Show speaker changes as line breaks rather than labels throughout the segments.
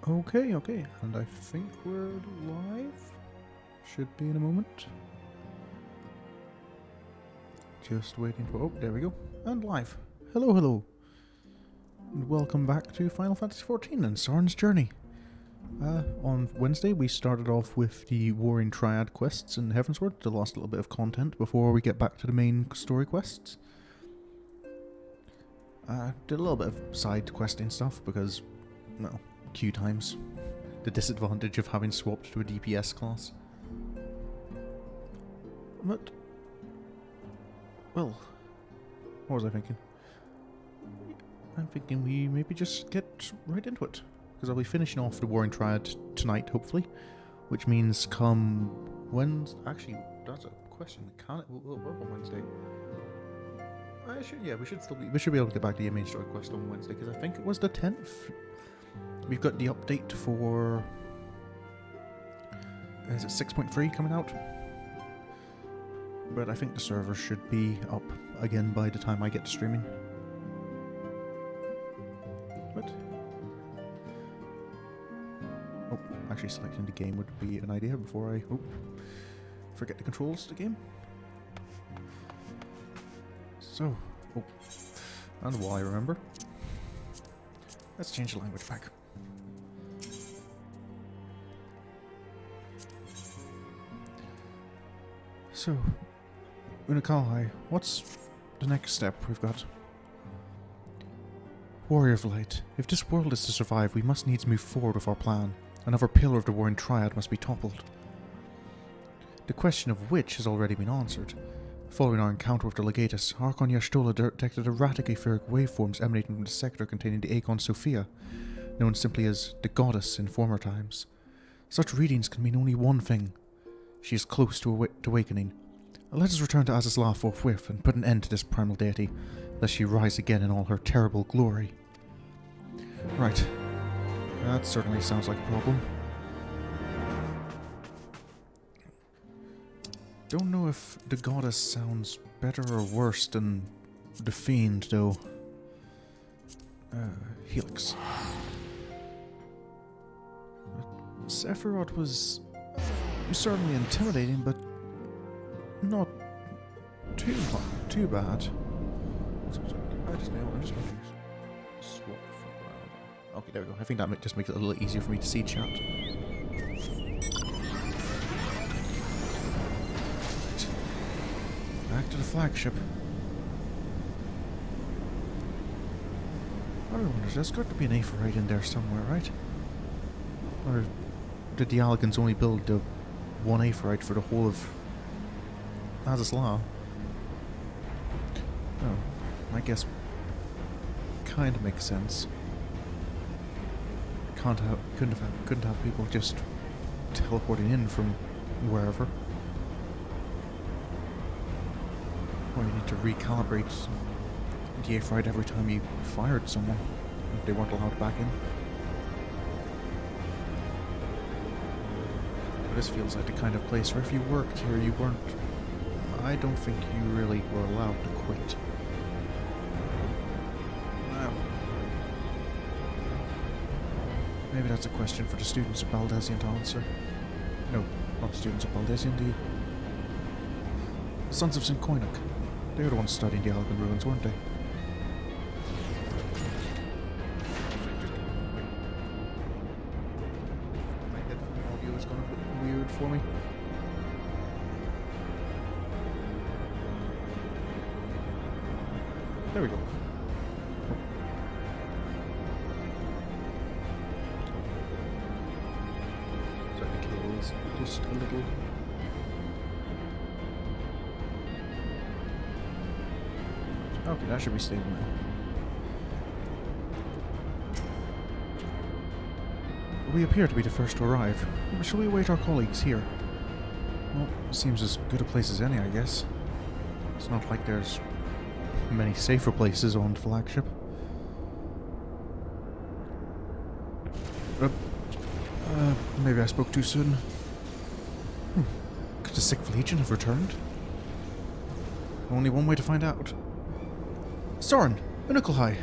Okay, and I think we're live. Should be in a moment. Just waiting for... oh, there we go. And live. Hello. And welcome back to Final Fantasy XIV and Sorin's Journey. On Wednesday we started off with the Warring Triad quests in Heavensward. They lost a little bit of content before we get back to the main story quests. Did a little bit of side questing stuff because, well, queue times. The disadvantage of having swapped to a DPS class. But, well, what was I thinking? I'm thinking we maybe just get right into it. Because I'll be finishing off the Warring Triad tonight, hopefully. Which means come Wednesday... actually, that's a question. Can it work on Wednesday? We should be able to get back to the main story quest on Wednesday, because I think it was the 10th. We've got the update for... is it 6.3 coming out? But I think the server should be up again by the time I get to streaming. What? Oh, actually selecting the game would be an idea before I forget the controls to the game. So, and while I remember, let's change the language back. So, Unulkalhai, what's the next step we've got? Warrior of Light, if this world is to survive, we must needs move forward with our plan. Another pillar of the Warring Triad must be toppled. The question of which has already been answered. Following our encounter with the Legatus, Archon Y'shtola detected erratic etheric waveforms emanating from the sector containing the Eikons Sophia, known simply as the Goddess in former times. Such readings can mean only one thing. She is close to awakening. Let us return to Azys Llya forthwith and put an end to this primal deity, lest she rise again in all her terrible glory. Right. That certainly sounds like a problem. Don't know if the Goddess sounds better or worse than the Fiend, though. Helix. Sephiroth was certainly intimidating, but not too bad. I'm just going to swap around. Okay, there we go. I think that just makes it a little easier for me to see chat. Back to the flagship. I wonder, there's got to be an Aephorite in there somewhere, right? Or did the Eikons only build the one Aephorite for the whole of Azys Llya? Oh, I guess kind of makes sense. Couldn't have people just teleporting in from wherever. Or you need to recalibrate the Aephorite every time you fired someone, if they weren't allowed back in. But this feels like the kind of place where if you worked here, you weren't... I don't think you really were allowed to quit. Well, maybe that's a question for the students of Baldesion to answer. No, not the students of Baldesion, the Sons of St. Koinok. They were the ones studying the Algon ruins, weren't they? My headphone audio is going a bit weird for me. There we go. So the cable is just a little... okay, that should be stable now. We appear to be the first to arrive. Shall we await our colleagues here? Well, seems as good a place as any, I guess. It's not like there's many safer places on Flagship. Maybe I spoke too soon. Could the Sixth Legion have returned? Only one way to find out. Sorin, Unulkalhai.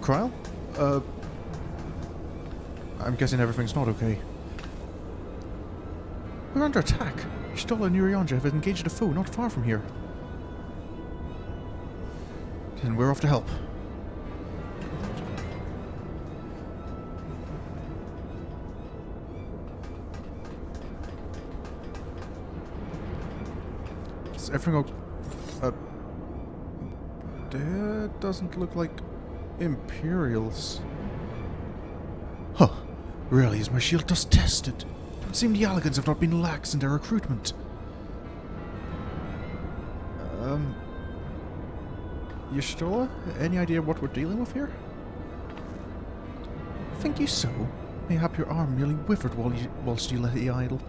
Krile? I'm guessing everything's not okay. We're under attack. Stola and Urianger have engaged a foe not far from here. Then we're off to help. Is everything okay? That doesn't look like Imperials. Huh. Really, is my shield dust tested? It seems the Eikons have not been lax in their recruitment. Y'shtola? Any idea what we're dealing with here? Think you so? Mayhap your arm merely whiffered whilst you let it idle.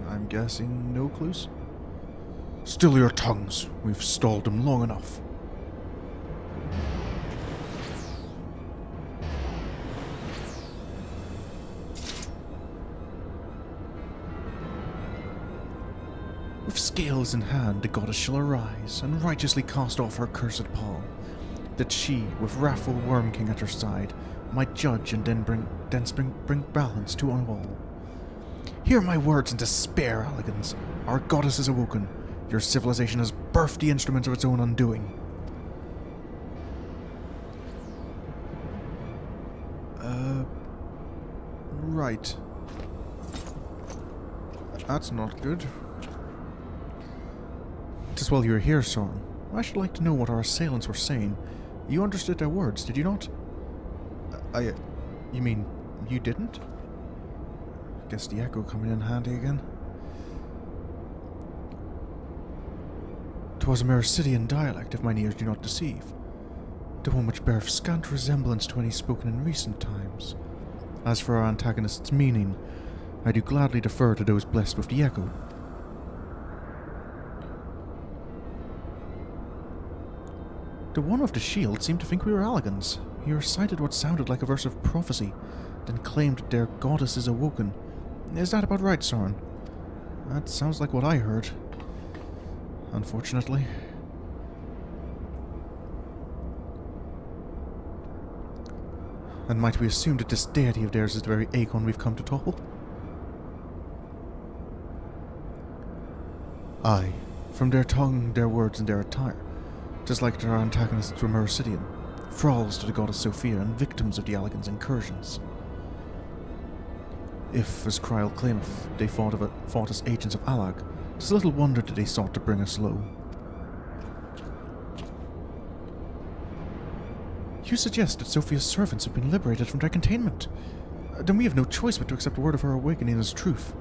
I'm guessing no clues? Still your tongues. We've stalled them long enough. With scales in hand, the goddess shall arise, and righteously cast off her cursed pall, that she, with wrathful Worm King at her side, might judge and then bring balance to all. Hear my words in despair, Eikons. Our goddess is awoken. Your civilization has birthed the instrument of its own undoing. Right. That's not good. Tis well you're here, Sorin. I should like to know what our assailants were saying. You understood their words, did you not? You mean, you didn't? Guess the echo coming in handy again. 'Twas a Mercidian dialect, if mine ears do not deceive. The one which beareth scant resemblance to any spoken in recent times. As for our antagonist's meaning, I do gladly defer to those blessed with the echo. The one with the shield seemed to think we were Eikons. He recited what sounded like a verse of prophecy, then claimed their goddess is awoken. Is that about right, Sorin? That sounds like what I heard. Unfortunately. And might we assume that this deity of theirs is the very Eikon we've come to topple? Aye, from their tongue, their words, and their attire. 'Tis like that our antagonists were Mercidian, thralls to the goddess Sophia and victims of the Eikons' incursions. If, as Krile claimeth, they fought as agents of Allag, 'tis little wonder that they sought to bring us low. You suggest that Sophia's servants have been liberated from their containment. Then we have no choice but to accept word of her awakening as truth.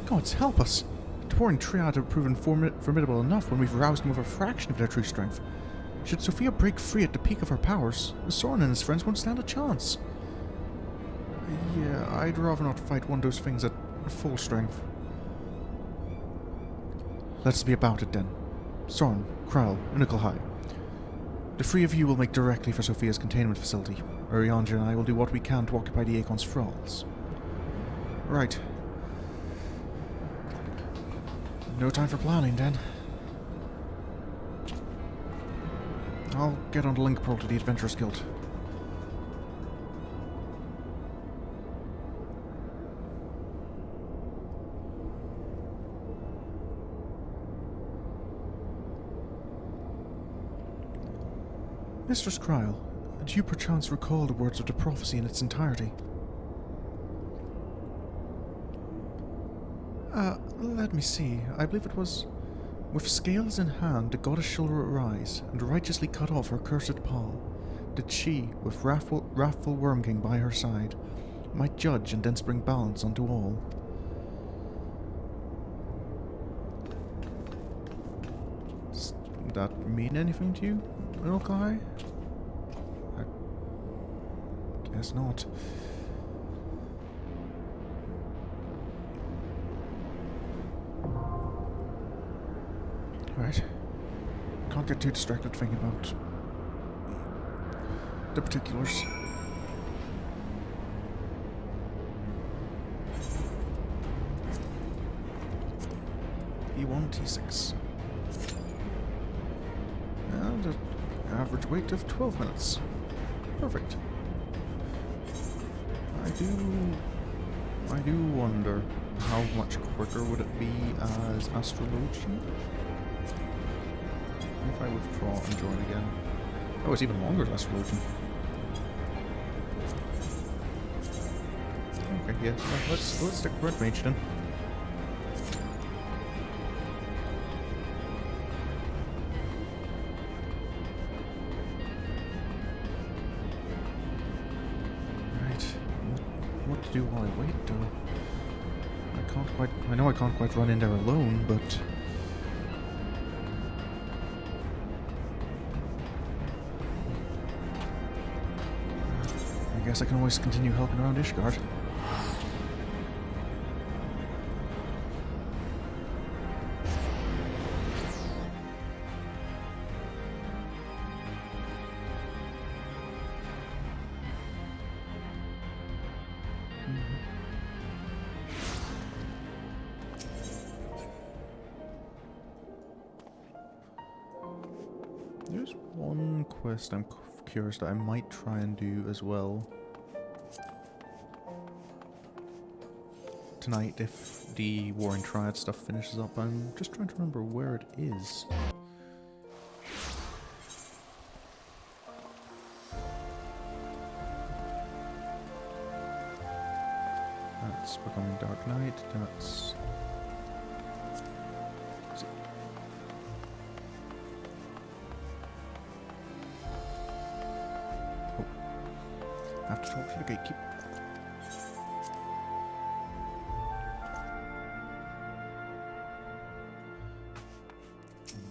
Gods help us! The Warring Triad have proven formidable enough when we've roused them with a fraction of their true strength. Should Sophia break free at the peak of her powers, Sorin and his friends won't stand a chance. Yeah, I'd rather not fight one of those things at full strength. Let us be about it then. Sorin, Krile, Unulkalhai. The three of you will make directly for Sophia's containment facility. Urianger and I will do what we can to occupy the Eikons' thralls. Right. No time for planning, then. I'll get on the link pearl to the Adventurers Guild. Mistress Krile, do you perchance recall the words of the prophecy in its entirety? Let me see. I believe it was, with scales in hand, the goddess shall arise, and righteously cut off her cursed pall, that she, with wrathful Worm King by her side, might judge and thence bring balance unto all. Does that mean anything to you, Unulkalhai? I guess not. Right. Can't get too distracted thinking about the particulars. T1, T6. And an average wait of 12 minutes. Perfect. I do wonder how much quicker would it be as Astrologian? If I withdraw and join again. Oh, it's even longer as Astrologian. Okay, yeah, let's stick with Red Mage then. What to do while I wait, though? I know I can't quite run in there alone, but... I guess I can always continue helping around Ishgard. There's one quest I'm curious that I might try and do as well tonight if the Warring Triad stuff finishes up. I'm just trying to remember where it is. That's Becoming Dark Knight, that's... I have to talk to the gatekeeper.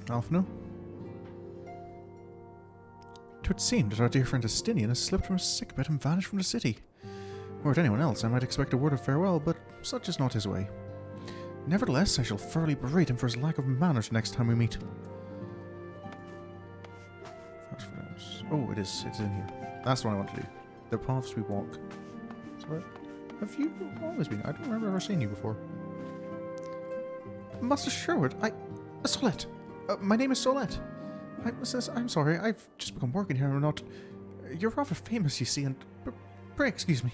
Alphino? It would seem that our dear friend Estinian has slipped from his sickbed and vanished from the city. Were it anyone else, I might expect a word of farewell, but such is not his way. Nevertheless, I shall thoroughly berate him for his lack of manners next time we meet. Oh, it's in here. That's what I want to do. The paths we walk. So, have you always been? I don't remember ever seeing you before. Master Sherwood, Solette. My name is Solette. I'm sorry, I've just begun working here and not... You're rather famous, you see, and... Pray excuse me.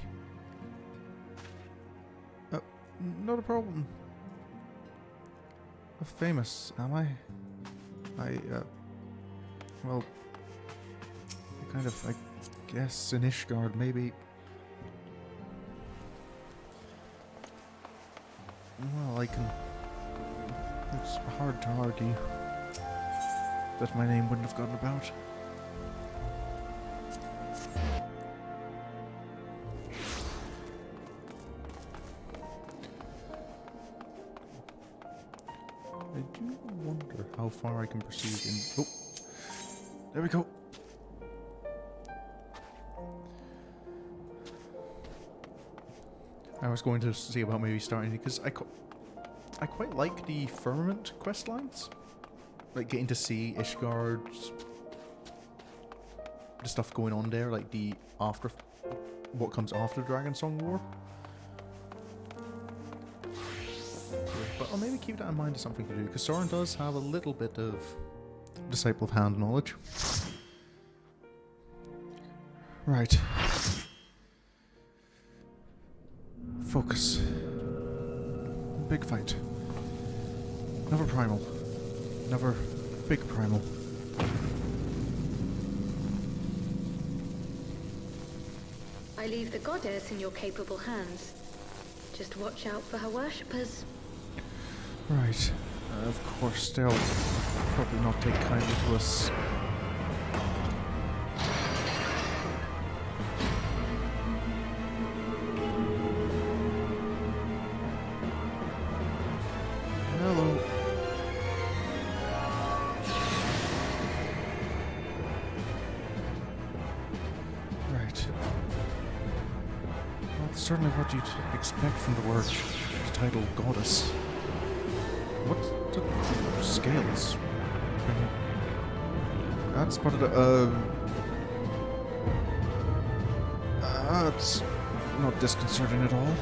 Not a problem. Famous, am I? Well... Kind of, I guess in Ishgard, maybe. Well, I can... It's hard to argue that my name wouldn't have gotten about. I do wonder how far I can proceed in... Oh! There we go! I was going to see about maybe starting, because I quite like the Firmament quest lines. Like getting to see Ishgard's... the stuff going on there, like the after... what comes after Dragon Song War. But I'll maybe keep that in mind as something to do, because Sorin does have a little bit of Disciple of Hand knowledge. Right. Focus. Big fight. Another primal. Another big primal.
I leave the goddess in your capable hands. Just watch out for her worshippers.
Right. Of course, they'll probably not take kindly to us. Hello. Right. Well, that's certainly what you'd expect from the word, the title Goddess. What's the scales? That's part of the, it's not disconcerting at all.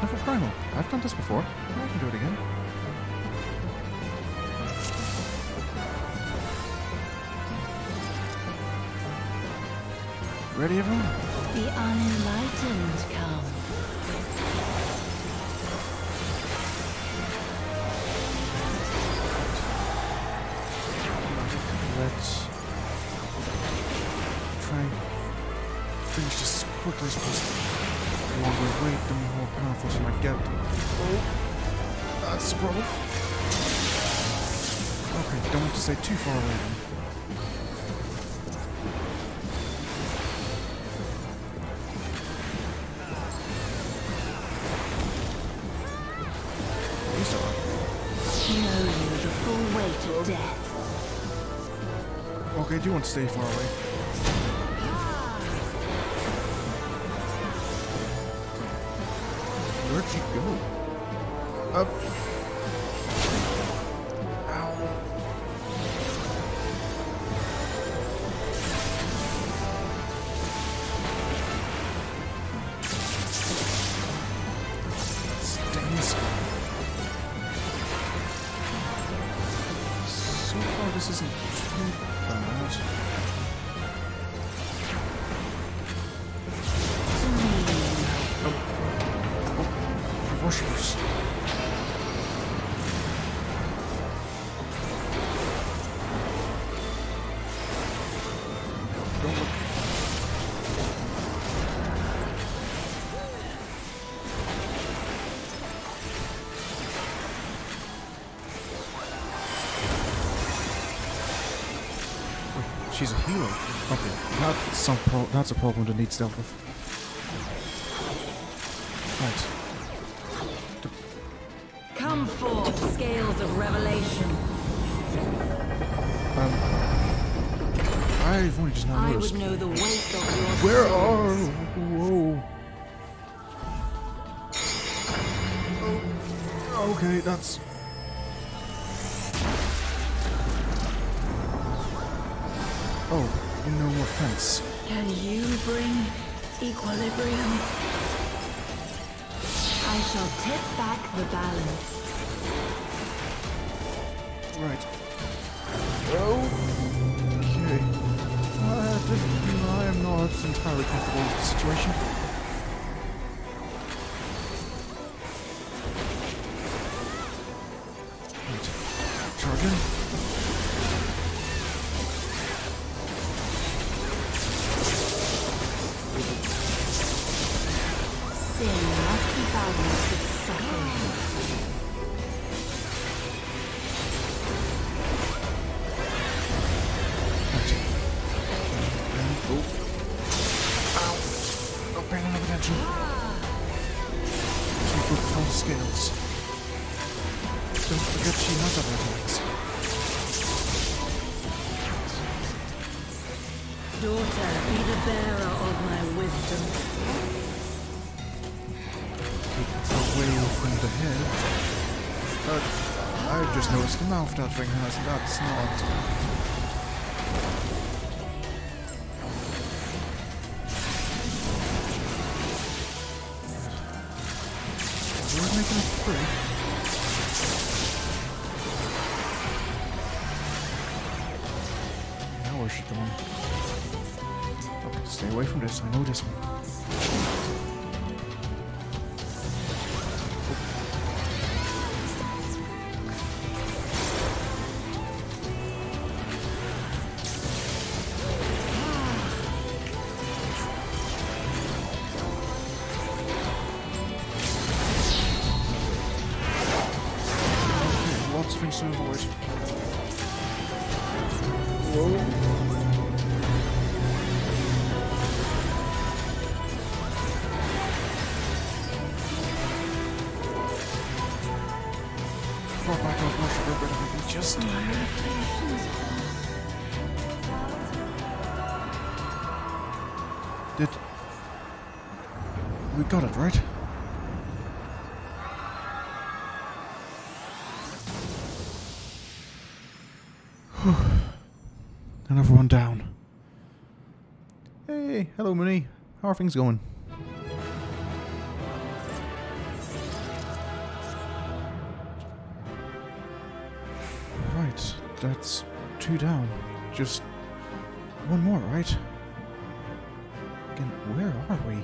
Have a primal. I've done this before. I can do it again. Ready, everyone?
The unenlightened come.
Let's try and finish this as quickly as possible. The longer we wait, the more powerful she might get. Oh, that's the problem. Okay, don't want to stay too far away then.
Know you the full weight of death.
Okay, I do want to stay far away. Where'd she go? Up. Ow. Stings. So far, this isn't too bad. Worshippers. Don't look. Wait, she's a healer. Okay, that's a problem that needs dealt with. Right.
Come forth, scales of revelation.
I've only just now
I
noticed.
would know the weight of your
Where
souls.
are? Whoa. Okay, that's. Oh, no more fence.
Can you bring equilibrium? I shall tip back the balance.
Right. Okay. I am not entirely comfortable with the situation. Right. Charge in.
Sin must be balanced with suffering.
Ow! Not paying enough attention. Too focused on the scales. Don't forget she has other attacks.
Daughter, be the bearer of my wisdom.
Away from the head. I've just noticed the mouth that thing has. That's not. We're making it free. Now where's she going? Okay, stay away from this. I know this one. Lots of things to avoid. Whoa. Far back off, not sure, but I can just... We got it, right? And everyone down. Hey, hello Mooney. How are things going? That's 2 down. Just 1 more, right? Again, where are we?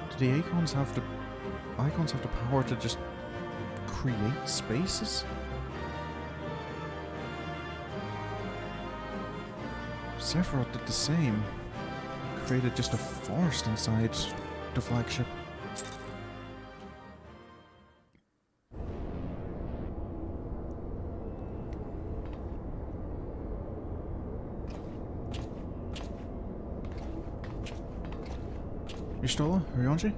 Do the Eikons have the power to just create spaces? Sephiroth did the same. Created just a forest inside the flagship. Y'shtola, Urianger?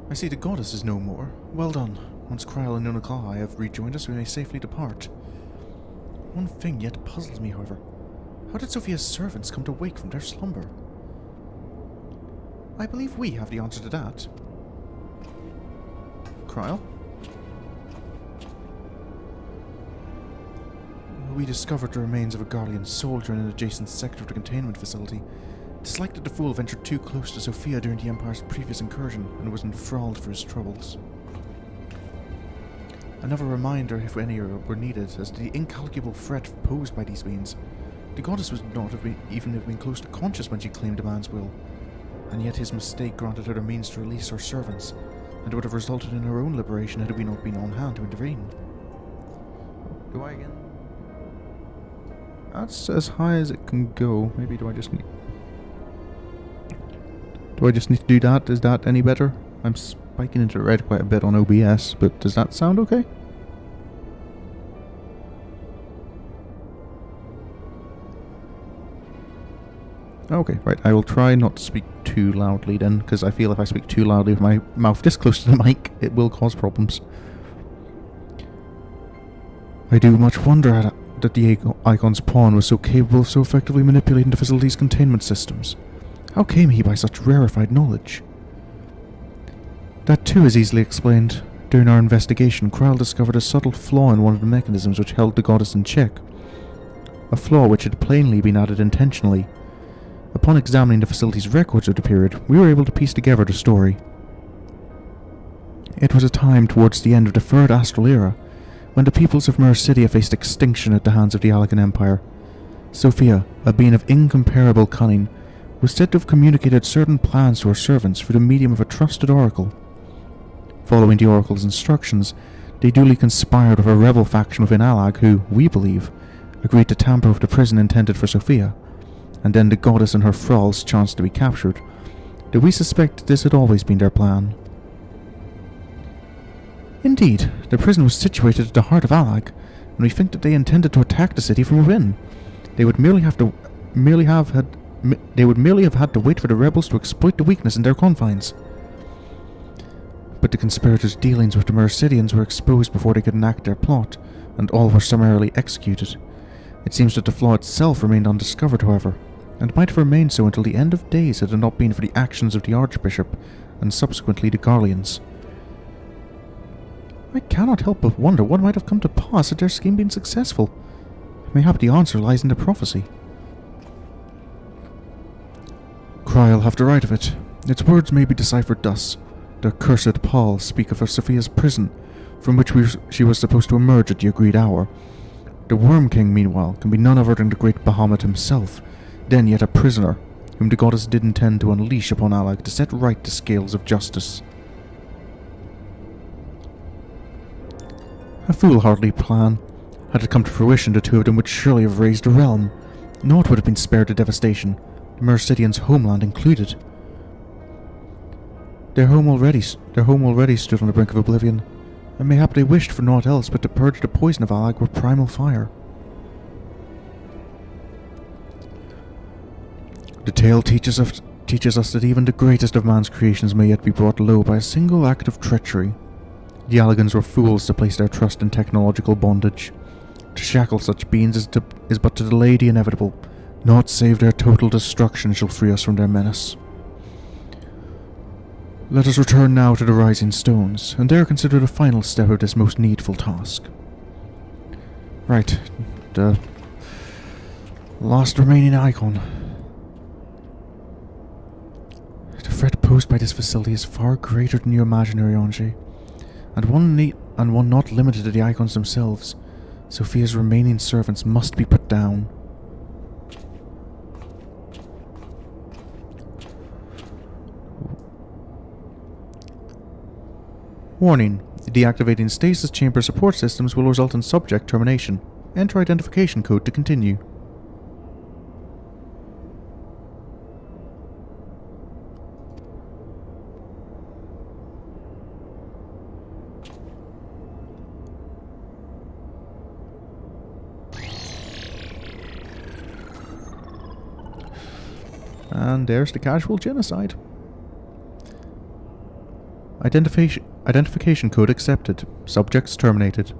I see the goddess is no more. Well done. Once Krile and Unulkalhai have rejoined us, we may safely depart. One thing yet puzzles me, however. How did Sophia's servants come to wake from their slumber? I believe we have the answer to that. Krile? We discovered the remains of a Garlean soldier in an adjacent sector of the containment facility. It is likely the fool ventured too close to Sophia during the Empire's previous incursion and was enthralled for his troubles. Another reminder, if any were needed, as to the incalculable threat posed by these beings. The goddess would not have even been close to conscious when she claimed a man's will, and yet his mistake granted her the means to release her servants, and would have resulted in her own liberation had we not been on hand to intervene. Do I again? That's as high as it can go. Maybe do I just need to do that? Is that any better? I'm spiking into red quite a bit on OBS, but does that sound okay? Okay, right, I will try not to speak too loudly then, because I feel if I speak too loudly with my mouth this close to the mic, it will cause problems. I do much wonder that the Eikons pawn was so capable of so effectively manipulating the facility's containment systems. How came he by such rarefied knowledge? That too is easily explained. During our investigation, Krile discovered a subtle flaw in one of the mechanisms which held the goddess in check. A flaw which had plainly been added intentionally. Upon examining the facility's records of the period, we were able to piece together the story. It was a time towards the end of the Third Astral Era, when the peoples of Eorzea faced extinction at the hands of the Allagan Empire. Sophia, a being of incomparable cunning, was said to have communicated certain plans to her servants through the medium of a trusted oracle. Following the oracle's instructions, they duly conspired with a rebel faction within Allag who, we believe, agreed to tamper with the prison intended for Sophia, and then the goddess and her thralls chanced to be captured, though we suspect this had always been their plan. Indeed, the prison was situated at the heart of Allag, and we think that they intended to attack the city from within. They would merely have had to wait for the rebels to exploit the weakness in their confines. But the conspirators' dealings with the Mercidians were exposed before they could enact their plot, and all were summarily executed. It seems that the flaw itself remained undiscovered, however, and might have remained so until the end of days had it not been for the actions of the Archbishop, and subsequently the Garleans. I cannot help but wonder what might have come to pass had their scheme been successful. Mayhap the answer lies in the prophecy. Krile have the right of it. Its words may be deciphered thus. The cursed Paul speak of Sophia's prison, from which she was supposed to emerge at the agreed hour. The Worm King, meanwhile, can be none other than the great Bahamut himself, then yet a prisoner, whom the goddess did intend to unleash upon Allag to set right the scales of justice. A foolhardy plan. Had it come to fruition, the two of them would surely have raised the realm. Naught would have been spared the devastation, the Mercidians' homeland included. Their home already stood on the brink of oblivion, and mayhap they wished for naught else but to purge the poison of Allag with primal fire. The tale teaches us that even the greatest of man's creations may yet be brought low by a single act of treachery. The Allagans were fools to place their trust in technological bondage. To shackle such beings is but to delay the inevitable. Naught save their total destruction shall free us from their menace. Let us return now to the Rising Stones, and there consider the final step of this most needful task. Right, the last remaining icon. The threat posed by this facility is far greater than you imagine, Urianger, and one and one not limited to the Eikons themselves. Sophia's remaining servants must be put down. Warning. Deactivating stasis chamber support systems will result in subject termination. Enter identification code to continue. And there's the casual genocide. Identification code accepted. Subjects terminated.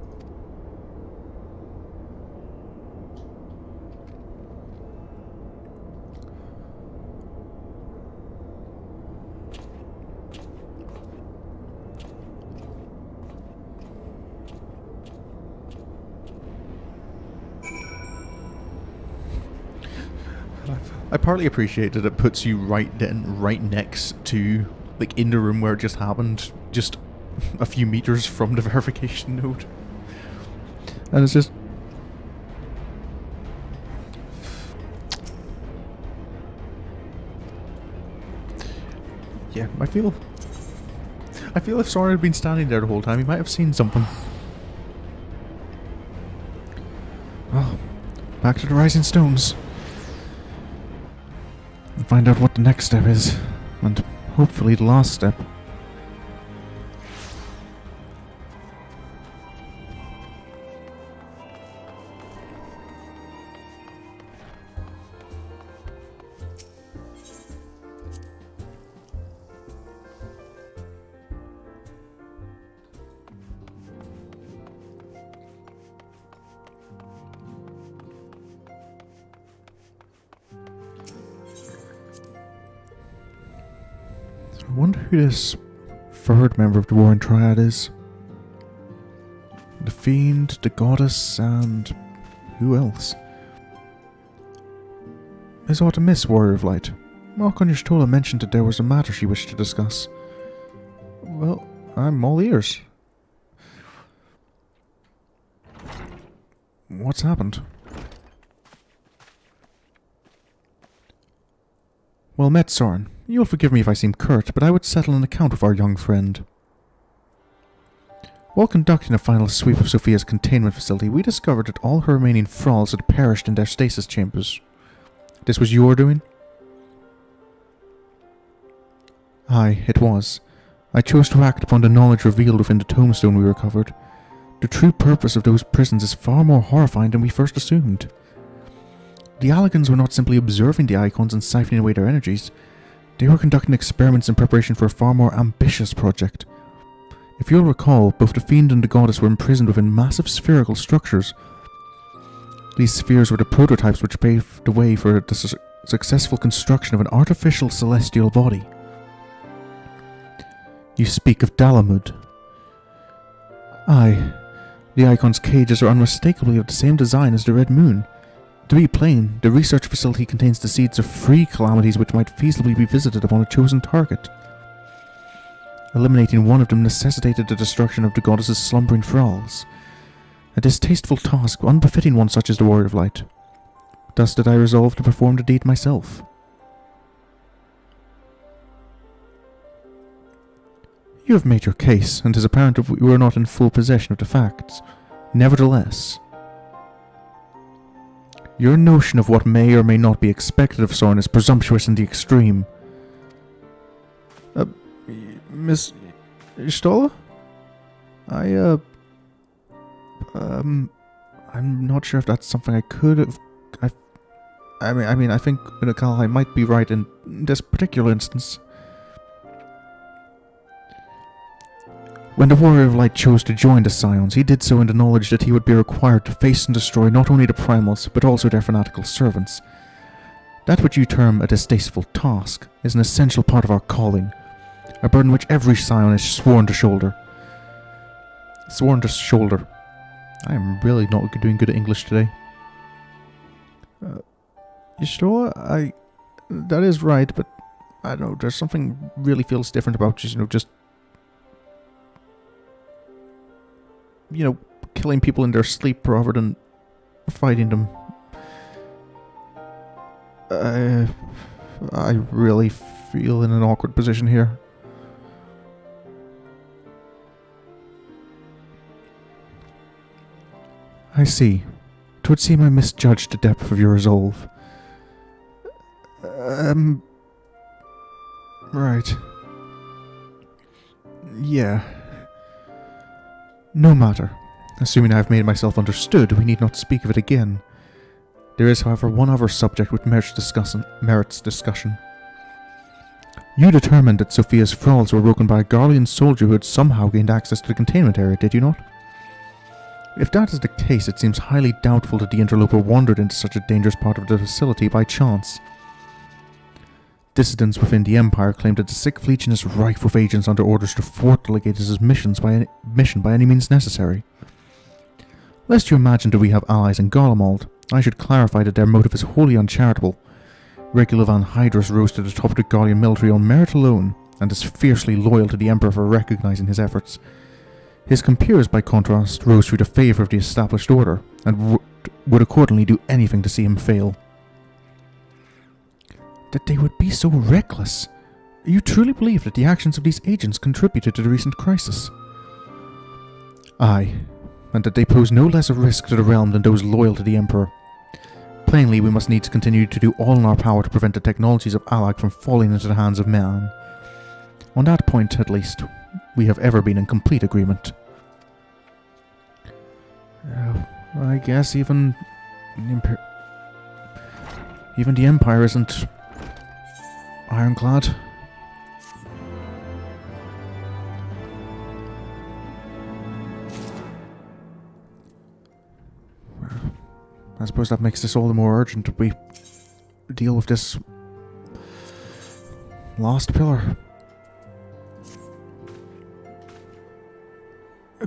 I partly appreciate that it puts you right next to, like, in the room where it just happened, just a few meters from the verification node. And it's just... yeah, I feel if Sorin had been standing there the whole time, he might have seen something. Well, back to the Rising Stones. And find out what the next step is. And hopefully the last step. I wonder who this third member of the Warring Triad is. The Fiend, the Goddess, and who else? Is Artemis Warrior of Light? Archon Y'shtola mentioned that there was a matter she wished to discuss. Well, I'm all ears. What's happened? Well met, Sorin. You'll forgive me if I seem curt, but I would settle an account with our young friend. While conducting a final sweep of Sophia's containment facility, we discovered that all her remaining thralls had perished in their stasis chambers. This was your doing? Aye, it was. I chose to act upon the knowledge revealed within the tombstone we recovered. The true purpose of those prisons is far more horrifying than we first assumed. The Eikons were not simply observing the Eikons and siphoning away their energies. They were conducting experiments in preparation for a far more ambitious project. If you'll recall, both the Fiend and the Goddess were imprisoned within massive spherical structures. These spheres were the prototypes which paved the way for the successful construction of an artificial celestial body. You speak of Dalamud. Aye, the Eikons' cages are unmistakably of the same design as the Red Moon. To be plain, the research facility contains the seeds of 3 calamities which might feasibly be visited upon a chosen target. Eliminating one of them necessitated the destruction of the Goddess's slumbering thralls. A distasteful task, unbefitting one such as the Warrior of Light. Thus did I resolve to perform the deed myself. You have made your case, and 'tis apparent that we were not in full possession of the facts. Nevertheless, your notion of what may or may not be expected of Sorin is presumptuous in the extreme. Miss Y'shtola? I'm not sure if that's something I could have... I think Unulkalhai might be right in this particular instance. When the Warrior of Light chose to join the Scions, he did so in the knowledge that he would be required to face and destroy not only the Primals, but also their fanatical servants. That which you term a distasteful task is an essential part of our calling, a burden which every Scion is sworn to shoulder. I am really not doing good at English today. Y'shtola, that is right, but I don't know, there's something really feels different about just, just... killing people in their sleep rather than fighting them. I really feel in an awkward position here. I see. 'Twould seem I misjudged the depth of your resolve. Right. Yeah. No matter. Assuming I have made myself understood, we need not speak of it again. There is, however, one other subject which merits discussion. You determined that Sophia's thralls were broken by a Garlean soldier who had somehow gained access to the containment area, did you not? If that is the case, it seems highly doubtful that the interloper wandered into such a dangerous part of the facility by chance. Dissidents within the Empire claim that the Sixth Legion is rife with agents under orders to thwart the Legatus' mission by any means necessary. Lest you imagine that we have allies in Garlemald, I should clarify that their motive is wholly uncharitable. Regular Van Hydrus rose to the top of the Garlean military on merit alone, and is fiercely loyal to the Emperor for recognizing his efforts. His compeers, by contrast, rose through the favour of the established order, and would accordingly do anything to see him fail. That they would be so reckless? You truly believe that the actions of these agents contributed to the recent crisis? Aye, and that they pose no less a risk to the realm than those loyal to the Emperor. Plainly, we must need to continue to do all in our power to prevent the technologies of Allag from falling into the hands of man. On that point, at least, we have ever been in complete agreement. I guess even the Empire isn't ironclad. I suppose that makes this all the more urgent that we deal with this lost pillar.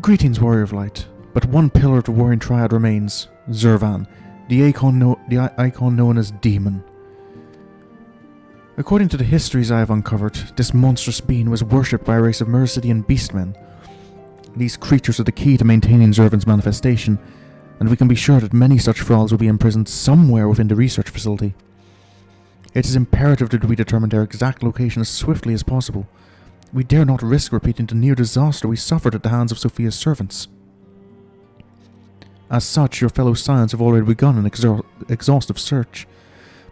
Greetings, Warrior of Light. But one pillar of the Warring Triad remains, Zurvan, the icon known as Demon. According to the histories I have uncovered, this monstrous being was worshipped by a race of Mercidian beastmen. These creatures are the key to maintaining Zurvan's manifestation, and we can be sure that many such thralls will be imprisoned somewhere within the research facility. It is imperative that we determine their exact location as swiftly as possible. We dare not risk repeating the near disaster we suffered at the hands of Sophia's servants. As such, your fellow Scions have already begun an exhaustive search,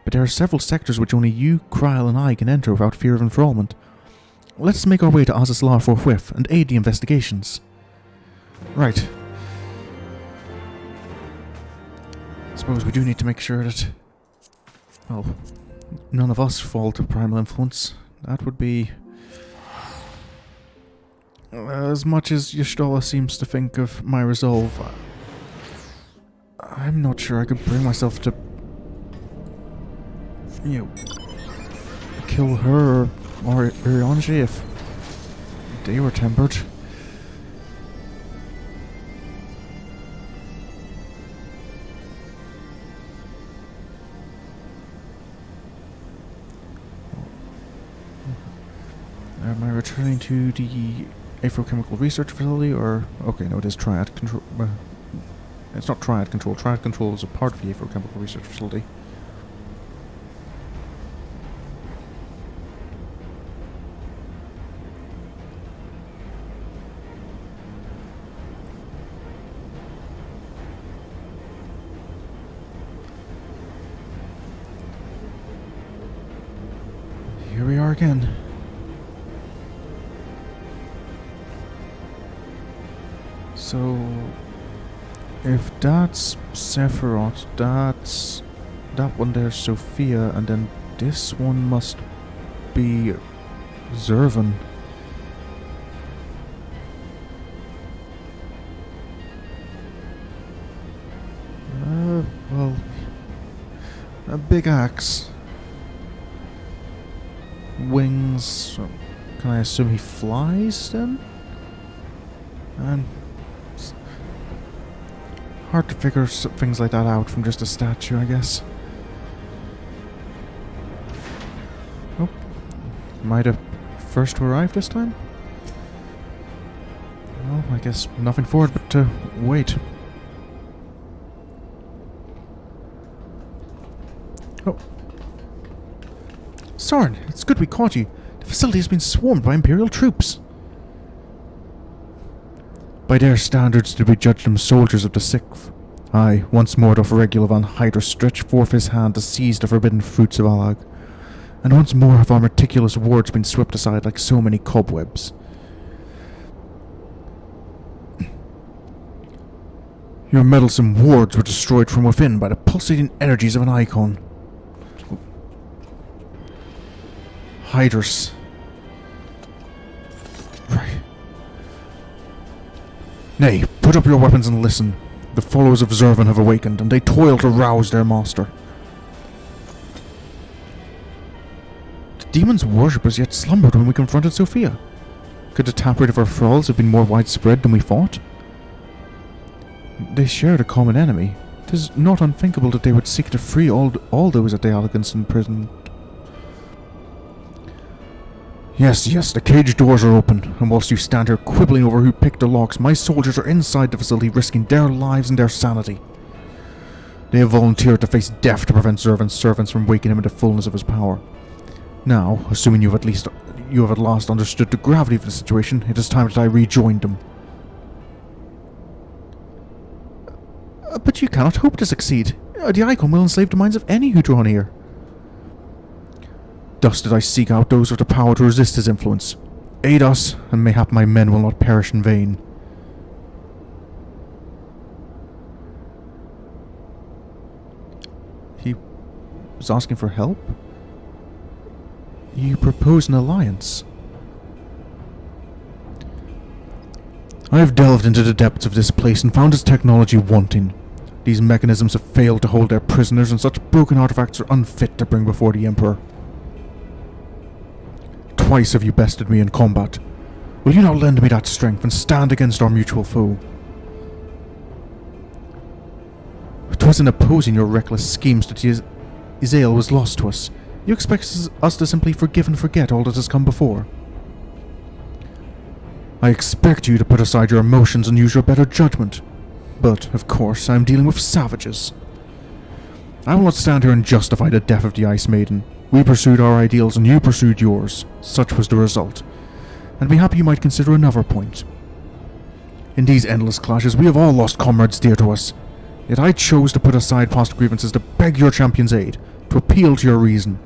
but there are several sectors which only you, Krile, and I can enter without fear of enthrallment. Let us make our way to Azys Llya forthwith and aid the investigations. Right. I suppose we do need to make sure that, well, none of us fall to primal influence. That would be... As much as Y'shtola seems to think of my resolve, I'm not sure I could bring myself to, kill her or Urianger if they were tempered. Am I returning to the Afrochemical Research Facility, or... Okay, no, it is Triad Control. It's not Triad Control. Triad Control is a part of the Afrochemical Research Facility. Here we are again. So, if that's Sephiroth, that one there's Sophia, and then this one must be Zurvan. Well, a big axe. Wings. Can I assume he flies then? And hard to figure things like that out from just a statue, I guess. Oh, might have first to arrive this time? Well, I guess nothing for it but to wait. Oh. Sorin, it's good we caught you. The facility has been swarmed by Imperial troops. By their standards did we judge them soldiers of the XIV. Aye, once more doth Regula von Hydra stretch forth his hand to seize the forbidden fruits of Alag. And once more have our meticulous wards been swept aside like so many cobwebs. Your meddlesome wards were destroyed from within by the pulsating energies of an Eikon. Hydrus. Right. Nay, put up your weapons and listen. The followers of Zervan have awakened, and they toil to rouse their master. The demon's worshippers yet slumbered when we confronted Sophia. Could the taproot of our thralls have been more widespread than we thought? They shared a common enemy. 'Tis not unthinkable that they would seek to free all those at the Elegance imprisoned. Yes, the cage doors are open, and whilst you stand here quibbling over who picked the locks, my soldiers are inside the facility risking their lives and their sanity. They have volunteered to face death to prevent Zervan's servants from waking him into the fullness of his power. Now, assuming you have at last understood the gravity of the situation, it is time that I rejoined them. But you cannot hope to succeed. The Eikon will enslave the minds of any who draw near. Thus did I seek out those with the power to resist his influence. Aid us, and mayhap my men will not perish in vain. He was asking for help? You propose an alliance? I have delved into the depths of this place and found its technology wanting. These mechanisms have failed to hold their prisoners, and such broken artifacts are unfit to bring before the Emperor. Twice have you bested me in combat. Will you now lend me that strength and stand against our mutual foe? 'Twas in opposing your reckless schemes that Yzale was lost to us. You expect us to simply forgive and forget all that has come before? I expect you to put aside your emotions and use your better judgment. But, of course, I am dealing with savages. I will not stand here and justify the death of the Ice Maiden. We pursued our ideals and you pursued yours. Such was the result. And mayhap you might consider another point. In these endless clashes, we have all lost comrades dear to us. Yet I chose to put aside past grievances to beg your champion's aid, to appeal to your reason.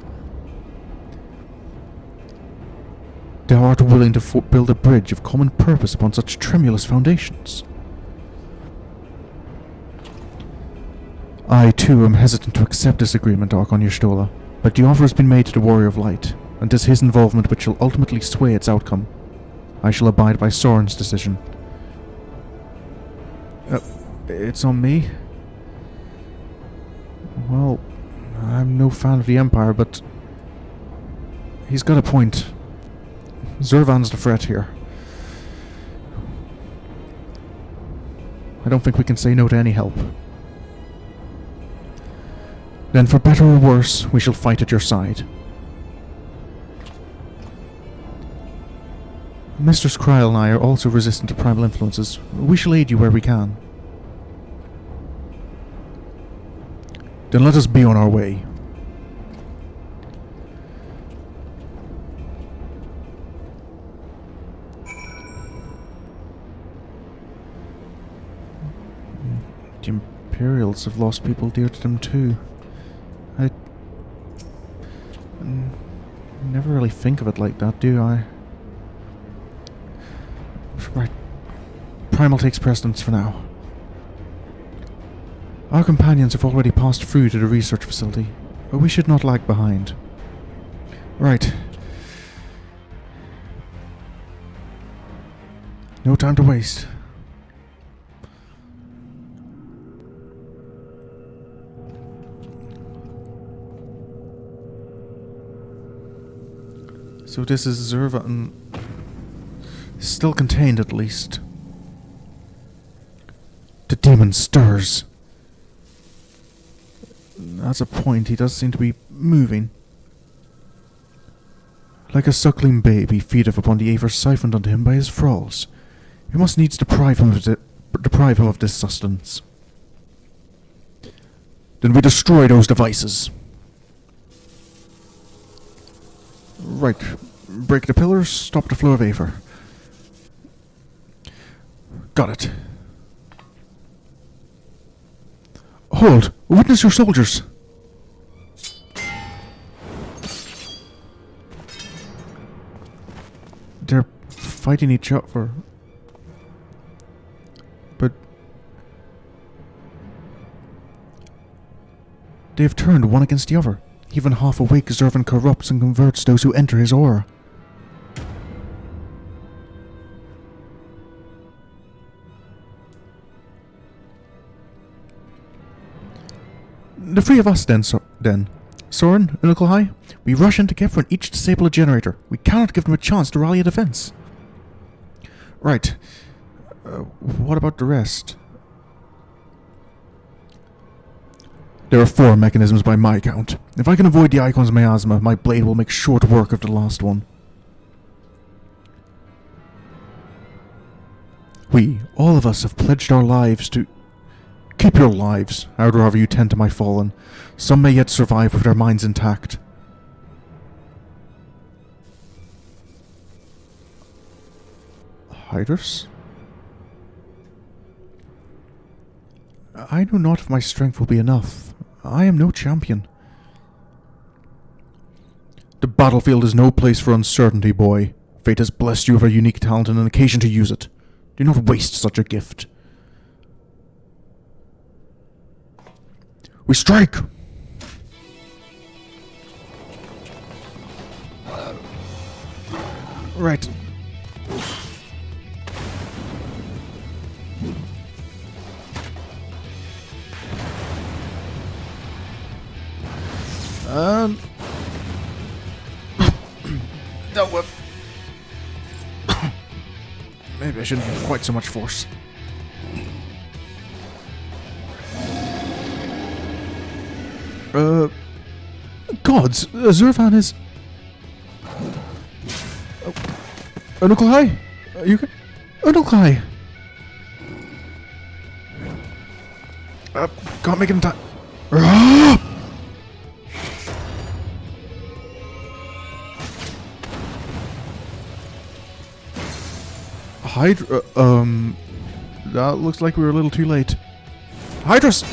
Thou art willing to build a bridge of common purpose upon such tremulous foundations. I, too, am hesitant to accept this agreement, Archon Y'shtola, but the offer has been made to the Warrior of Light, and 'tis his involvement which shall ultimately sway its outcome. I shall abide by Sorin's decision. It's on me? Well, I'm no fan of the Empire, but he's got a point. Zervan's the threat here. I don't think we can say no to any help. Then for better or worse, we shall fight at your side. Mistress Krile and I are also resistant to primal influences. We shall aid you where we can. Then let us be on our way. The Imperials have lost people dear to them too. I never really think of it like that, do I? Right. Primal takes precedence for now. Our companions have already passed through to the research facility, but we should not lag behind. Right. No time to waste. So this is Zervan. Still contained, at least. The demon stirs. That's a point. He does seem to be moving. Like a suckling babe, he feedeth upon the aver siphoned unto him by his thralls. We must needs deprive him of this sustenance. Then we destroy those devices. Right. Break the pillars, stop the flow of aether. Got it. Hold! Witness your soldiers! They're fighting each other. But they have turned one against the other. Even half awake, Zervan corrupts and converts those who enter his aura. The three of us then. Sorin, Unulkalhai, we rush in together and each disable a generator. We cannot give them a chance to rally a defense. Right. What about the rest? There are 4 mechanisms by my count. If I can avoid the Eikons' miasma, my blade will make short work of the last one. We, all of us, have pledged our lives to... Keep your lives, however you tend to my fallen. Some may yet survive with their minds intact. Hydrus? I know not if my strength will be enough. I am no champion. The battlefield is no place for uncertainty, boy. Fate has blessed you with a unique talent and an occasion to use it. Do not waste such a gift. We strike! Right. Dealt with. Maybe I shouldn't use quite so much force. Gods, Zervan is... Unulkalhai? You can... Unulkalhai! Can't make it in time. Hydra... That looks like we were a little too late. Hydrus!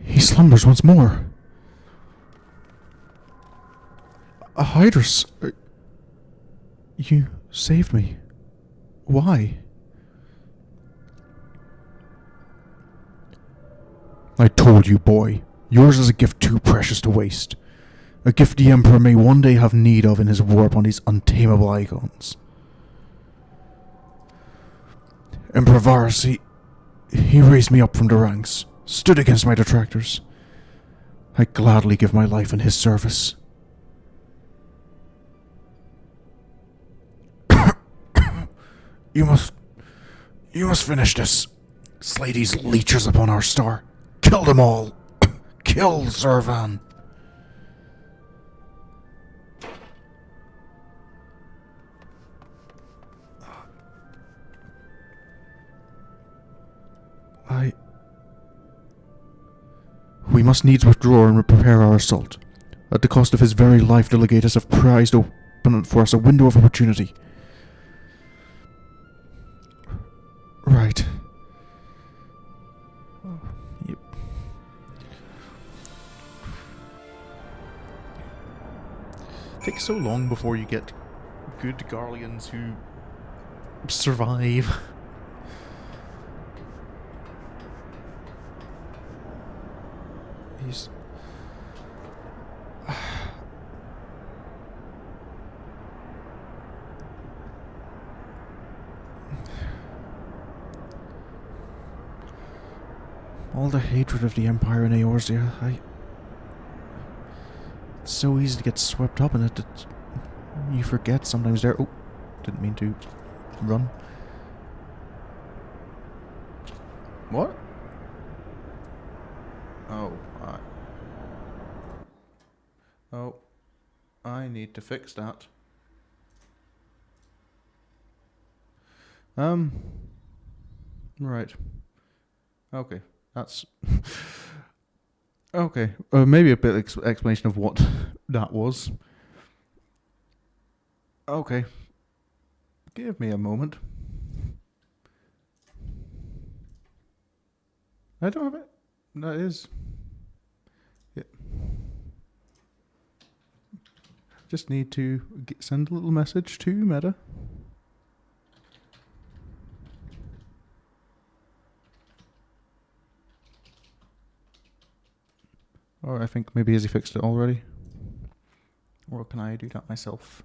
He slumbers once more. Hydrus, you saved me. Why? I told you, boy. Yours is a gift too precious to waste. A gift the Emperor may one day have need of in his war upon these untamable Eikons. Emperor Varus, he raised me up from the ranks, stood against my detractors. I gladly give my life in his service. You must finish this. Slay these leeches upon our star. Kill them all. Kill Zervan. We must needs withdraw and prepare our assault. At the cost of his very life, the legatus have prized open for us a window of opportunity. Right. Yep. Takes so long before you get good Garleans who survive. He's... All the hatred of the Empire in Eorzea, it's so easy to get swept up in it that you forget sometimes there. Oh, didn't mean to run. What? Oh, I need to fix that. Right. Okay, that's... okay, maybe a bit explanation of what that was. Okay. Give me a moment. I don't have it. That is... yeah. Just need to send a little message to Meta. Or I think maybe has he fixed it already? Or can I do that myself?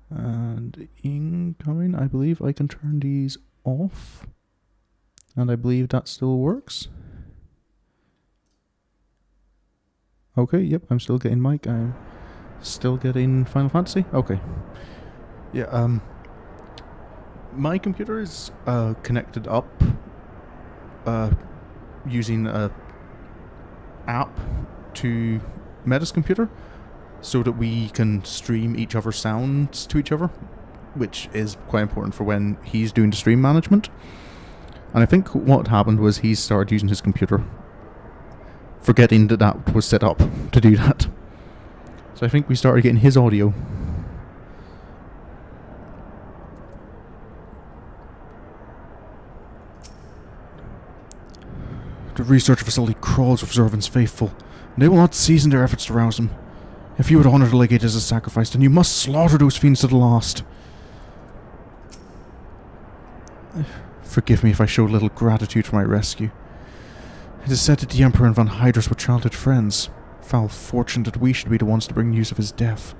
And incoming, I believe I can turn these off. And I believe that still works. Okay, yep, I'm still getting mic. I'm still getting Final Fantasy. Okay. Yeah, my computer is connected up using a app to Meta's computer so that we can stream each other's sounds to each other, which is quite important for when he's doing the stream management. And I think what happened was he started using his computer, forgetting that that was set up to do that. So I think we started getting his audio. The research facility crawls with Zervan's faithful. They will not cease in their efforts to rouse him. If you would honor the legate as a sacrifice, then you must slaughter those fiends to the last. Forgive me if I show little gratitude for my rescue. It is said that the Emperor and Von Hydrus were childhood friends. Foul fortune that we should be the ones to bring news of his death.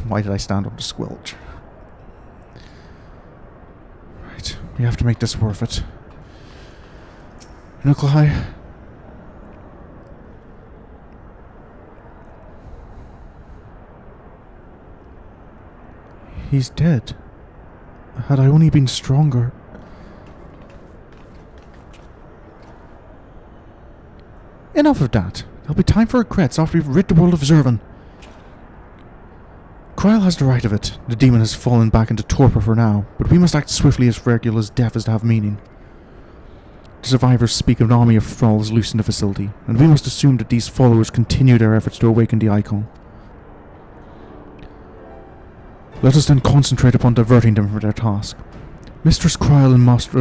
Why did I stand on the squelch? Right, we have to make this worth it. Unulkalhai. He's dead. Had I only been stronger... Enough of that. There'll be time for regrets after we've rid the world of Zervan. Krile has the right of it. The demon has fallen back into torpor for now, but we must act swiftly if Regula's death is to have meaning. The survivors speak of an army of thralls loose in the facility, and we must assume that these followers continue their efforts to awaken the Eikon. Let us then concentrate upon diverting them from their task. Mistress Krile and Master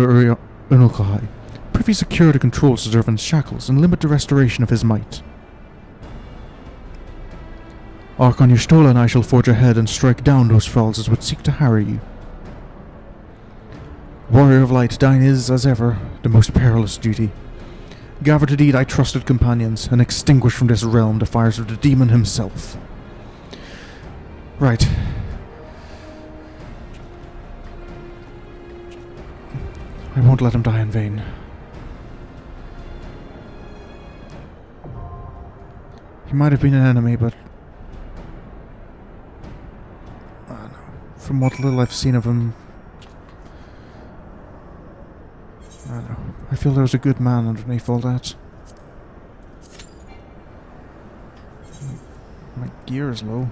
Unulkalhai, prithee secure the controls to Zervan's shackles and limit the restoration of his might. Archon Y'shtola and I shall forge ahead and strike down those thralls as would seek to harry you. Warrior of Light, thine is, as ever, the most perilous duty. Gather to thee thy trusted companions, and extinguish from this realm the fires of the demon himself. Right. I won't let him die in vain. He might have been an enemy, but... I don't know. From what little I've seen of him... I don't know. I feel there was a good man underneath all that. My gear is low.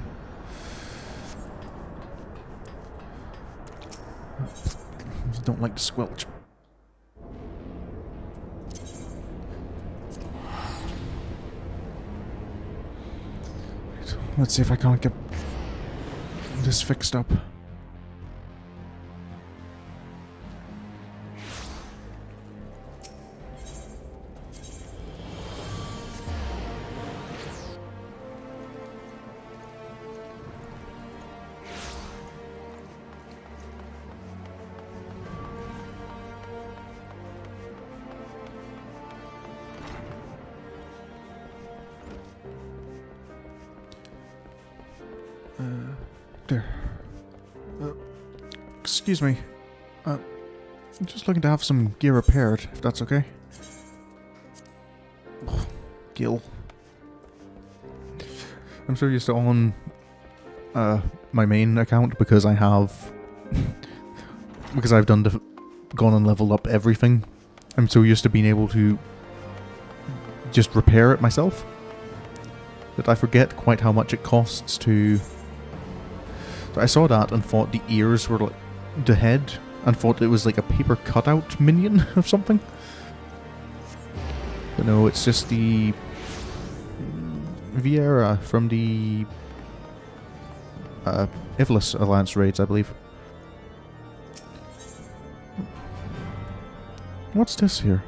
I don't like the squelch. Let's see if I can't get this fixed up. excuse me. I'm just looking to have some gear repaired, if that's okay. Oh, Gil. I'm so used to on my main account because I have because I've gone and leveled up everything. I'm so used to being able to just repair it myself that I forget quite how much it costs to. So I saw that and thought the ears were like the head, and thought it was like a paper cutout minion of something. But no, it's just the Viera from the Ivlis Alliance raids, I believe. What's this here?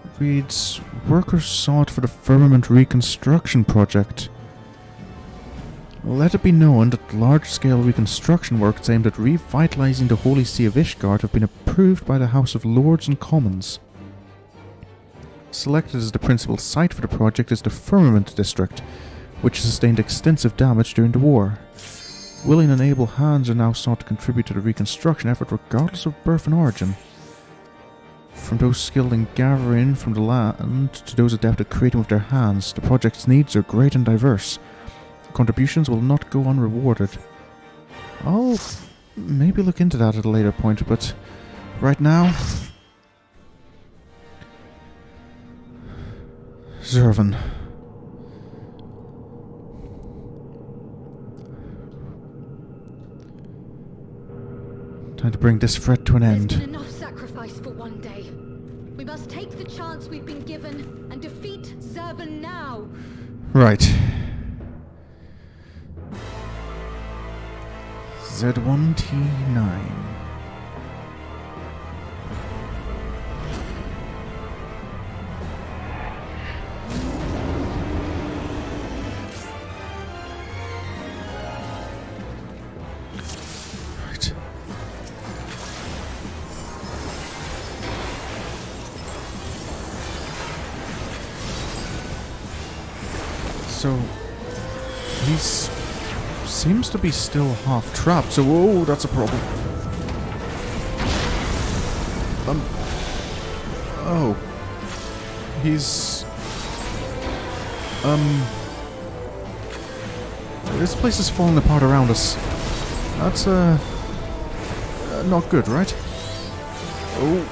It reads, workers sought for the firmament reconstruction project. Let it be known that large-scale reconstruction works aimed at revitalizing the Holy See of Ishgard have been approved by the House of Lords and Commons. Selected as the principal site for the project is the Firmament District, which sustained extensive damage during the war. Willing and able hands are now sought to contribute to the reconstruction effort regardless of birth and origin. From those skilled in gathering from the land to those adept at creating with their hands, the project's needs are great and diverse. Contributions will not go unrewarded. I'll maybe look into that at a later point, but right now... Zervan. Time to bring this threat to an end.
There's been enough sacrifice for one day. We must take the chance we've been given and defeat Zervan now.
Right. Z1T9. Right. So he's seems to be still half trapped, so oh, that's a problem. Oh. He's this place is falling apart around us. That's not good, right? Oh.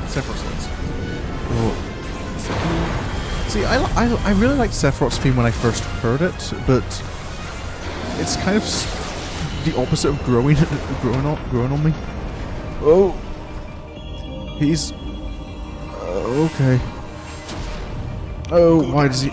Sephiroth's legs. Oh. See, I really liked Sephiroth's theme when I first heard it, but it's kind of the opposite of growing on me. Oh, he's okay. Oh, why does he?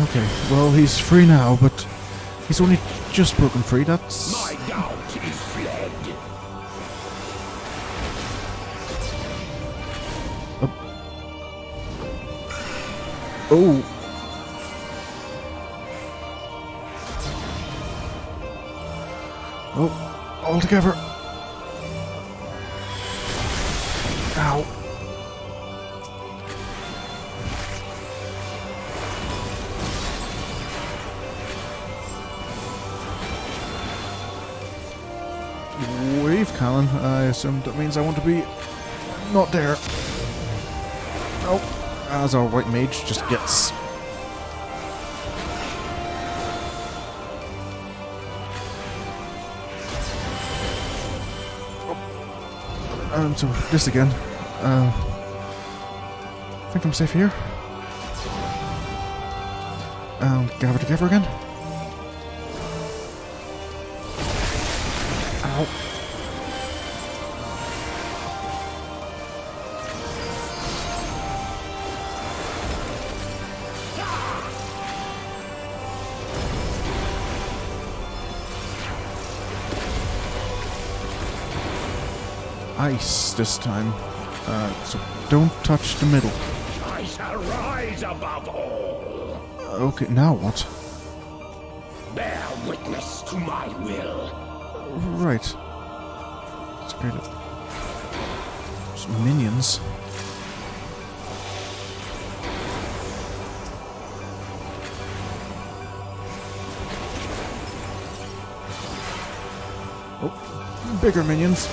Okay, well he's free now, but he's only just broken free. That's
my doubt is fled.
Oh. Oh, all together. Ow. Wave cannon. I assume that means I want to be not there. Nope. As our white mage just gets. So this again. I think I'm safe here. Gather together again. Ow. Ice this time, so don't touch the middle.
I shall rise above all.
Okay, now what?
Bear witness to my will.
Right. scared of some minions. Oh, bigger minions.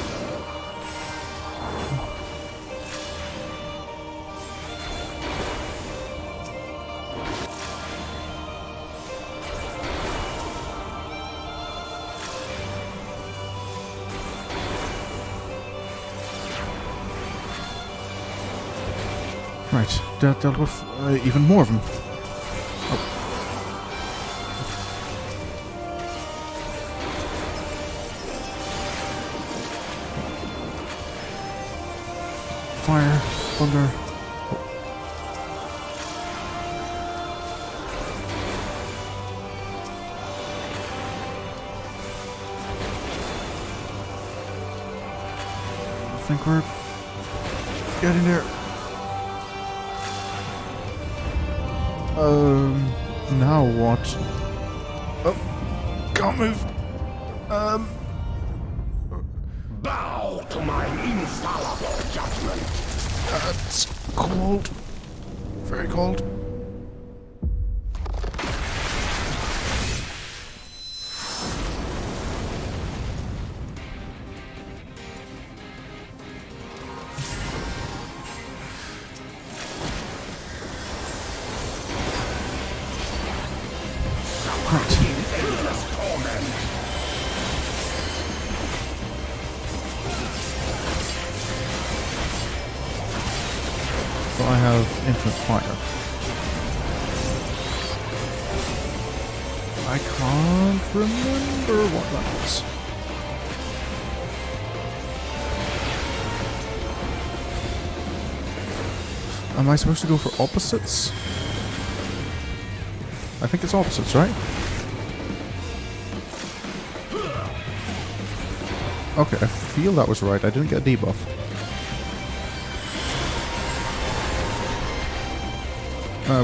Right, dealt with even more of them. Oh. Fire, thunder. Oh. I think we're getting there. Now what? Oh, can't move.
Bow to my infallible judgment.
It's cold. Very cold. So I have infinite fire. I can't remember what that was. Am I supposed to go for opposites? I think it's opposites, right? Okay, I feel that was right. I didn't get a debuff.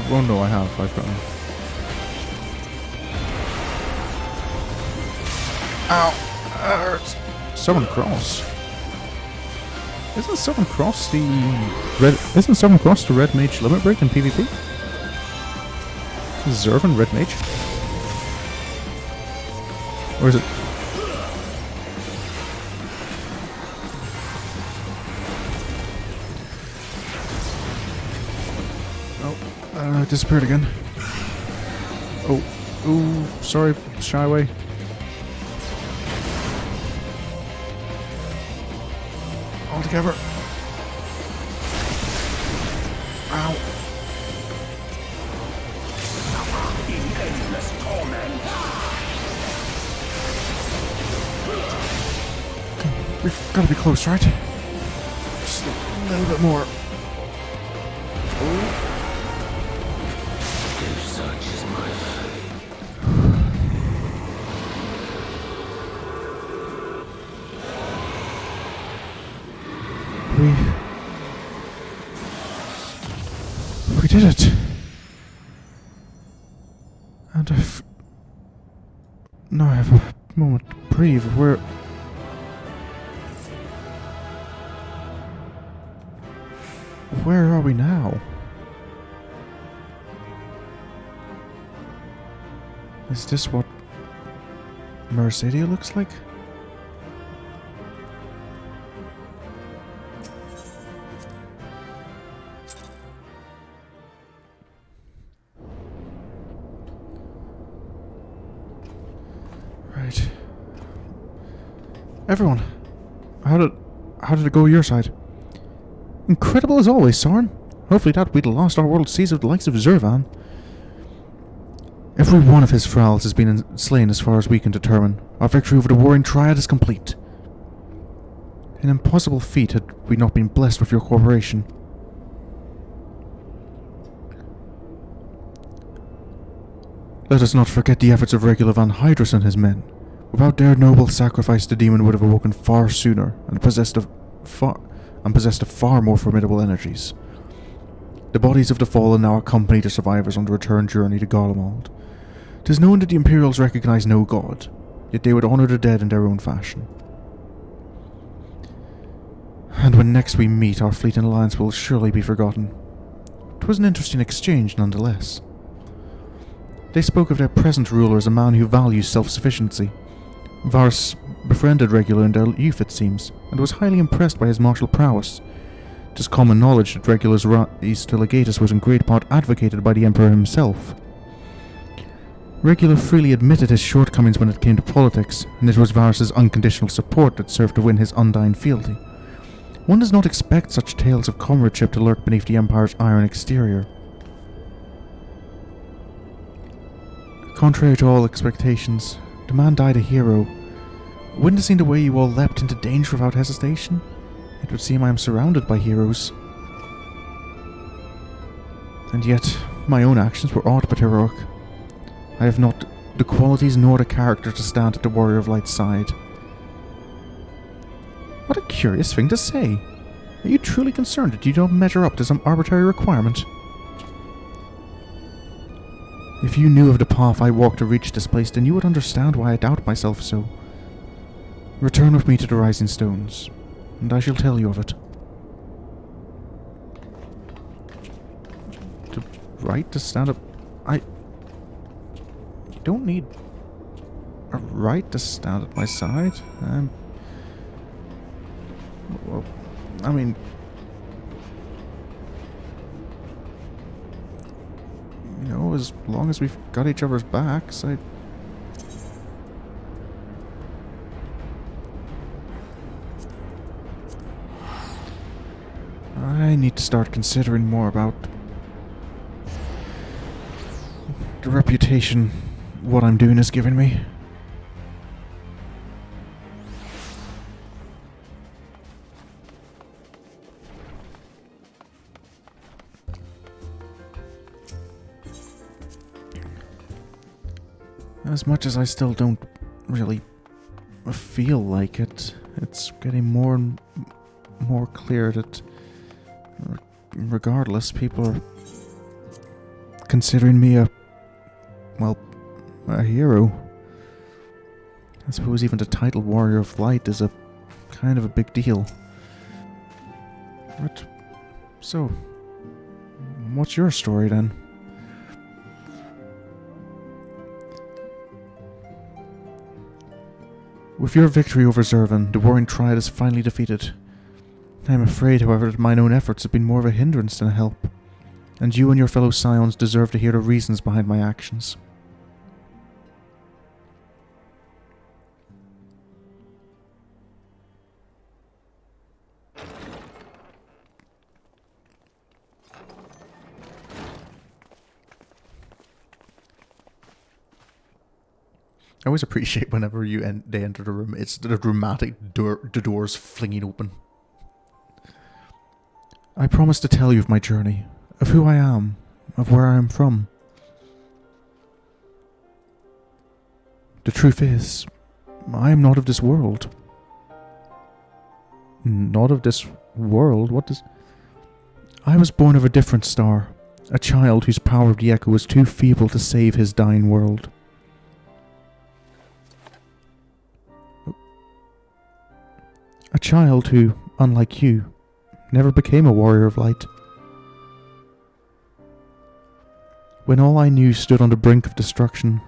Well, no, I have. I've got one. Ow! That hurts. Southern Cross. Isn't Southern Cross the red? Isn't Southern Cross the red mage limit break in PvP? Is Zervan red mage? Or is it? Disappeared again. Oh, ooh, sorry, shy away. All together. Ow.
In endless torment.
We've got to be close, right? Just a little bit more. Oh. We did it. And now I have a moment to breathe. Where are we now? Is this what Mercedia looks like? Right. Everyone, how did it go your side? Incredible as always, Sorin. Hopefully that we'd lost our world seas of the likes of Zervan. Every one of his thralls has been slain as far as we can determine. Our victory over the warring Triad is complete. An impossible feat had we not been blessed with your cooperation. Let us not forget the efforts of regular Van Hydrus and his men. Without their noble sacrifice, the demon would have awoken far sooner and possessed of far more formidable energies. The bodies of the fallen now accompany the survivors on the return journey to Garlemald. 'Tis known that the Imperials recognize no god, yet they would honor the dead in their own fashion. And when next we meet, our fleet and alliance will surely be forgotten. 'Twas an interesting exchange, nonetheless. They spoke of their present ruler as a man who values self-sufficiency. Varus befriended Regular in their youth, it seems, and was highly impressed by his martial prowess. It is common knowledge that Regular's rise to legatus was in great part advocated by the Emperor himself. Regular freely admitted his shortcomings when it came to politics, and it was Varus's unconditional support that served to win his undying fealty. One does not expect such tales of comradeship to lurk beneath the Empire's iron exterior. Contrary to all expectations, the man died a hero. Witnessing the way you all leapt into danger without hesitation, it would seem I am surrounded by heroes. And yet, my own actions were aught but heroic. I have not the qualities nor the character to stand at the Warrior of Light's side. What a curious thing to say. Are you truly concerned that you don't measure up to some arbitrary requirement? If you knew of the path I walked to reach this place, then you would understand why I doubt myself so. Return with me to the Rising Stones, and I shall tell you of it. The right to stand up... You don't need a right to stand at my side. Well, I mean... You know, as long as we've got each other's backs, I need to start considering more about the reputation what I'm doing is giving me. As much as I still don't really feel like it, it's getting more and more clear that regardless, people are considering me a hero. I suppose even the title Warrior of Light is a kind of a big deal. But, so, what's your story then? With your victory over Zervan, the warring Triad is finally defeated. I am afraid, however, that mine own efforts have been more of a hindrance than a help, and you and your fellow Scions deserve to hear the reasons behind my actions. I always appreciate whenever they enter the room, it's the dramatic the doors flinging open. I promise to tell you of my journey, of who I am, of where I am from. The truth is, I am not of this world. Not of this world? What does... I was born of a different star, a child whose power of the echo was too feeble to save his dying world. A child who, unlike you, never became a warrior of light. When all I knew stood on the brink of destruction,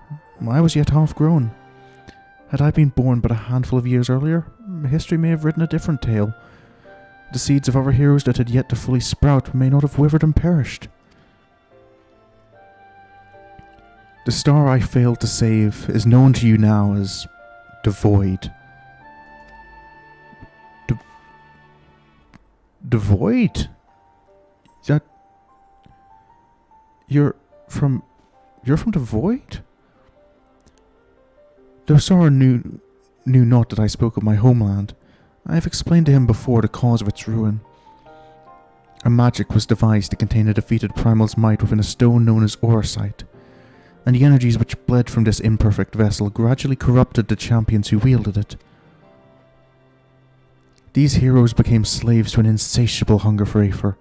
I was yet half grown. Had I been born but a handful of years earlier, history may have written a different tale. The seeds of other heroes that had yet to fully sprout may not have withered and perished. The star I failed to save is known to you now as the Void. The Void? That... You're from the Void? Though Sorin knew not that I spoke of my homeland, I have explained to him before the cause of its ruin. A magic was devised to contain a defeated Primal's might within a stone known as Eorzea, and the energies which bled from this imperfect vessel gradually corrupted the champions who wielded it. These heroes became slaves to an insatiable hunger for Aether,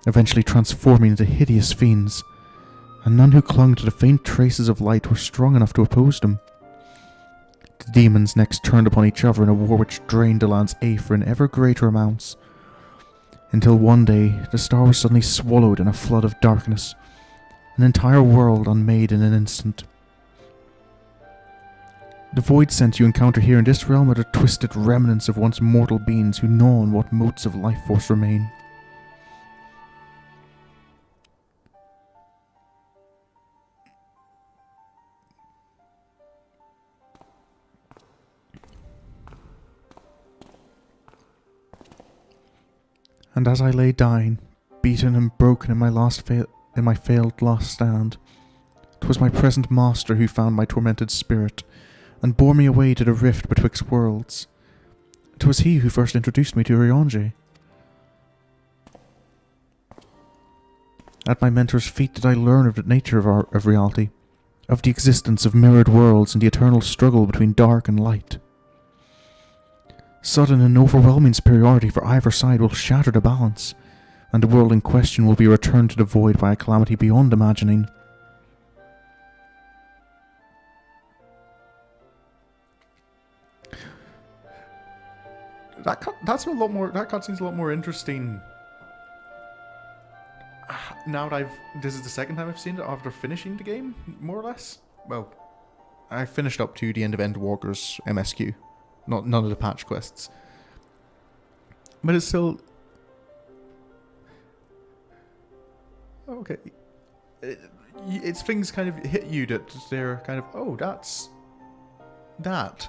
eventually transforming into hideous fiends, and none who clung to the faint traces of light were strong enough to oppose them. The demons next turned upon each other in a war which drained the land's Aether in ever greater amounts, until one day the star was suddenly swallowed in a flood of darkness, an entire world unmade in an instant. The void sense you encounter here in this realm are the twisted remnants of once mortal beings who gnaw on what motes of life force remain. And as I lay dying, beaten and broken in my failed last stand, 'twas my present master who found my tormented spirit, and bore me away to the rift betwixt worlds. 'Twas he who first introduced me to Urianger. At my mentor's feet did I learn of the nature of reality, of the existence of mirrored worlds and the eternal struggle between dark and light. Sudden and overwhelming superiority for either side will shatter the balance, and the world in question will be returned to the void by a calamity beyond imagining. That cutscene's a lot more interesting. Now that this is the second time I've seen it after finishing the game, more or less. Well, I finished up to the end of Endwalker's MSQ. None of the patch quests. But it's still... Okay. It's things kind of hit you that they're kind of, oh, that's... that.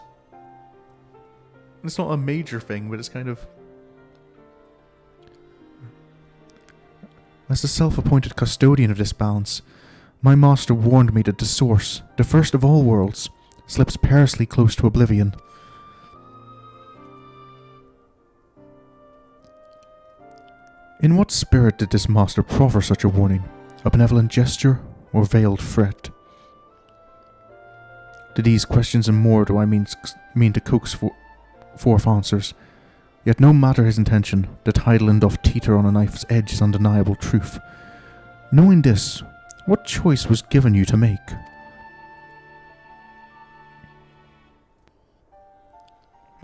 It's not a major thing, but it's kind of... As the self-appointed custodian of this balance, my master warned me that the source, the first of all worlds, slips perilously close to oblivion. In what spirit did this master proffer such a warning? A benevolent gesture, or veiled threat? To these questions and more do I mean to coax forth answers, yet no matter his intention, the Heideland doth teeter on a knife's edge is undeniable truth. Knowing this, what choice was given you to make?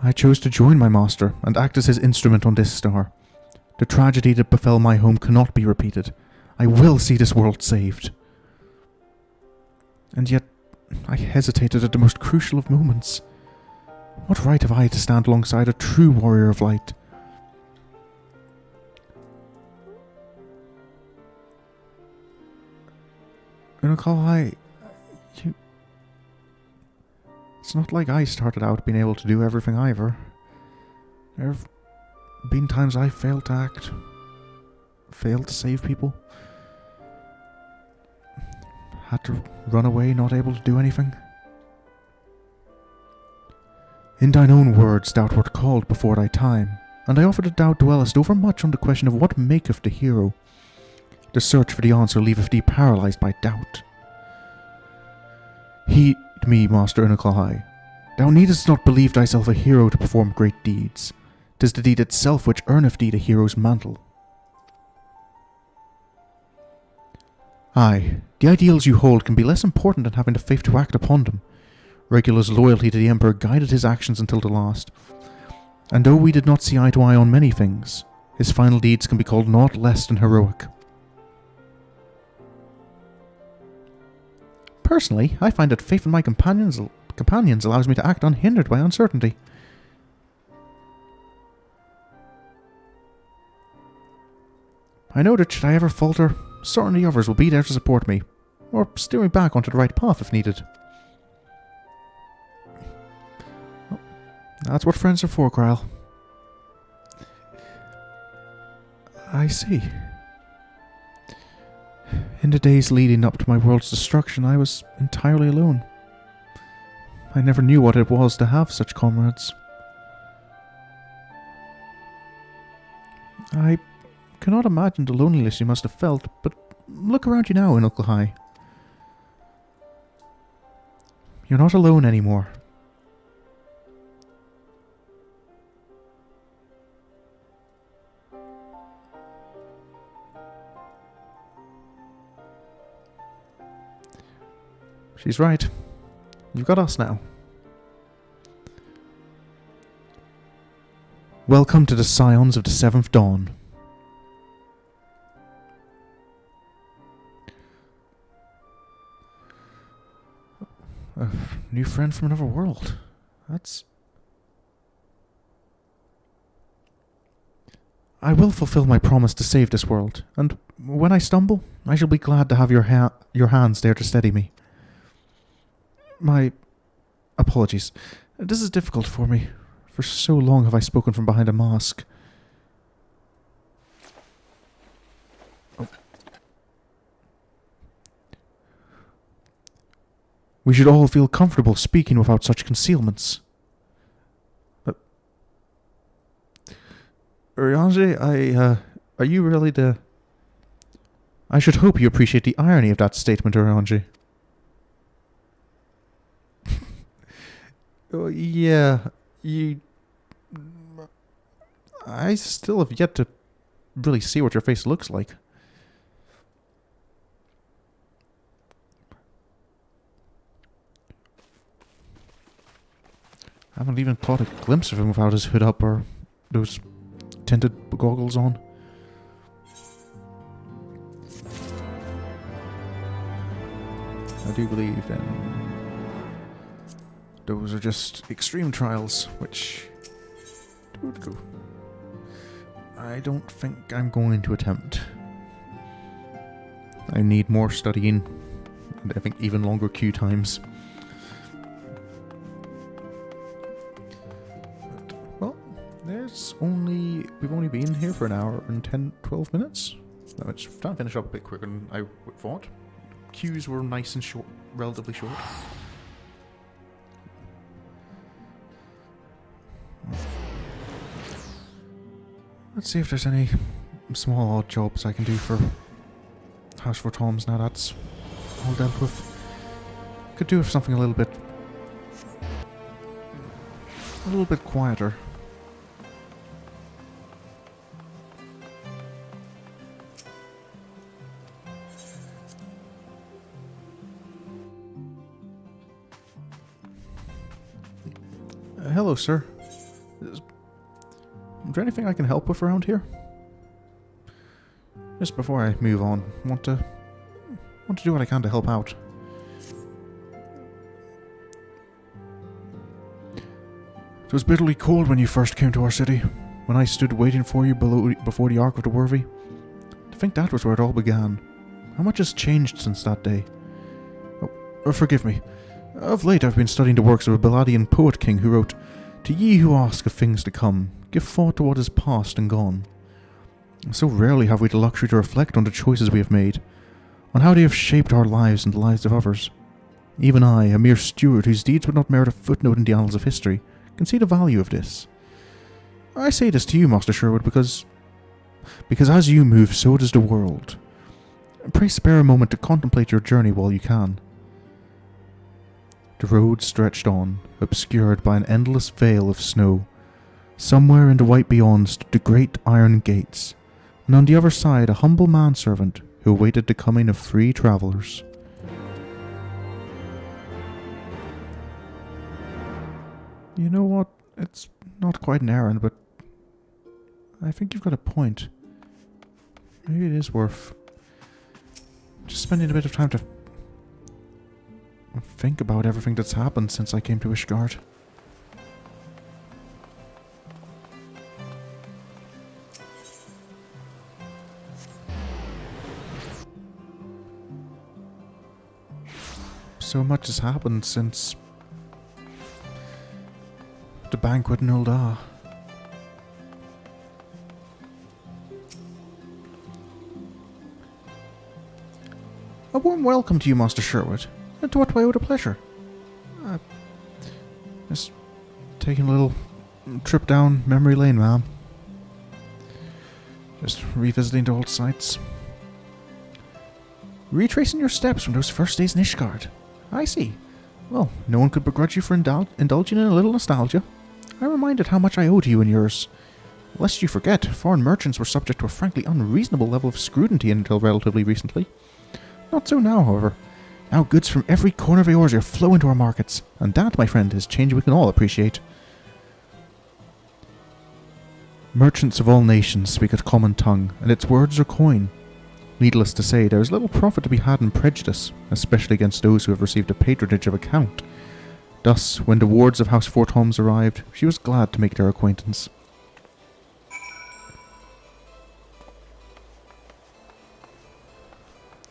I chose to join my master and act as his instrument on this star. The tragedy that befell my home cannot be repeated. I will see this world saved. And yet, I hesitated at the most crucial of moments. What right have I to stand alongside a true warrior of light? Unulkalhai, it's not like I started out being able to do everything either. There have been times I failed to act, failed to save people, had to run away, not able to do anything. In thine own words thou wert called before thy time, and I offer that thou dwellest overmuch on the question of what maketh the hero. The search for the answer leaveth thee paralysed by doubt. Heed me, Master Unulkalhai. Thou needest not believe thyself a hero to perform great deeds. 'Tis the deed itself which earneth thee the hero's mantle. Aye, the ideals you hold can be less important than having the faith to act upon them. Regula's loyalty to the Emperor guided his actions until the last. And though we did not see eye to eye on many things, his final deeds can be called naught less than heroic. Personally, I find that faith in my companions allows me to act unhindered by uncertainty. I know that should I ever falter, Sorin and the others will be there to support me, or steer me back onto the right path if needed. Well, that's what friends are for, Krile. I see. In the days leading up to my world's destruction, I was entirely alone. I never knew what it was to have such comrades. I cannot imagine the loneliness you must have felt, but look around you now, Unulkalhai. You're not alone anymore. She's right. You've got us now. Welcome to the Scions of the Seventh Dawn. A new friend from another world. That's... I will fulfill my promise to save this world, and when I stumble, I shall be glad to have your hands there to steady me. My apologies. This is difficult for me. For so long have I spoken from behind a mask. Oh. We should all feel comfortable speaking without such concealments. Urianger, are you really the... I should hope you appreciate the irony of that statement, Urianger. Oh, yeah, I still have yet to really see what your face looks like. I haven't even caught a glimpse of him without his hood up or those tinted goggles on. I do believe then those are just extreme trials, which I don't think I'm going to attempt. I need more studying, and I think even longer queue times. But, well, we've only been here for an hour and 12 minutes. It's trying to finish up a bit quicker than I thought. Queues were nice and short, relatively short. Let's see if there's any small odd jobs I can do for House for Toms now that's all dealt with. Could do with something a little bit quieter. Hello, sir. Is there anything I can help with around here? Just before I move on, want to do what I can to help out. It was bitterly cold when you first came to our city, when I stood waiting for you before the Ark of the Worthy. I think that was where it all began. How much has changed since that day? Oh, forgive me. Of late I've been studying the works of a Balladian poet king who wrote, "To ye who ask of things to come, give thought to what is past and gone." So rarely have we the luxury to reflect on the choices we have made, on how they have shaped our lives and the lives of others. Even I, a mere steward whose deeds would not merit a footnote in the annals of history, can see the value of this. I say this to you, Master Sherwood, because as you move, so does the world. Pray spare a moment to contemplate your journey while you can. The road stretched on, obscured by an endless veil of snow. Somewhere in the white beyond stood the great iron gates, and on the other side a humble manservant who awaited the coming of free travellers. You know what? It's not quite an errand, but I think you've got a point. Maybe it is worth just spending a bit of time to think about everything that's happened since I came to Ishgard. So much has happened since the banquet in Ul'dah. A warm welcome to you, Master Sherwood. And to what do I owe the pleasure? Just taking a little trip down memory lane, ma'am. Just revisiting the old sites. Retracing your steps from those first days in Ishgard. I see. Well, no one could begrudge you for indulging in a little nostalgia. I'm reminded how much I owe to you and yours. Lest you forget, foreign merchants were subject to a frankly unreasonable level of scrutiny until relatively recently. Not so now, however. Now goods from every corner of Eorzea flow into our markets, and that, my friend, is change we can all appreciate. Merchants of all nations speak a common tongue, and its words are coin. Needless to say, there is little profit to be had in prejudice, especially against those who have received a patronage of account. Thus, when the wards of House Fort Holmes arrived, she was glad to make their acquaintance.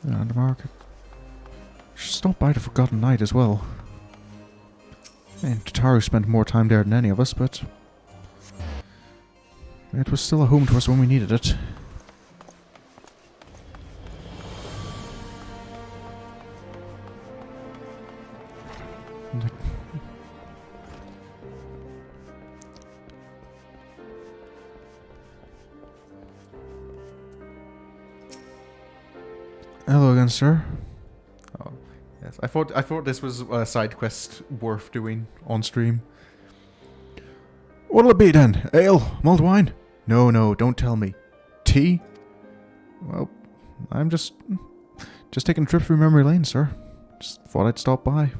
And the market. Should stop by the Forgotten Night as well. And Tataru spent more time there than any of us, but it was still a home to us when we needed it. Hello again, sir. Oh, yes. I thought this was a side quest worth doing on stream. What'll it be then? Ale? Mulled wine? No, don't tell me. Tea? Well, I'm just taking a trip through memory lane, sir. Just thought I'd stop by.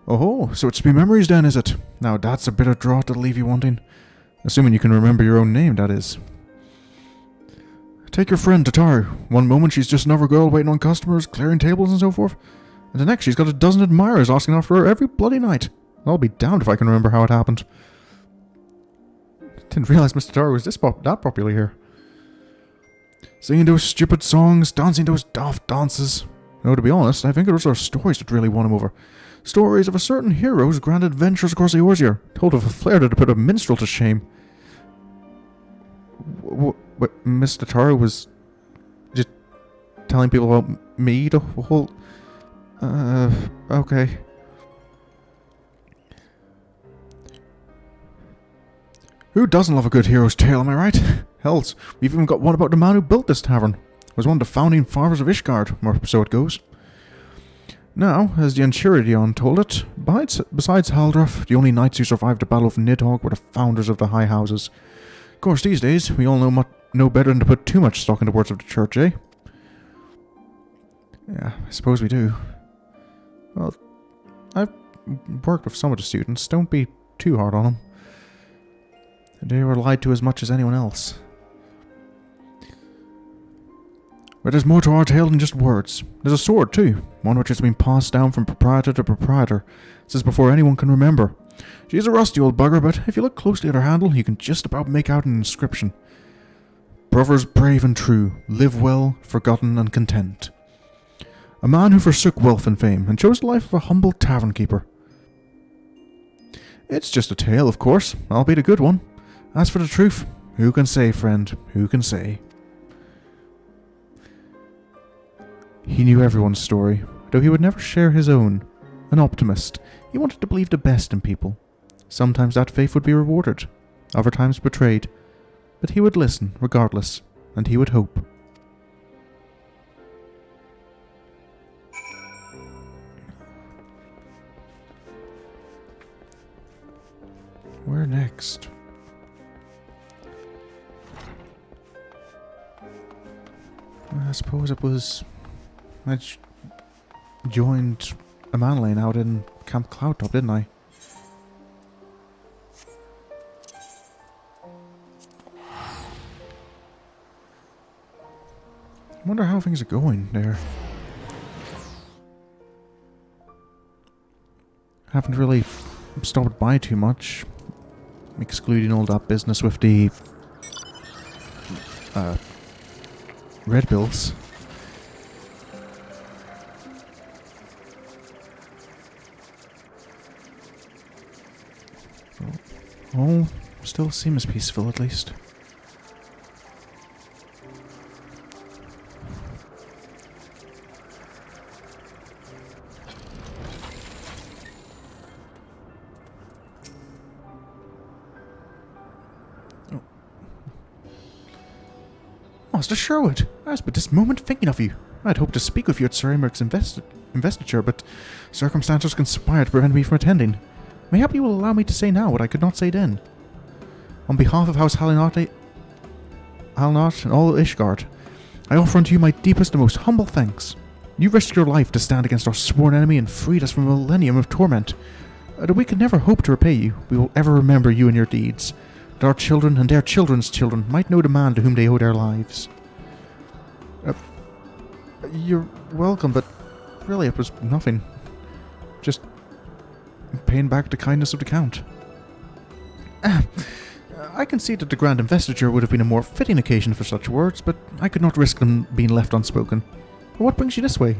Oh, so it's to be memories then, is it? Now that's a bit of draught that'll leave you wanting. Assuming you can remember your own name, that is. Take your friend, Tataru. One moment she's just another girl waiting on customers, clearing tables and so forth. And the next she's got a dozen admirers asking after her every bloody night. I'll be damned if I can remember how it happened. Didn't realize Mr. Tataru was that popular here. Singing those stupid songs, dancing those daft dances. No, to be honest, I think it was our stories that really won him over. Stories of a certain hero's grand adventures across Eorzea, told of a flair that put a minstrel to shame. What, Mr. Tataru was just telling people about me the whole... okay. Who doesn't love a good hero's tale, am I right? Hells, we've even got one about the man who built this tavern. Was one of the founding fathers of Ishgard, or so it goes. Now, as the Urianger told it, besides Haldroth, the only knights who survived the Battle of Nidhogg were the founders of the High Houses. Of course, these days, we all know better than to put too much stock in the words of the church, eh? Yeah, I suppose we do. Well, I've worked with some of the students. Don't be too hard on them. They were lied to as much as anyone else. But there's more to our tale than just words. There's a sword, too. One which has been passed down from proprietor to proprietor, since before anyone can remember. She's a rusty old bugger, but if you look closely at her handle, you can just about make out an inscription. Brothers brave and true, live well, forgotten and content. A man who forsook wealth and fame, and chose the life of a humble tavern keeper. It's just a tale, of course, albeit a good one. As for the truth, who can say, friend, who can say? He knew everyone's story, though he would never share his own. An optimist, he wanted to believe the best in people. Sometimes that faith would be rewarded, other times betrayed. But he would listen, regardless, and he would hope. Where next? I suppose it was... I joined a man lane out in Camp Cloudtop, didn't I? I wonder how things are going there. Haven't really stopped by too much, excluding all that business with the Red Bills. All still seems peaceful, at least. Master Sherwood, I was but this moment thinking of you. I had hoped to speak with you at Sir Aymerich's investiture, but circumstances conspired to prevent me from attending. Mayhap you will allow me to say now what I could not say then. On behalf of House Hallinot and all Ishgard, I offer unto you my deepest and most humble thanks. You risked your life to stand against our sworn enemy and freed us from a millennium of torment. Though we could never hope to repay you, we will ever remember you and your deeds, that our children and their children's children might know the man to whom they owe their lives. You're welcome, but really it was nothing. Just paying back the kindness of the Count. I can see that the Grand Investiture would have been a more fitting occasion for such words, but I could not risk them being left unspoken. What brings you this way?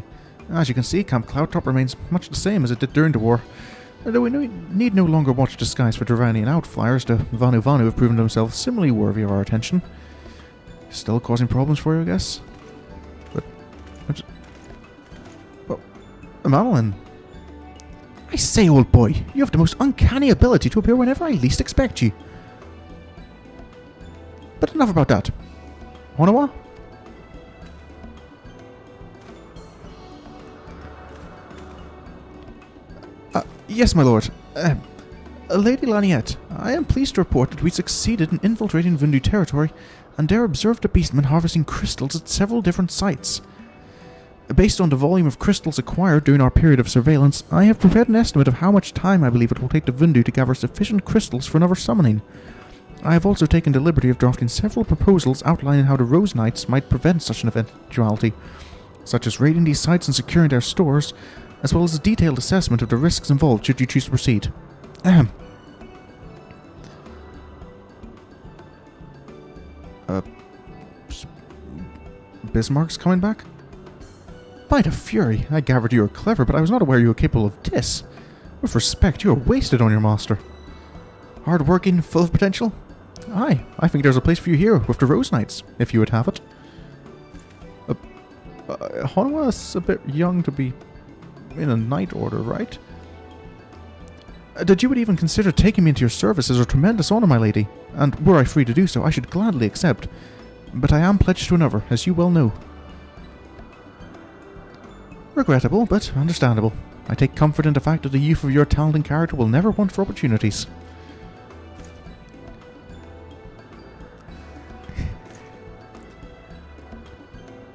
As you can see, Camp Cloudtop remains much the same as it did during the war. Though we need no longer watch the skies for Duranian outflyers, the Vanu Vanu have proven themselves similarly worthy of our attention. Still causing problems for you, I guess? But... well, Madeline. I say, old boy, you have the most uncanny ability to appear whenever I least expect you. But enough about that. Honawa? Yes, my lord. Lady Laniette, I am pleased to report that we succeeded in infiltrating Vundu territory and there observed a beastman harvesting crystals at several different sites. Based on the volume of crystals acquired during our period of surveillance, I have prepared an estimate of how much time I believe it will take the Vundu to gather sufficient crystals for another summoning. I have also taken the liberty of drafting several proposals outlining how the Rose Knights might prevent such an eventuality, such as raiding these sites and securing their stores, as well as a detailed assessment of the risks involved should you choose to proceed. Bismarck's coming back? By the Fury, I gathered you were clever, but I was not aware you were capable of this. With respect, you are wasted on your master. Hard-working, full of potential? Aye, I think there's a place for you here with the Rose Knights, if you would have it. Honawa's a bit young to be in a knight order, right? That you would even consider taking me into your service is a tremendous honour, my lady, and were I free to do so, I should gladly accept. But I am pledged to another, as you well know. Regrettable, but understandable. I take comfort in the fact that the youth of your talent and character will never want for opportunities.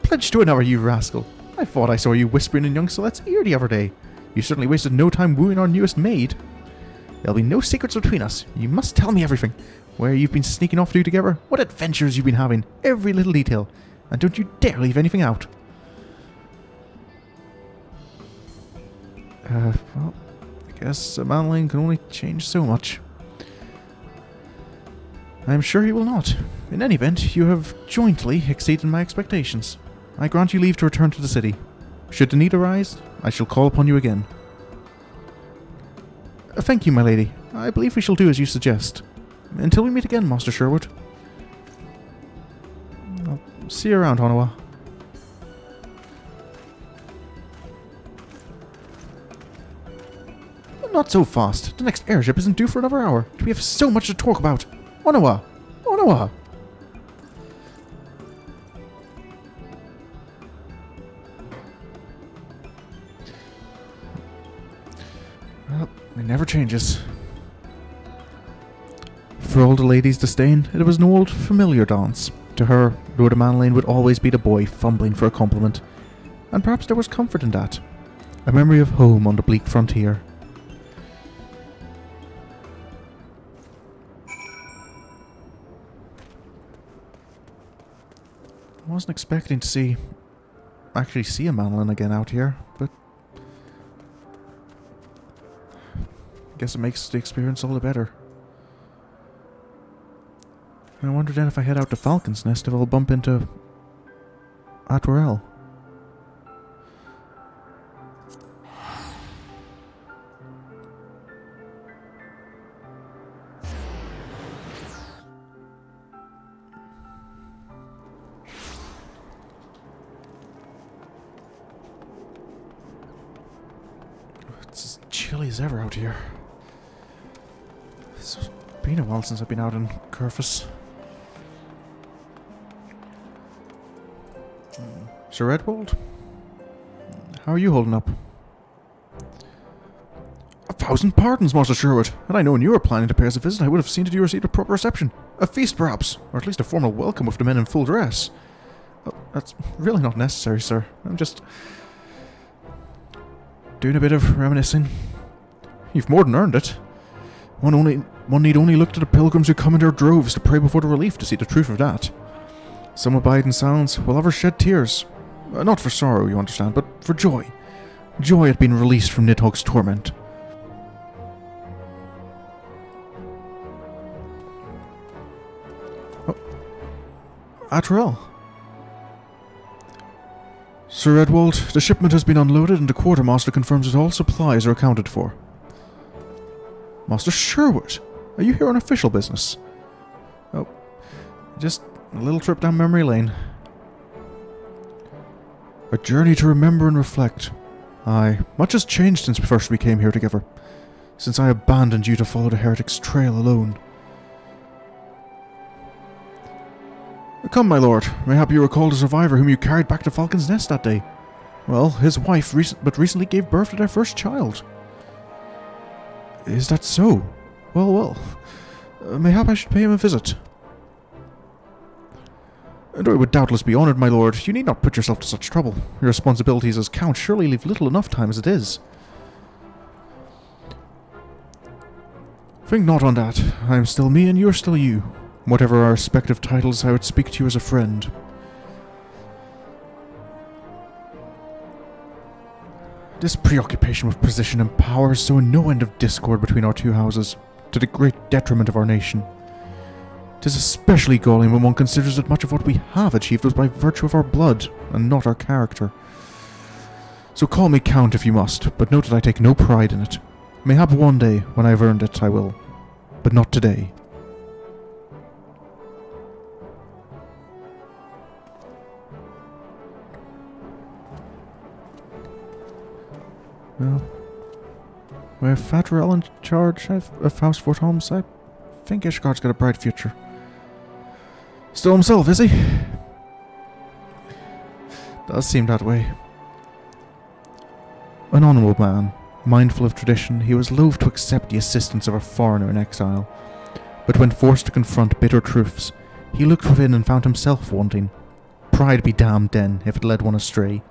Pledged to another, you rascal. I thought I saw you whispering in young Solette's ear the other day. You certainly wasted no time wooing our newest maid. There'll be no secrets between us. You must tell me everything. Where you've been sneaking off to together, what adventures you've been having, every little detail. And don't you dare leave anything out. Well, I guess Madeline can only change so much. I'm sure he will not. In any event, you have jointly exceeded my expectations. I grant you leave to return to the city. Should the need arise, I shall call upon you again. Thank you, my lady. I believe we shall do as you suggest. Until we meet again, Master Sherwood. I'll see you around, Honawa. Not so fast. The next airship isn't due for another hour. We have so much to talk about. Honawa! Honawa! Well, it never changes. For all the lady's disdain, it was an old, familiar dance. To her, Lord Manlane would always be the boy fumbling for a compliment. And perhaps there was comfort in that. A memory of home on the bleak frontier. I wasn't expecting to actually see a Manlin again out here, but I guess it makes the experience all the better. I wonder then if I head out to Falcon's Nest if I'll bump into Atwarel. It's as chilly as ever out here. It's been a while since I've been out in Curfus. Sir Redwald? How are you holding up? 1,000 pardons, Master Sherwood. Had I known you were planning to pay us a visit, I would have seen that you received a proper reception. A feast, perhaps, or at least a formal welcome with the men in full dress. Oh, that's really not necessary, sir. I'm just doing a bit of reminiscing. You've more than earned it. One need only look to the pilgrims who come in their droves to pray before the relief to see the truth of that. Some abide in silence, while others shed tears. Not for sorrow, you understand, but for joy. Joy at being released from Nidhogg's torment. Oh. Atrel. Sir Edwald, the shipment has been unloaded and the quartermaster confirms that all supplies are accounted for. Master Sherwood, are you here on official business? Oh, just a little trip down memory lane. A journey to remember and reflect. Aye, much has changed since first we came here together. Since I abandoned you to follow the heretic's trail alone. Come, my lord. Mayhap you recall the survivor whom you carried back to Falcon's Nest that day. Well, his wife recently gave birth to their first child. Is that so? Well. Mayhap I should pay him a visit. And I would doubtless be honoured, my lord. You need not put yourself to such trouble. Your responsibilities as Count surely leave little enough time as it is. Think not on that. I am still me and you are still you. Whatever our respective titles, I would speak to you as a friend. This preoccupation with position and power is sowing no end of discord between our two houses, to the great detriment of our nation. 'Tis especially galling when one considers that much of what we have achieved was by virtue of our blood, and not our character. So call me Count if you must, but note that I take no pride in it. Mayhap one day, when I have earned it, I will. But not today. Well, with Fatrell in charge of House Fort Holmes, I think Ishgard's got a bright future. Still himself, is he? Does seem that way. An honourable man, mindful of tradition, he was loath to accept the assistance of a foreigner in exile. But when forced to confront bitter truths, he looked within and found himself wanting. Pride be damned then, if it led one astray.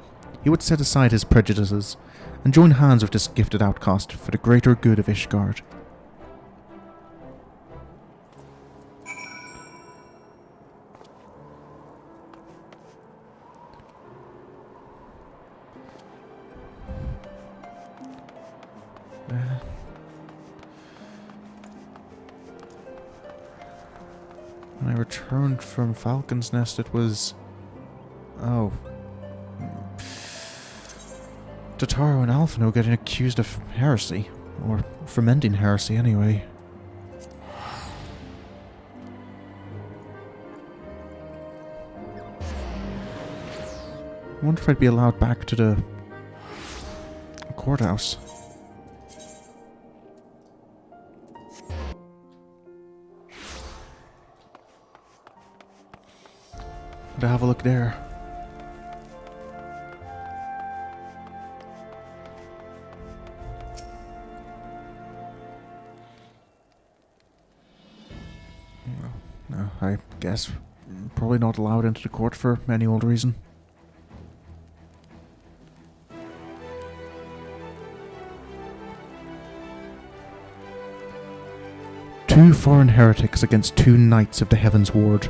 He would set aside his prejudices, and join hands with this gifted outcast for the greater good of Ishgard. When I returned from Falcon's Nest, it was... oh... Totaro and Alphino getting accused of heresy. Or fomenting heresy, anyway. I wonder if I'd be allowed back to the courthouse. To have a look there. No, I guess probably not allowed into the court for any old reason. Two foreign heretics against two knights of the Heaven's Ward.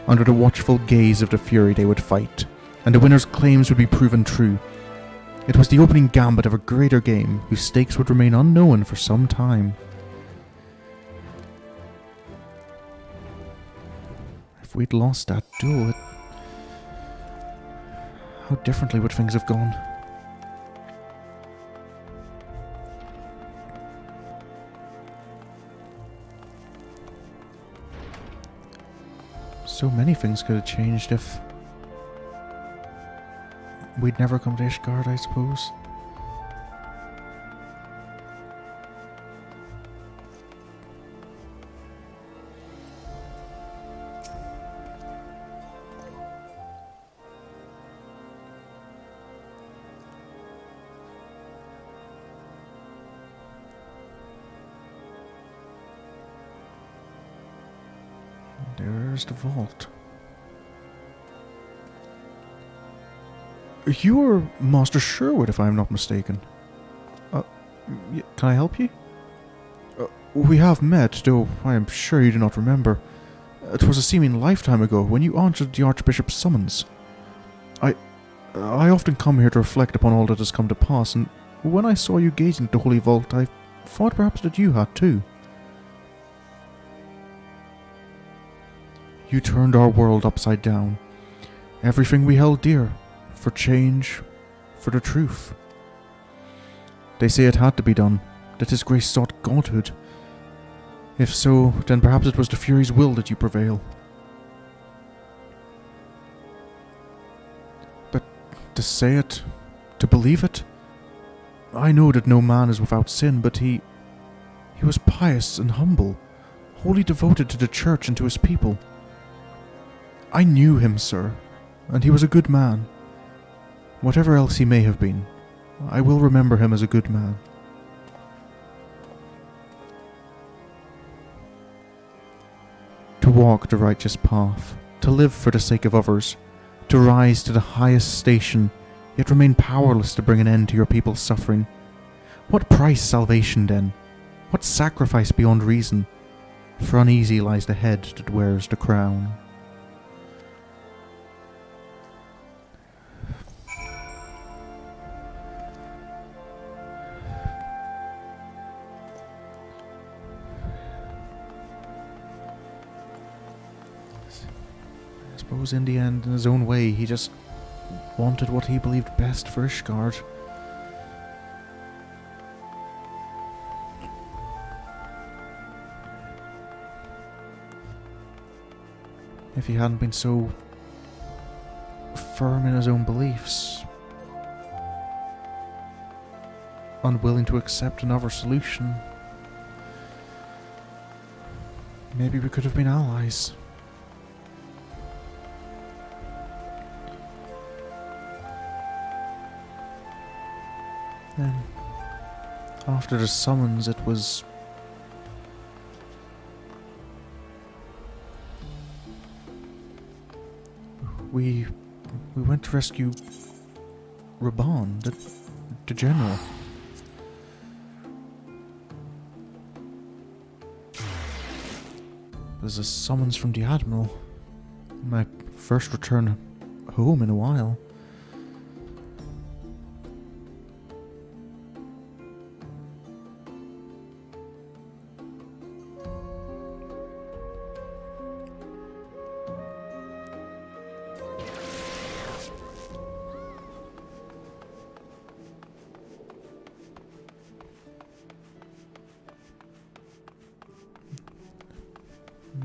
Under the watchful gaze of the Fury they would fight, and the winner's claims would be proven true. It was the opening gambit of a greater game, whose stakes would remain unknown for some time. If we'd lost that duel, how differently would things have gone? So many things could have changed if we'd never come to Ishgard, I suppose. There's the vault. You are Master Sherwood, if I am not mistaken. Can I help you? We have met, though I am sure you do not remember. It was a seeming lifetime ago when you answered the Archbishop's summons. I often come here to reflect upon all that has come to pass, and when I saw you gazing at the holy vault, I thought perhaps that you had too. You turned our world upside down. Everything we held dear, for change, for the truth. They say it had to be done, that His grace sought godhood. If so, then perhaps it was the Fury's will that you prevail. But to say it, to believe it, I know that no man is without sin, but he was pious and humble, wholly devoted to the church and to his people. I knew him, sir, and he was a good man. Whatever else he may have been, I will remember him as a good man. To walk the righteous path, to live for the sake of others, to rise to the highest station, yet remain powerless to bring an end to your people's suffering. What price salvation then? What sacrifice beyond reason? For uneasy lies the head that wears the crown. I suppose in the end, in his own way, he just wanted what he believed best for Ishgard. If he hadn't been so firm in his own beliefs, unwilling to accept another solution, maybe we could have been allies. Then, after the summons, it was... We went to rescue Raban, the general. There's a summons from the Admiral. My first return home in a while.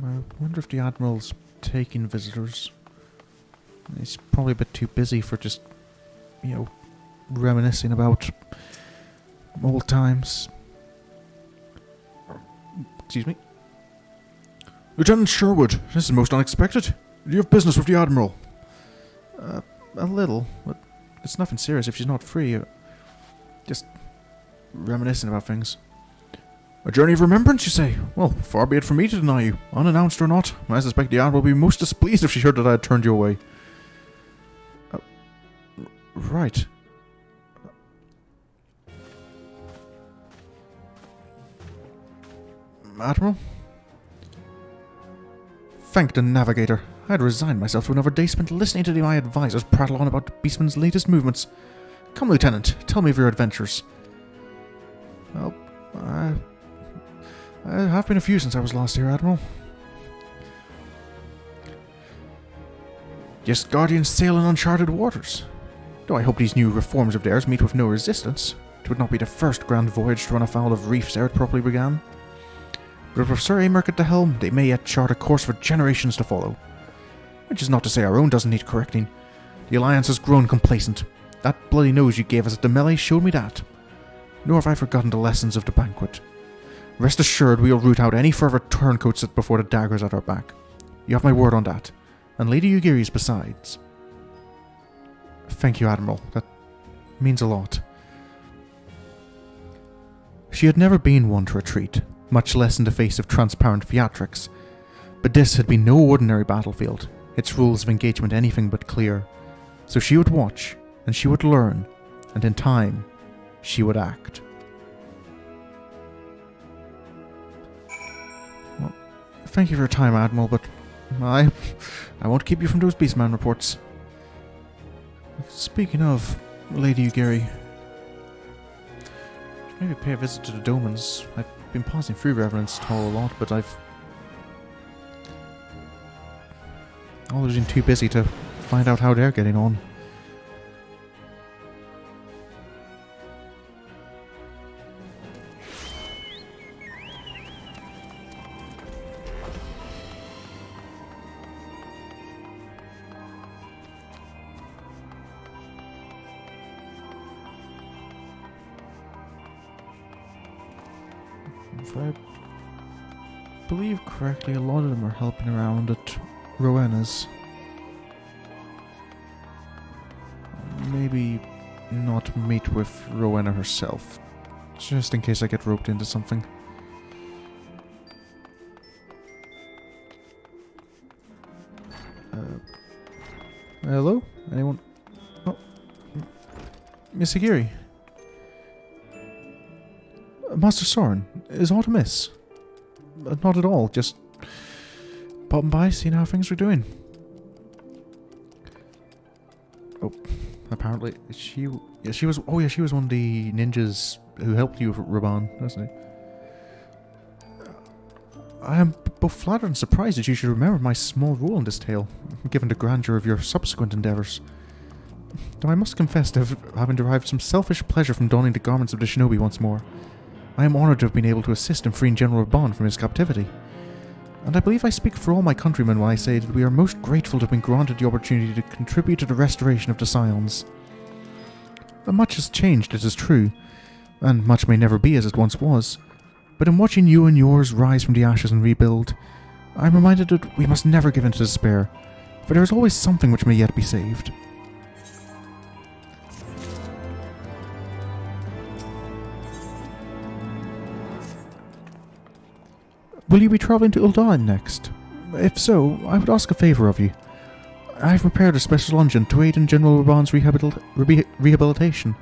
I wonder if the Admiral's taking visitors. He's probably a bit too busy for just, reminiscing about old times. Excuse me? Lieutenant Sherwood, this is most unexpected. Do you have business with the Admiral? A little, but it's nothing serious if she's not free. Just reminiscing about things. A journey of remembrance, you say? Well, far be it from me to deny you. Unannounced or not, I suspect the Admiral will be most displeased if she heard that I had turned you away. Right. Admiral? Thank the Navigator. I had resigned myself to another day spent listening to my advisors prattle on about the Beastman's latest movements. Come, Lieutenant, tell me of your adventures. Well, I have been a few since I was last here, Admiral. Yes, Guardians sail in uncharted waters. Though I hope these new reforms of theirs meet with no resistance. It would not be the first grand voyage to run afoul of reefs ere it properly began. But with Sir Amerk at the helm, they may yet chart a course for generations to follow. Which is not to say our own doesn't need correcting. The Alliance has grown complacent. That bloody nose you gave us at the melee showed me that. Nor have I forgotten the lessons of the banquet. Rest assured we will root out any further turncoats before the daggers at our back. You have my word on that. And Lady Ugiri's besides. Thank you, Admiral. That means a lot. She had never been one to retreat, much less in the face of transparent theatrics. But this had been no ordinary battlefield, its rules of engagement anything but clear. So she would watch, and she would learn, and in time, she would act. Well, thank you for your time, Admiral, but I won't keep you from those Beastman reports. Speaking of Lady Ugeri, maybe pay a visit to the Domans. I've been passing through Reverend's Hall a lot, but I've always been too busy to find out how they're getting on. If I believe correctly, a lot of them are helping around at Rowena's. Maybe not meet with Rowena herself, just in case I get roped into something. Hello? Anyone? Oh. Miss Ugeri? Master Sorin, is aught amiss? Not at all, just popping by, seeing how things were doing. Oh, apparently she was she was one of the ninjas who helped you with Raban, wasn't he? I am both flattered and surprised that you should remember my small role in this tale, given the grandeur of your subsequent endeavours. Though I must confess to having derived some selfish pleasure from donning the garments of the shinobi once more. I am honoured to have been able to assist in freeing General Raban from his captivity. And I believe I speak for all my countrymen when I say that we are most grateful to have been granted the opportunity to contribute to the restoration of the Scions. Much has changed, it is true, and much may never be as it once was. But in watching you and yours rise from the ashes and rebuild, I am reminded that we must never give in to despair, for there is always something which may yet be saved. Will you be travelling to Ul'dah next? If so, I would ask a favour of you. I have prepared a special unguent to aid in General Raban's rehabilitation.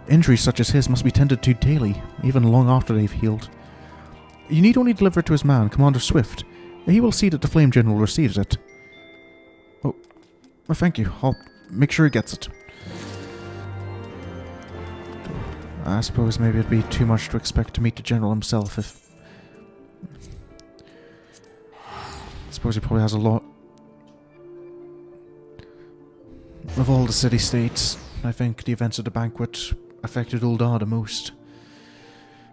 Injuries such as his must be tended to daily, even long after they've healed. You need only deliver it to his man, Commander Swift. He will see that the Flame General receives it. Oh, thank you. I'll make sure he gets it. I suppose maybe it'd be too much to expect to meet the General himself if... I suppose he probably has a lot... Of all the city-states, I think the events of the banquet affected Ul'dah the most.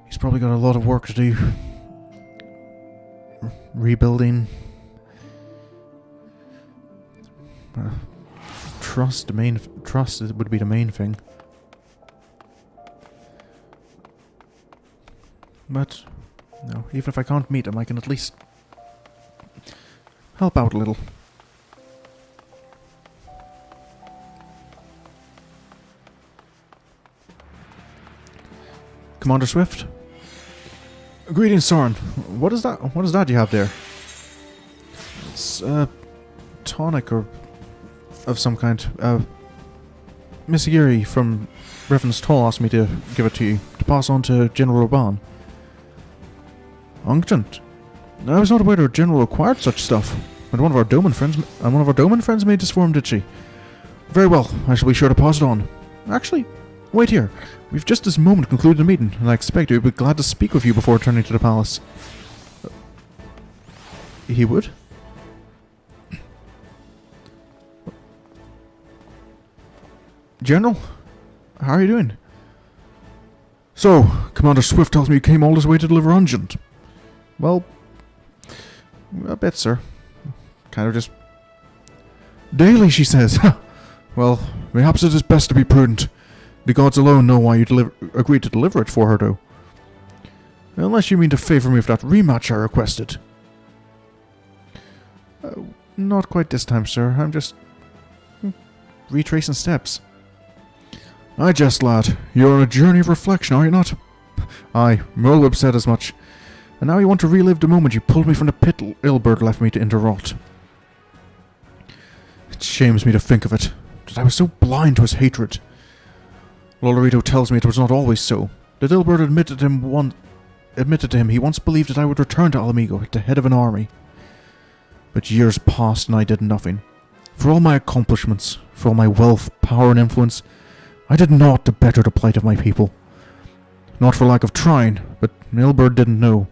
He's probably got a lot of work to do. Rebuilding. Trust would be the main thing. But, no, even if I can't meet him, I can at least help out a little. Commander Swift? Greetings, Sorin. What is that you have there? It's a tonic or of some kind. Miss Ugeri from Reverend's Hall asked me to give it to you, to pass on to General Raban. Unguent? I was not aware that General acquired such stuff. And one of our Doman friends made this for him, did she? Very well, I shall be sure to pass it on. Actually, wait here. We've just this moment concluded the meeting, and I expect he would be glad to speak with you before returning to the palace. He would? General? How are you doing? So, Commander Swift tells me you came all this way to deliver unguent. Well, a bit, sir. Kind of just... Daily, she says. Well, perhaps it is best to be prudent. The gods alone know why you agreed to deliver it for her, though. Unless you mean to favour me with that rematch I requested. Not quite this time, sir. I'm just... retracing steps. I jest, lad. You're on a journey of reflection, are you not? Aye, Merlweb said as much. And now you want to relive the moment you pulled me from the pit Ilberd left me to interrot. It shames me to think of it, that I was so blind to his hatred. Lolorito tells me it was not always so, that Ilberd admitted to him he once believed that I would return to Alamigo at the head of an army. But years passed and I did nothing. For all my accomplishments, for all my wealth, power, and influence, I did naught to better the plight of my people. Not for lack of trying, but Milbert didn't know.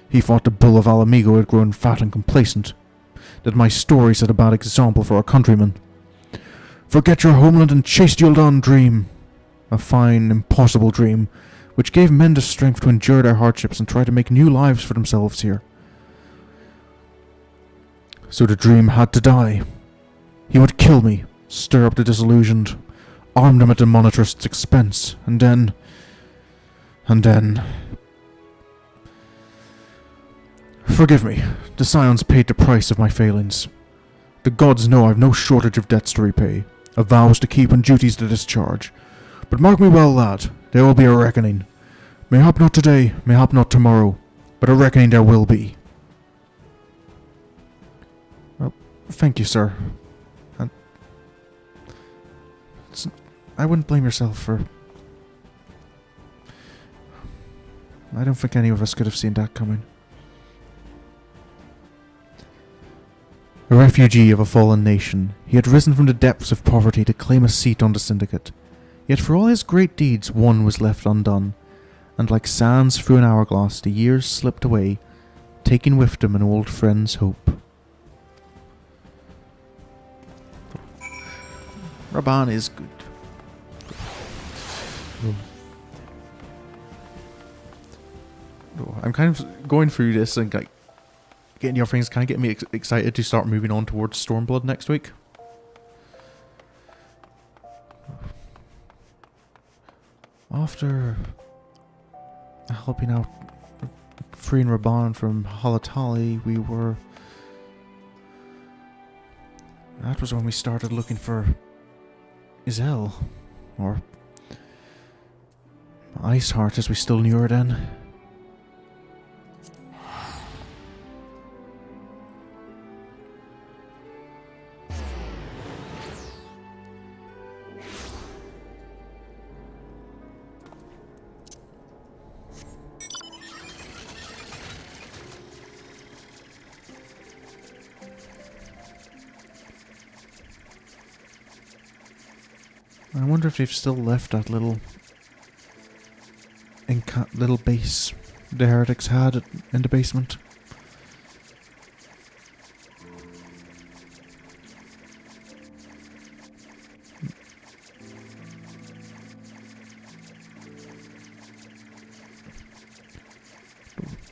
He thought the bull of Alamigo had grown fat and complacent, that my story set a bad example for our countrymen. Forget your homeland and chase the Uldan dream. A fine, impossible dream, which gave men the strength to endure their hardships and try to make new lives for themselves here. So the dream had to die. He would kill me, stir up the disillusioned, arm them at the monetarist's expense, and then... Forgive me, the Scions paid the price of my failings. The gods know I've no shortage of debts to repay, of vows to keep and duties to discharge. But mark me well, lad, there will be a reckoning. Mayhap not today, mayhap not tomorrow, but a reckoning there will be. Well, thank you, sir. And I wouldn't blame yourself for... I don't think any of us could have seen that coming. A refugee of a fallen nation, he had risen from the depths of poverty to claim a seat on the syndicate. Yet for all his great deeds, one was left undone, and like sands through an hourglass, the years slipped away, taking with them an old friend's hope. Raban is good. I'm kind of going through this and like getting your things kind of getting me excited to start moving on towards Stormblood next week. After helping out freeing Raban from Halatali, that was when we started looking for Izel, or Iceheart as we still knew her then. I wonder if they've still left that little base the heretics had in the basement.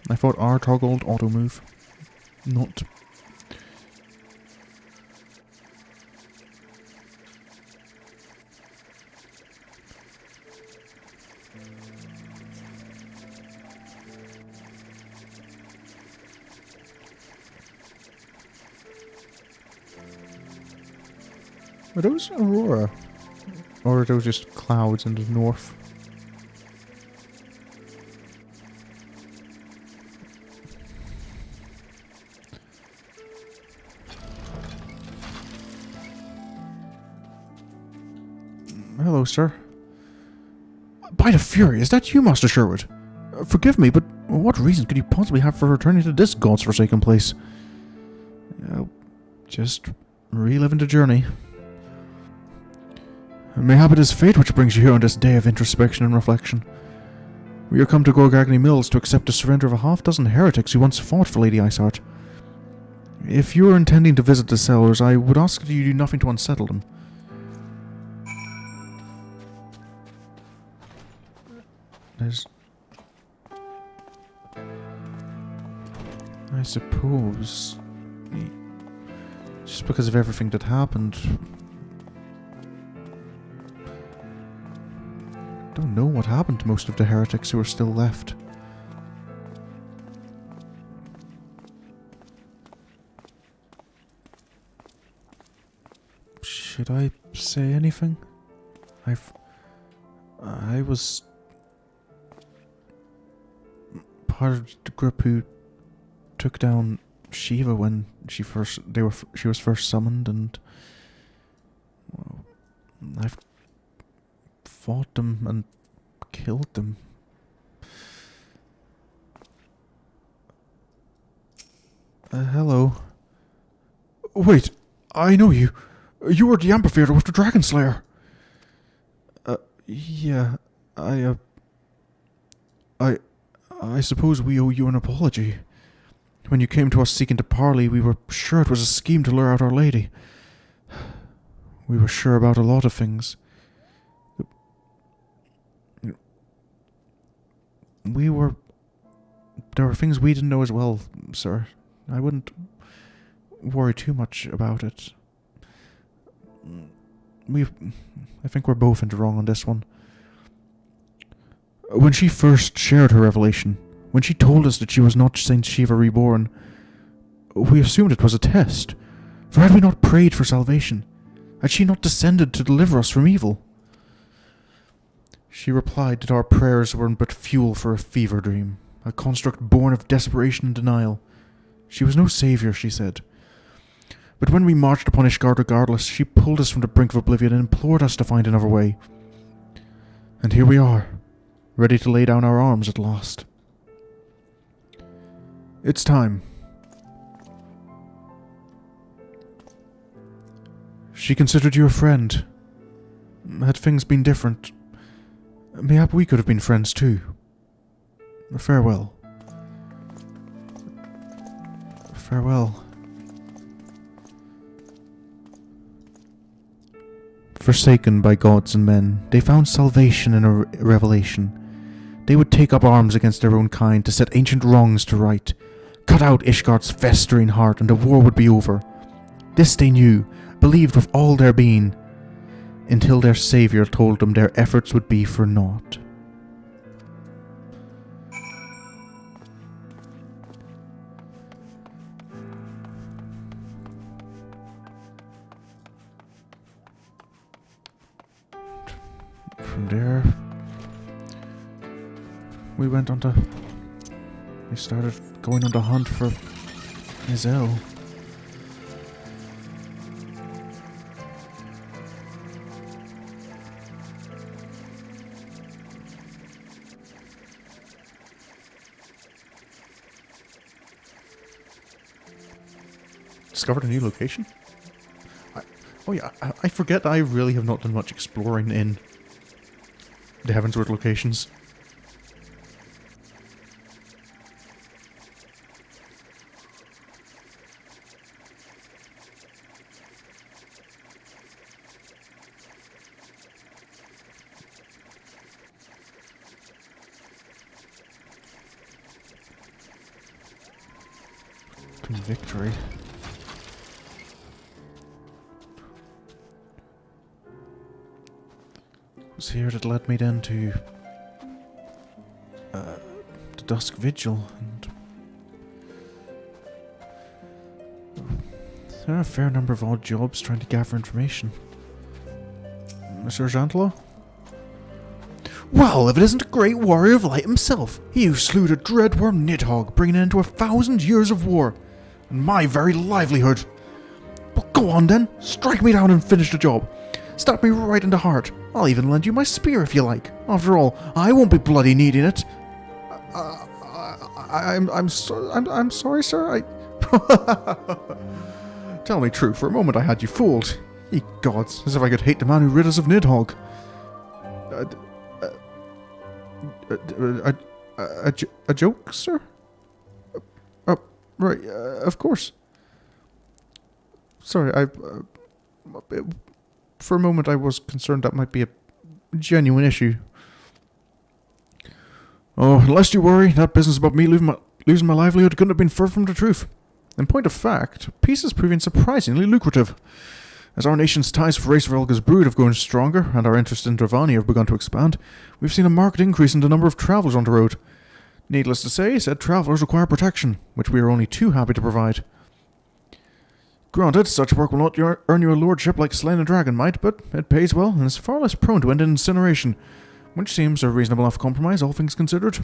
I thought R toggled auto move, not. Are those Aurora? Or are those just clouds in the north? Hello, sir. By the Fury, is that you, Master Sherwood? Forgive me, but what reason could you possibly have for returning to this god's forsaken place? Just reliving the journey. Mayhap it is fate which brings you here on this day of introspection and reflection. We are come to Gorgagny Mills to accept the surrender of a half-dozen heretics who once fought for Lady Iceheart. If you are intending to visit the cellars, I would ask that you do nothing to unsettle them. There's... I suppose... just because of everything that happened... I don't know what happened to most of the heretics who are still left. Should I say anything? I was part of the group who took down Shiva when she was first summoned, and well, I've fought them and killed them. Hello. Wait, I know you. You were the amphitheater with the Dragon Slayer. Yeah, I suppose we owe you an apology. When you came to us seeking to parley, we were sure it was a scheme to lure out Our Lady. We were sure about a lot of things. There were things we didn't know as well, sir. I wouldn't worry too much about it. I think we're both in the wrong on this one. When she first shared her revelation, when she told us that she was not Saint Shiva reborn, we assumed it was a test. For had we not prayed for salvation? Had she not descended to deliver us from evil? She replied that our prayers were but fuel for a fever dream, a construct born of desperation and denial. She was no savior, she said. But when we marched upon Ishgard regardless, she pulled us from the brink of oblivion and implored us to find another way. And here we are, ready to lay down our arms at last. It's time. She considered you a friend. Had things been different, mayhap we could have been friends too. Farewell. Farewell. Forsaken by gods and men, they found salvation in a revelation. They would take up arms against their own kind to set ancient wrongs to right, cut out Ishgard's festering heart, and the war would be over. This they knew, believed with all their being, until their savior told them their efforts would be for naught. From there, we started going on the hunt for Azys. Discovered a new location? I forget I really have not done much exploring in the Heavensward locations. Victory. It was here that led me then to the Dusk Vigil, and there are a fair number of odd jobs trying to gather information. Monsieur Gentila? Well, if it isn't a great warrior of light himself, he who slew the dreadworm Nidhogg, bringing an end to 1,000 years of war, and my very livelihood. Well, go on then, strike me down and finish the job. Stab me right in the heart. I'll even lend you my spear if you like. After all, I won't be bloody needing it. I'm sorry, sir. Tell me true. For a moment I had you fooled. Ye gods, as if I could hate the man who rid us of Nidhogg. A joke, sir? Right, of course. Sorry, for a moment I was concerned that might be a genuine issue. Oh, lest you worry, that business about me losing my livelihood couldn't have been further from the truth. In point of fact, peace is proving surprisingly lucrative. As our nation's ties for Race Relga's brood have grown stronger, and our interest in Dravani have begun to expand, we've seen a marked increase in the number of travellers on the road. Needless to say, said travellers require protection, which we are only too happy to provide. Granted, such work will not earn you a lordship like slaying a dragon might, but it pays well and is far less prone to end in incineration, which seems a reasonable enough compromise, all things considered.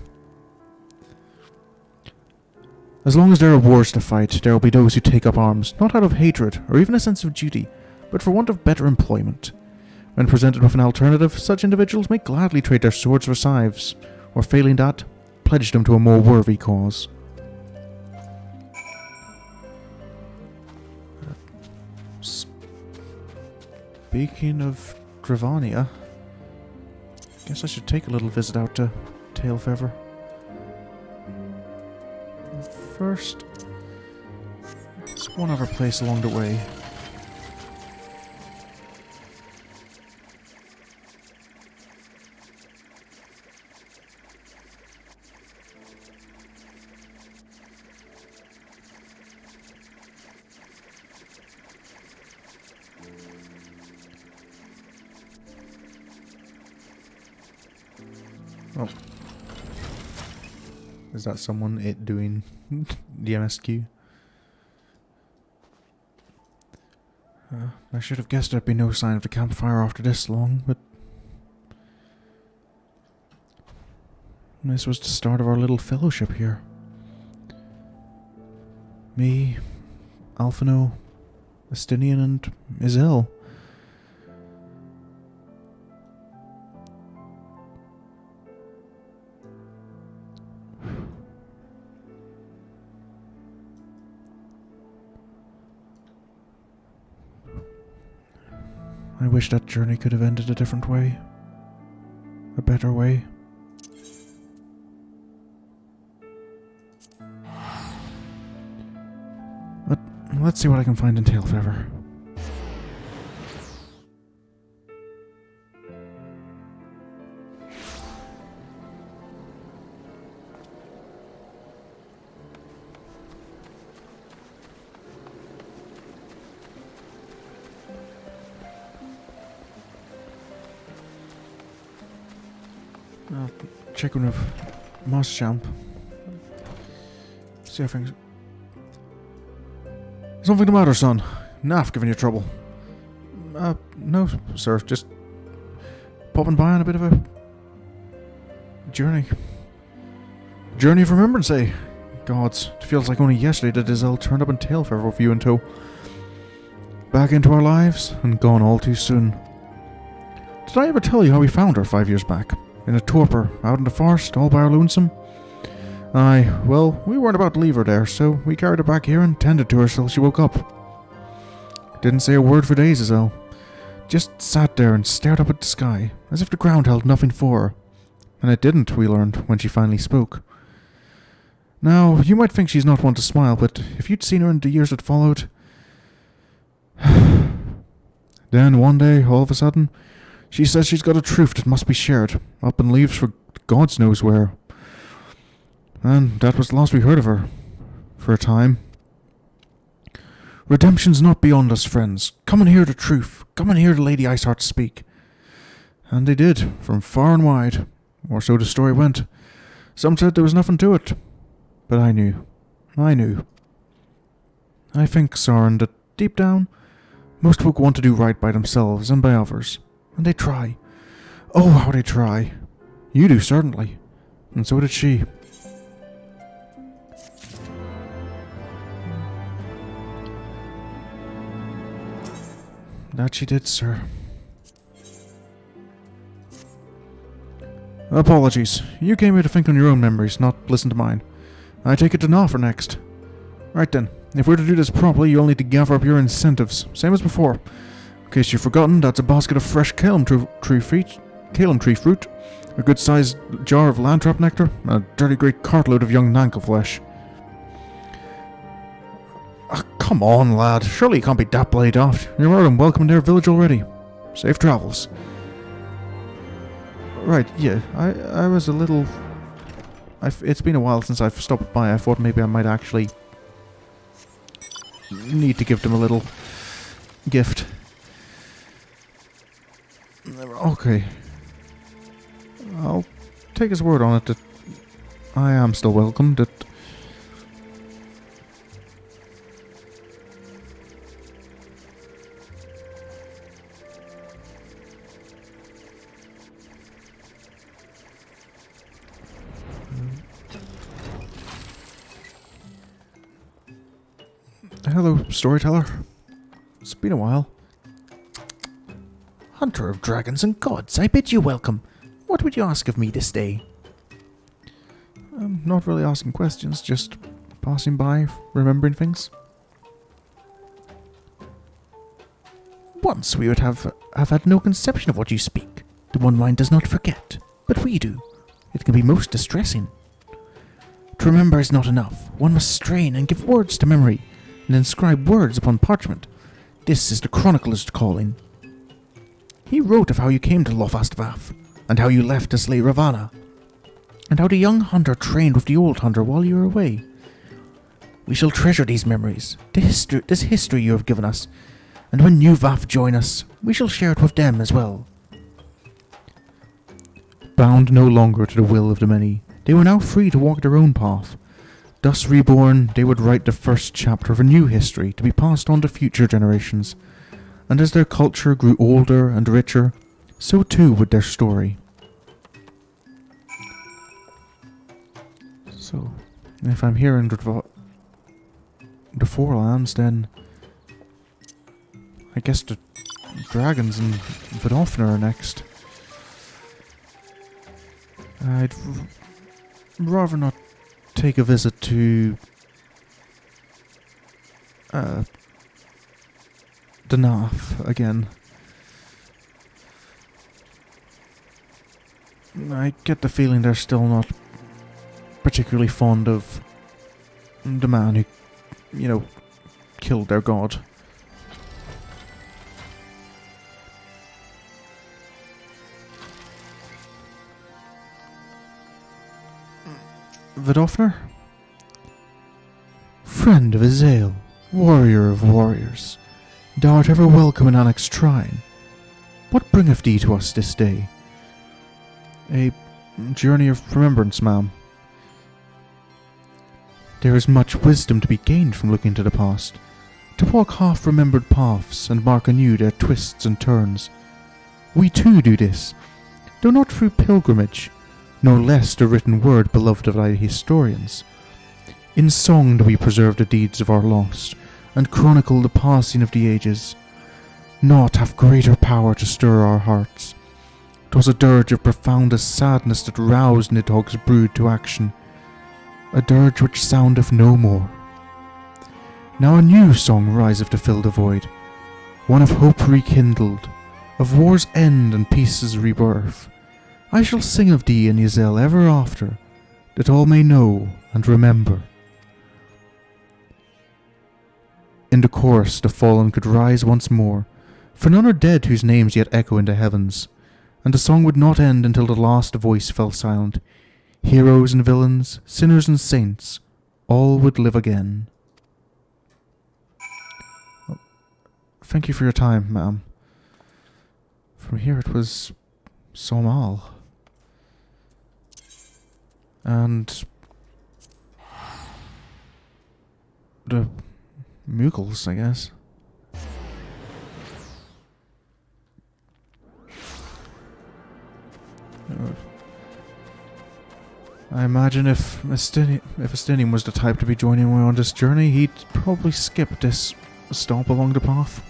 As long as there are wars to fight, there will be those who take up arms, not out of hatred or even a sense of duty, but for want of better employment. When presented with an alternative, such individuals may gladly trade their swords for scythes, or failing that, pledge them to a more worthy cause. Speaking of Dravania, guess I should take a little visit out to Tailfeather. First, there's one other place along the way. Oh. Is that someone doing the MSQ? I should have guessed there'd be no sign of the campfire after this long, but this was the start of our little fellowship here. Me, Alphino, Estinian, and Izel. I wish that journey could have ended a different way. A better way. But let's see what I can find in Tailfeather. I'll check in with Marschamp. See how things... Something the matter, son? Naff giving you trouble? No, sir. Just popping by on a bit of a journey. Journey of remembrance, eh? Gods, it feels like only yesterday that Izel turned up in Tailfeather with you in tow. Back into our lives, and gone all too soon. Did I ever tell you how we found her 5 years back? In a torpor, out in the forest, all by our lonesome? Aye, well, we weren't about to leave her there, so we carried her back here and tended to her till she woke up. Didn't say a word for days, Izel. Just sat there and stared up at the sky, as if the ground held nothing for her. And it didn't, we learned, when she finally spoke. Now, you might think she's not one to smile, but if you'd seen her in the years that followed... Then, one day, all of a sudden... She says she's got a truth that must be shared, up and leaves for God knows where. And that was the last we heard of her. For a time. Redemption's not beyond us, friends. Come and hear the truth. Come and hear the Lady Iceheart speak. And they did, from far and wide. Or so the story went. Some said there was nothing to it. But I knew. I knew. I think, Sorin, that deep down, most folk want to do right by themselves and by others. And they try. Oh, how they try. You do, certainly. And so did she. That she did, sir. Apologies. You came here to think on your own memories, not listen to mine. I take it to Noffer next. Right then. If we're to do this properly, you'll need to gather up your incentives. Same as before. In case you've forgotten, that's a basket of fresh Kalem tree fruit, a good-sized jar of Lantrap nectar, and a dirty great cartload of young Nanka flesh. Come on, lad. Surely you can't be that bloody daft. You're more than welcome in their village already. Safe travels. Right, yeah, I was a little... It's been a while since I've stopped by. I thought maybe I might actually need to give them a little gift. Okay. I'll take his word on it that I am still welcome, that... Hello, storyteller. It's been a while.
Hunter of dragons and gods, I bid you welcome. What would you ask of me this day?
I'm not really asking questions, just passing by, remembering things.
once we would have had no conception of what you speak. The one mind does not forget, but we do. It can be most distressing. To remember is not enough. One must strain and give words to memory, and inscribe words upon parchment. This is the chronicler's calling. He wrote of how you came to Lofastvaf, and how you left to slay Ravana, and how the young hunter trained with the old hunter while you were away. We shall treasure these memories, this history you have given us, and when new Vaf join us, we shall share it with them as well.
Bound no longer to the will of the many, they were now free to walk their own path. Thus reborn, they would write the first chapter of a new history to be passed on to future generations, and as their culture grew older and richer, so too would their story. So, if I'm here in the Forelands, then I guess the dragons and Vidofna are next. I'd rather not take a visit to the Naf again. I get the feeling they're still not particularly fond of the man who, killed their god. Vidofner? Friend of Azys, warrior of warriors, thou art ever welcome in Anak's shrine. What bringeth thee to us this day? A journey of remembrance, ma'am. There is much wisdom to be gained from looking to the past, to walk half-remembered paths and mark anew their twists and turns. We too do this, though not through pilgrimage, nor less the written word beloved of thy historians. In song do we preserve the deeds of our lost, and chronicle the passing of the ages. Naught hath greater power to stir our hearts. 'Twas a dirge of profoundest sadness that roused Nidhogg's brood to action, a dirge which soundeth no more. Now a new song riseth to fill the void, one of hope rekindled, of war's end and peace's rebirth. I shall sing of thee in Ysel ever after, that all may know and remember. In the chorus the fallen could rise once more, for none are dead whose names yet echo in the heavens, and the song would not end until the last voice fell silent. Heroes and villains, sinners and saints, all would live again. Oh, thank you for your time, ma'am. From here it was Somal. And the Muggles, I guess. I imagine if Estinian was the type to be joining me on this journey, he'd probably skip this stop along the path.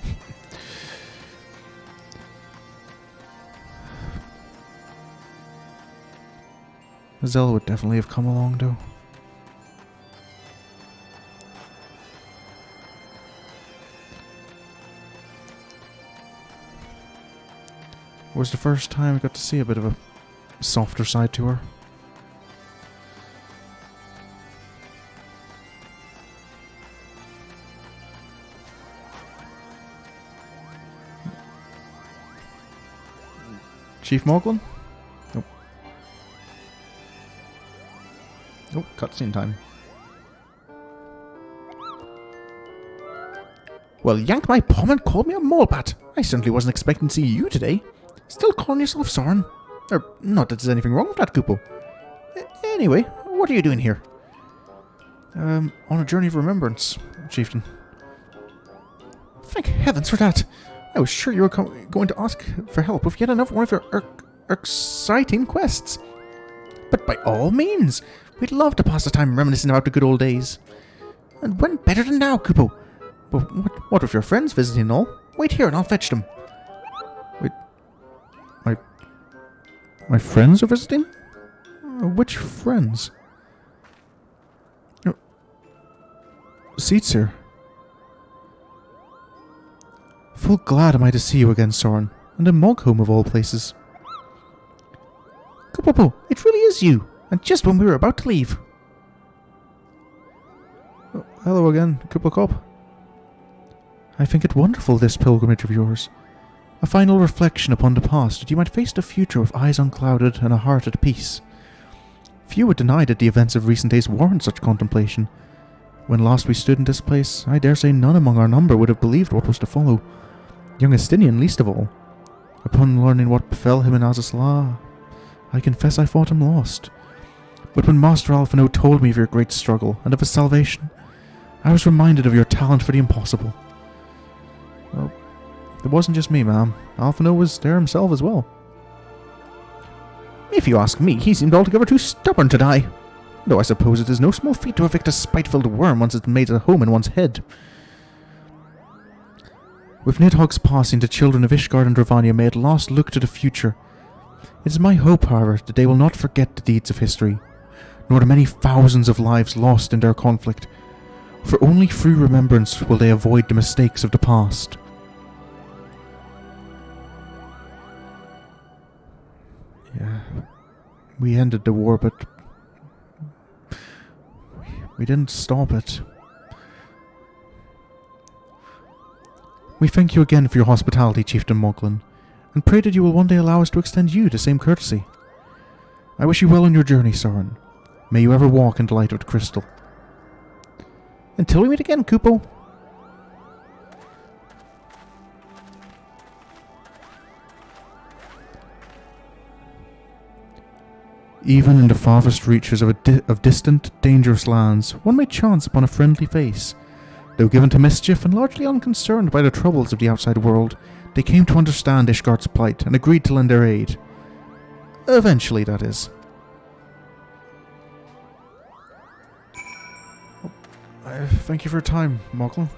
Zell would definitely have come along, though. It was the first time I got to see a bit of a softer side to her. Chief Moglin? Nope. Oh, cutscene time.
Well, yanked my palm and called me a molepat. I certainly wasn't expecting to see you today. Still calling yourself Sorin? Not that there's anything wrong with that, Kupo. Anyway, what are you doing here?
On a journey of remembrance, Chieftain.
Thank heavens for that. I was sure you were going to ask for help with yet another one of your exciting quests. But by all means, we'd love to pass the time reminiscing about the good old days. And when better than now, Kupo?
But what if your friends visiting and all?
Wait here and I'll fetch them.
Wait, my friends are visiting? Which friends? Seats here. Full glad am I to see you again, Sorin, and in Mogholm of all places.
Kupopo, it really is you, and just when we were about to leave.
Oh, hello again, Kuplakop. I think it wonderful, this pilgrimage of yours. A final reflection upon the past, that you might face the future with eyes unclouded and a heart at peace. Few would deny that the events of recent days warrant such contemplation. When last we stood in this place, I dare say none among our number would have believed what was to follow. Young Estinian least of all. Upon learning what befell him in Azys Llya, I confess I thought him lost. But when Master Alphino told me of your great struggle and of his salvation, I was reminded of your talent for the impossible. Well, it wasn't just me, ma'am. Alphino was there himself as well.
If you ask me, he seemed altogether too stubborn to die. Though I suppose it is no small feat to evict a spite-filled worm once it's made a home in one's head.
With Nidhogg's passing, the children of Ishgard and Dravania may at last look to the future. It is my hope, however, that they will not forget the deeds of history, nor the many thousands of lives lost in their conflict, for only through remembrance will they avoid the mistakes of the past. Yeah, we ended the war, but we didn't stop it. We thank you again for your hospitality, Chieftain Moglin, and pray that you will one day allow us to extend you the same courtesy. I wish you well on your journey, Sorin. May you ever walk in the light of the crystal.
Until we meet again, Kupo.
Even in the farthest reaches of distant, dangerous lands, one may chance upon a friendly face. Though given to mischief and largely unconcerned by the troubles of the outside world, they came to understand Ishgard's plight and agreed to lend their aid. Eventually, that is. Thank you for your time, Moglin.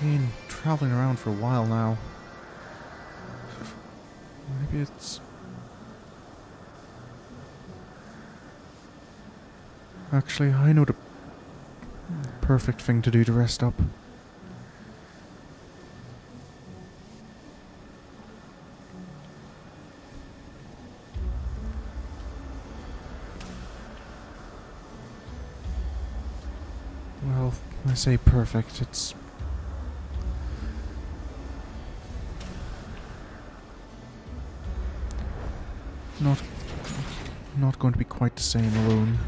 Been traveling around for a while now. Maybe it's... Actually, I know the perfect thing to do to rest up. Well, I say perfect, it's... Not going to be quite the same alone.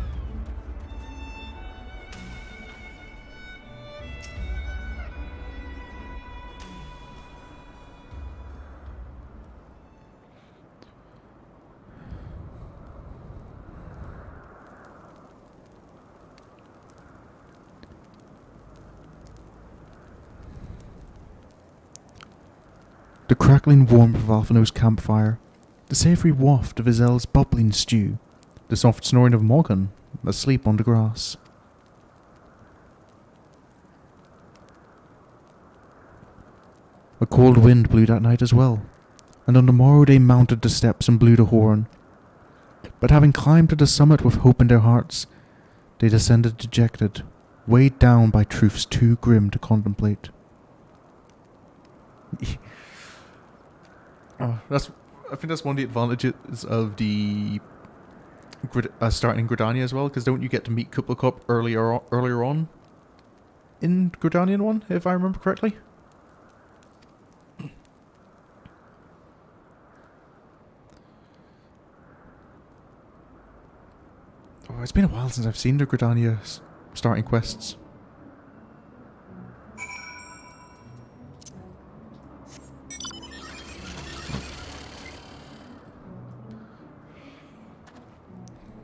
The crackling warmth of Alphino's campfire, the savoury waft of Izel's bubbling stew, the soft snoring of Morgan, asleep on the grass. A cold wind blew that night as well, and on the morrow they mounted the steps and blew the horn. But having climbed to the summit with hope in their hearts, they descended dejected, weighed down by truths too grim to contemplate. I think that's one of the advantages of the starting in Gridania as well, because don't you get to meet Kuplakop earlier on in Gridanian 1, if I remember correctly? Oh, it's been a while since I've seen the Gridania starting quests.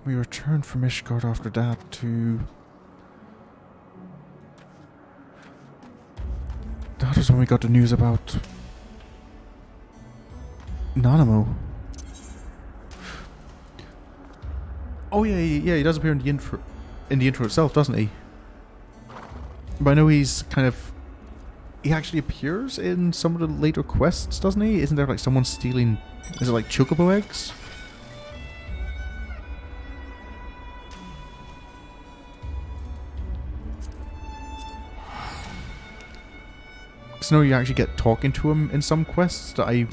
We returned from Ishgard after that to... That was when we got the news about... Nanamo. Oh yeah, he does appear in the intro itself, doesn't he? But I know he's kind of... He actually appears in some of the later quests, doesn't he? Isn't there like someone stealing... Is it like chocobo eggs? Because I know you actually get talking to him in some quests that I...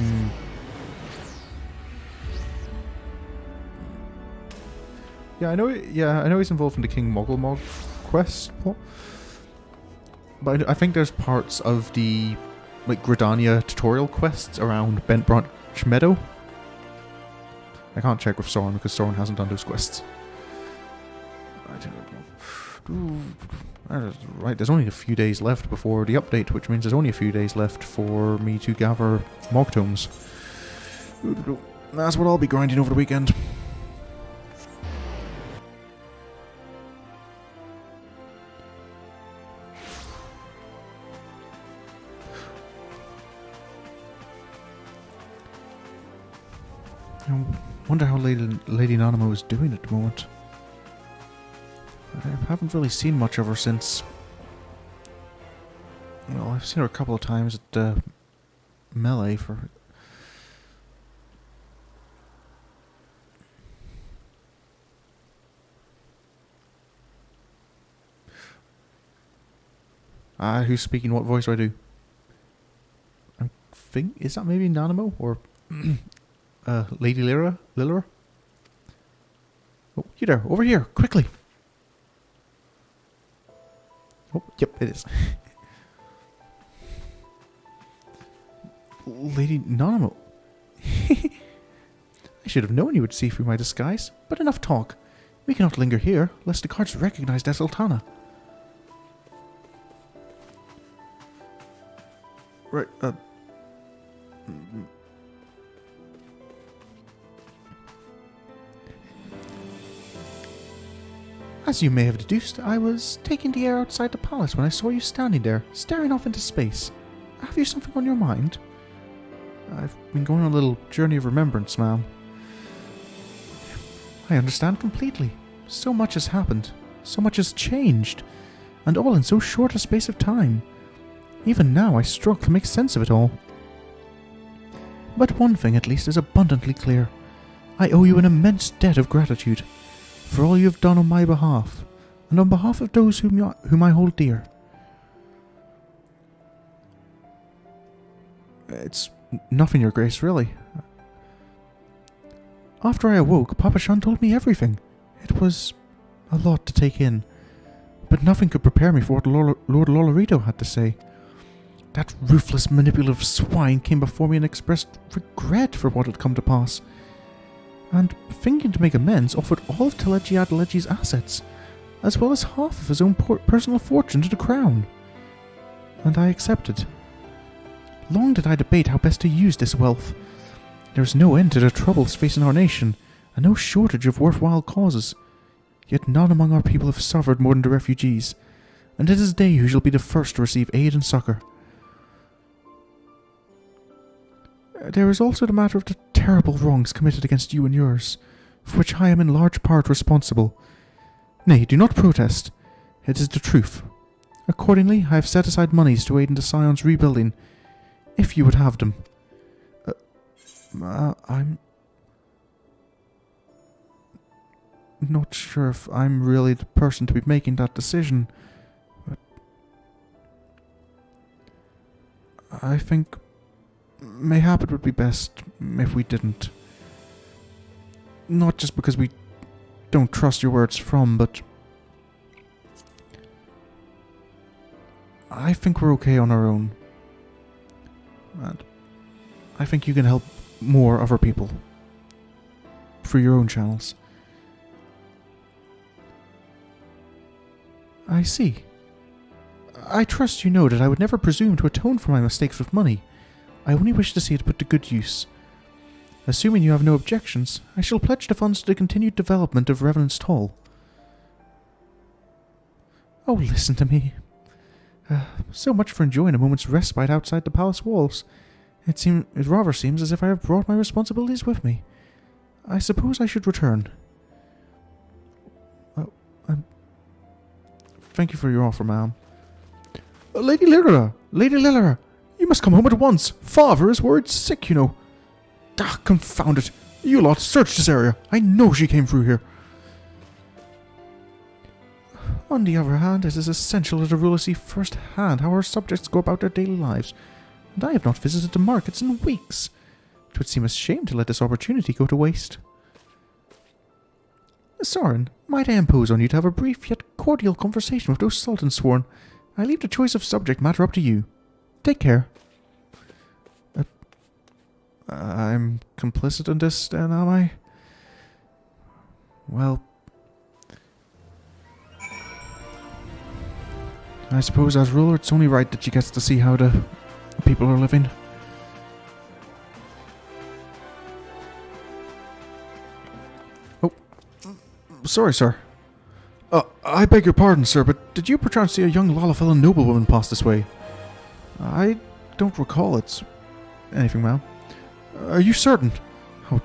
Yeah, I know he's involved in the King Moggle quest. What? But I think there's parts of the like Gridania tutorial quests around Bent Branch Meadow. I can't check with Sorin because Sorin hasn't done those quests. I don't know. Right, there's only a few days left before the update, which means there's only a few days left for me to gather Mog Tomes. That's what I'll be grinding over the weekend. I wonder how Lady Nanamo is doing at the moment. I haven't really seen much of her since... Well, I've seen her a couple of times at Melee for... Who's speaking? What voice do I do? I think... Is that maybe Nanamo? Or... Lady Lyra? Oh, you there, over here, quickly! Oh, yep, it is. Lady Nanamo. I should have known you would see through my disguise, but enough talk. We cannot linger here, lest the guards recognize the Sultana. Right, As you may have deduced, I was taking the air outside the palace when I saw you standing there, staring off into space. Have you something on your mind? I've been going on a little journey of remembrance, ma'am. I understand completely. So much has happened. So much has changed. And all in so short a space of time. Even now I struggle to make sense of it all. But one thing at least is abundantly clear. I owe you an immense debt of gratitude for all you have done on my behalf, and on behalf of those whom I hold dear. It's nothing, Your Grace, really. After I awoke, Papa Shan told me everything. It was a lot to take in, but nothing could prepare me for what Lord Lolorito had to say. That ruthless, manipulative swine came before me and expressed regret for what had come to pass, and, thinking to make amends, offered all of Teleji Adeleji's assets, as well as half of his own personal fortune to the crown. And I accepted. Long did I debate how best to use this wealth. There is no end to the troubles facing our nation, and no shortage of worthwhile causes. Yet none among our people have suffered more than the refugees, and it is they who shall be the first to receive aid and succor. There is also the matter of the terrible wrongs committed against you and yours, for which I am in large part responsible. Nay, do not protest. It is the truth. Accordingly, I have set aside monies to aid in the Scion's rebuilding, if you would have them. I'm not sure if I'm really the person to be making that decision, but I think mayhap it would be best if we didn't. Not just because we don't trust your words but I think we're okay on our own. And I think you can help more of our people through your own channels. I see. I trust you know that I would never presume to atone for my mistakes with money. I only wish to see it put to good use. Assuming you have no objections, I shall pledge the funds to the continued development of Revenant's Hall. Oh, listen to me. So much for enjoying a moment's respite outside the palace walls. It rather seems as if I have brought my responsibilities with me. I suppose I should return. Thank you for your offer, ma'am. Lady Lyra! Lady Lyra! You must come home at once. Father is worried sick, you know. Ah, confound it. You lot search this area. I know she came through here. On the other hand, it is essential that the ruler see firsthand how our subjects go about their daily lives, and I have not visited the markets in weeks. It would seem a shame to let this opportunity go to waste. Sorin, might I impose on you to have a brief yet cordial conversation with those sultans sworn? I leave the choice of subject matter up to you. Take care. I'm complicit in this, then, am I? Well, I suppose as ruler it's only right that she gets to see how the people are living. Oh, sorry, sir. I beg your pardon, sir, but did you perchance see a young Lalafell noblewoman pass this way? I don't recall it's anything, ma'am. Are you certain? Oh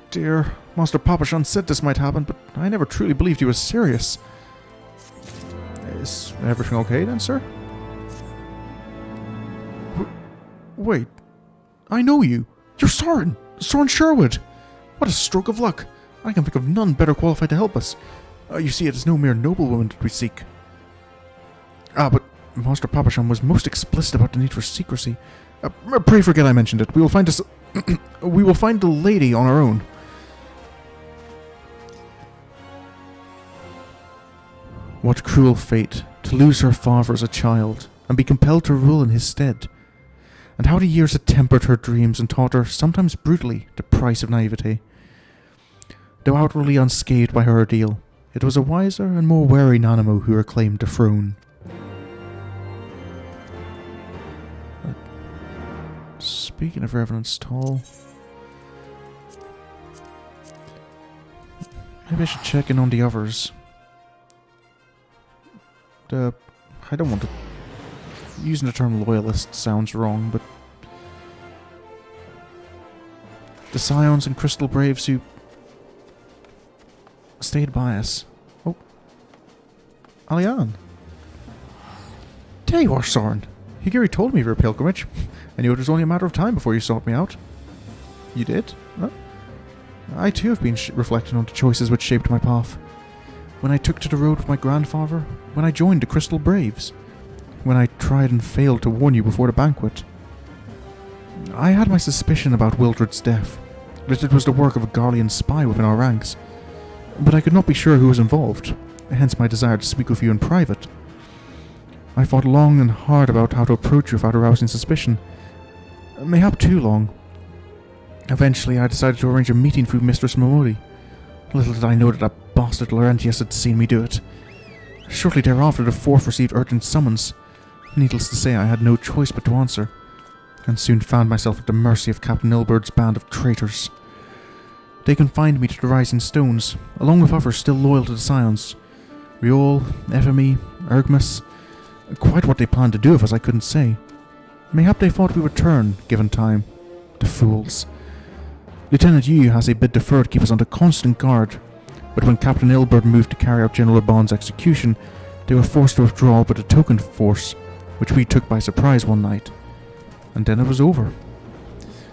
dear. Master Papashan said this might happen, but I never truly believed he was serious. Is everything okay then, sir? Wait. I know you. You're Sorin. Sorin Sherwood. What a stroke of luck. I can think of none better qualified to help us. You see, it is no mere noblewoman that we seek. But Master Papashan was most explicit about the need for secrecy. Pray forget I mentioned it. We will find us. We will find the lady on our own. What cruel fate to lose her father as a child and be compelled to rule in his stead. And how the years had tempered her dreams and taught her, sometimes brutally, the price of naivete. Though outwardly unscathed by her ordeal, it was a wiser and more wary Nanamo who reclaimed the throne. Speaking of Reverence Tall, maybe I should check in on the others. I don't want to... Using the term loyalist sounds wrong, but... the Scions and Crystal Braves who... stayed by us. Oh. Alian. There you are, Sorin. Higiri told me of your pilgrimage. I knew it was only a matter of time before you sought me out. You did? Huh? I too have been reflecting on the choices which shaped my path. When I took to the road with my grandfather, when I joined the Crystal Braves, when I tried and failed to warn you before the banquet. I had my suspicion about Wildred's death, that it was the work of a Garlean spy within our ranks, but I could not be sure who was involved, hence my desire to speak with you in private. I thought long and hard about how to approach you without arousing suspicion, mayhap too long. Eventually I decided to arrange a meeting through Mistress Momodi. Little did I know that bastard Laurentius had seen me do it. Shortly thereafter the fourth received urgent summons. Needless to say I had no choice but to answer, and soon found myself at the mercy of Captain Ilbert's band of traitors. They confined me to the Rising Stones, along with others still loyal to the Scions. Riol, Ephemy, Ergmus. Quite what they planned to do with us I couldn't say. Mayhap they thought we would turn, given time. The fools. Lieutenant Yu has a bid deferred to keep us under constant guard, but when Captain Ilbert moved to carry out General Bond's execution, they were forced to withdraw with a token force, which we took by surprise one night. And then it was over.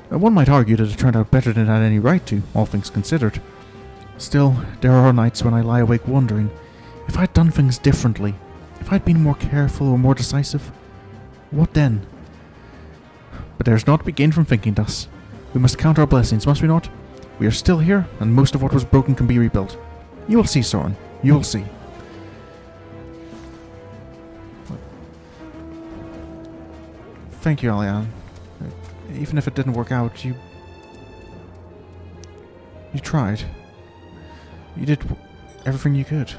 One might argue that it turned out better than it had any right to, all things considered. Still, there are nights when I lie awake wondering, if I'd done things differently, if I'd been more careful or more decisive, what then? But there's naught to be gained from thinking thus. We must count our blessings, must we not? We are still here, and most of what was broken can be rebuilt. You will see, Sorin. You will see. Thank you, Alian. Even if it didn't work out, you tried. You did everything you could.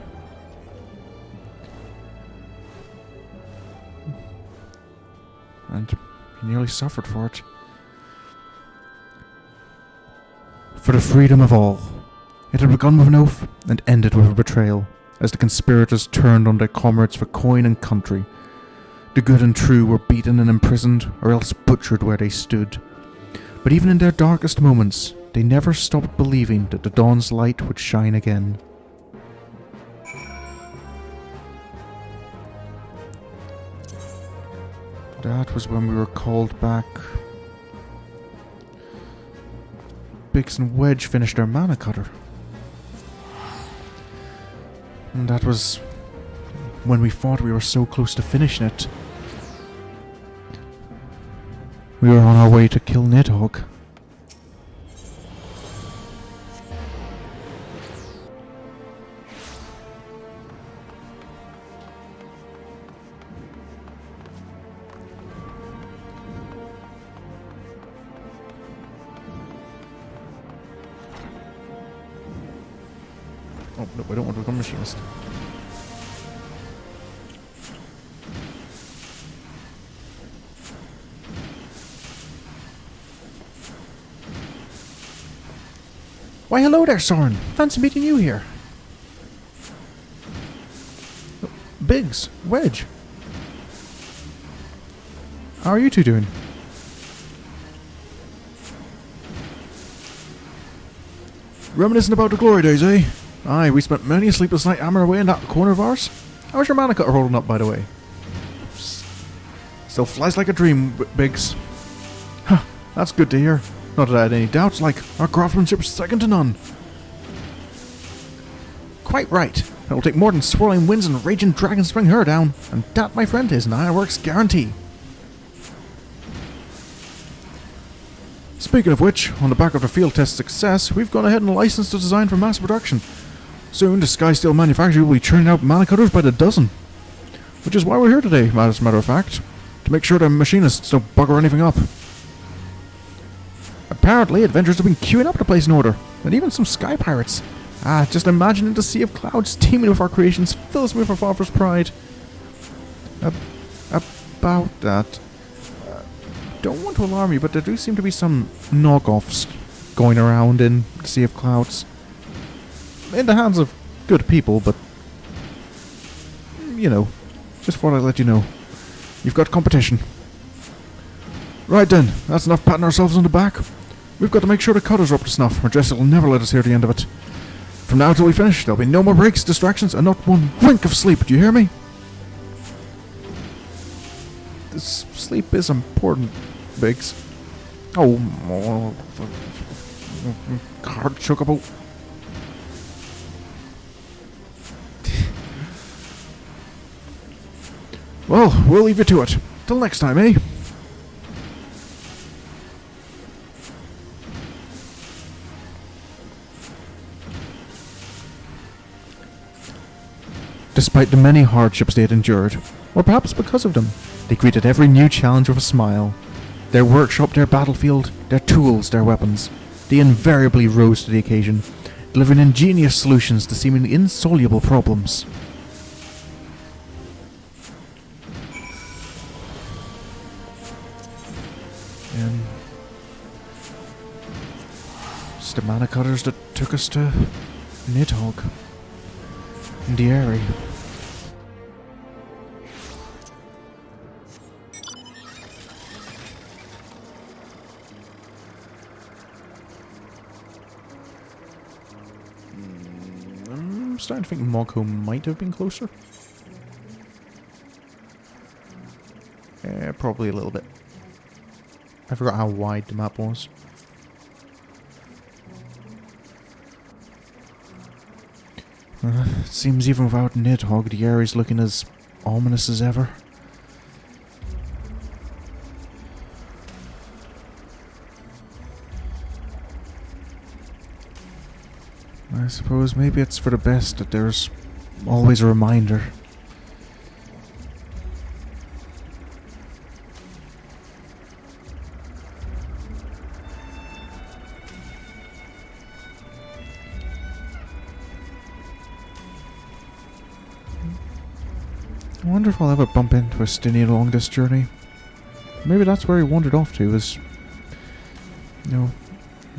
And you nearly suffered for it. For the freedom of all. It had begun with an oath and ended with a betrayal, as the conspirators turned on their comrades for coin and country. The good and true were beaten and imprisoned, or else butchered where they stood. But even in their darkest moments, they never stopped believing that the dawn's light would shine again. That was when we were called back. Biggs and Wedge finished their mana cutter. And that was when we thought we were so close to finishing it. We were on our way to kill Nidhogg. Oh, no, I don't want to become a machinist. Why, hello there, Sorin. Fancy meeting you here. Biggs, Wedge. How are you two doing? Reminiscing about the glory days, eh? Aye, we spent many a sleepless night hammering away in that corner of ours. How's your mana cutter holding up, by the way? Still flies like a dream, Biggs. Huh, that's good to hear. Not that I had any doubts, like, our craftsmanship's second to none. Quite right. It'll take more than swirling winds and raging dragons to bring her down, and that, my friend, is an ironworks guarantee. Speaking of which, on the back of the field test success, we've gone ahead and licensed the design for mass production. Soon, the Sky Steel manufacturer will be churning out mana cutters by the dozen. Which is why we're here today, as a matter of fact, to make sure the machinists don't bugger anything up. Apparently, adventurers have been queuing up to place an order, and even some sky pirates. Ah, just imagining the sea of clouds teeming with our creations fills me with a father's pride. About that, don't want to alarm you, but there do seem to be some knockoffs going around in the sea of clouds. In the hands of good people, but you know, just thought I'd let you know. You've got competition. Right then, that's enough patting ourselves on the back. We've got to make sure the cutters are up to snuff, or Jessica will never let us hear the end of it. From now till we finish, there'll be no more breaks, distractions, and not one wink of sleep, do you hear me? This sleep is important, Biggs. Oh, hard chocobo. Well, we'll leave you to it. Till next time, eh? Despite the many hardships they had endured, or perhaps because of them, they greeted every new challenge with a smile. Their workshop, their battlefield, their tools, their weapons. They invariably rose to the occasion, delivering ingenious solutions to seemingly insoluble problems. It's the mana cutters that took us to Nidhogg. In the area. I'm starting to think Mogho might have been closer. Probably a little bit. I forgot how wide the map was. It seems even without Nidhogg, the area's looking as ominous as ever. I suppose maybe it's for the best that there's always a reminder. I wonder if I'll ever bump into Estinian along this journey. Maybe that's where he wandered off to, was, you know,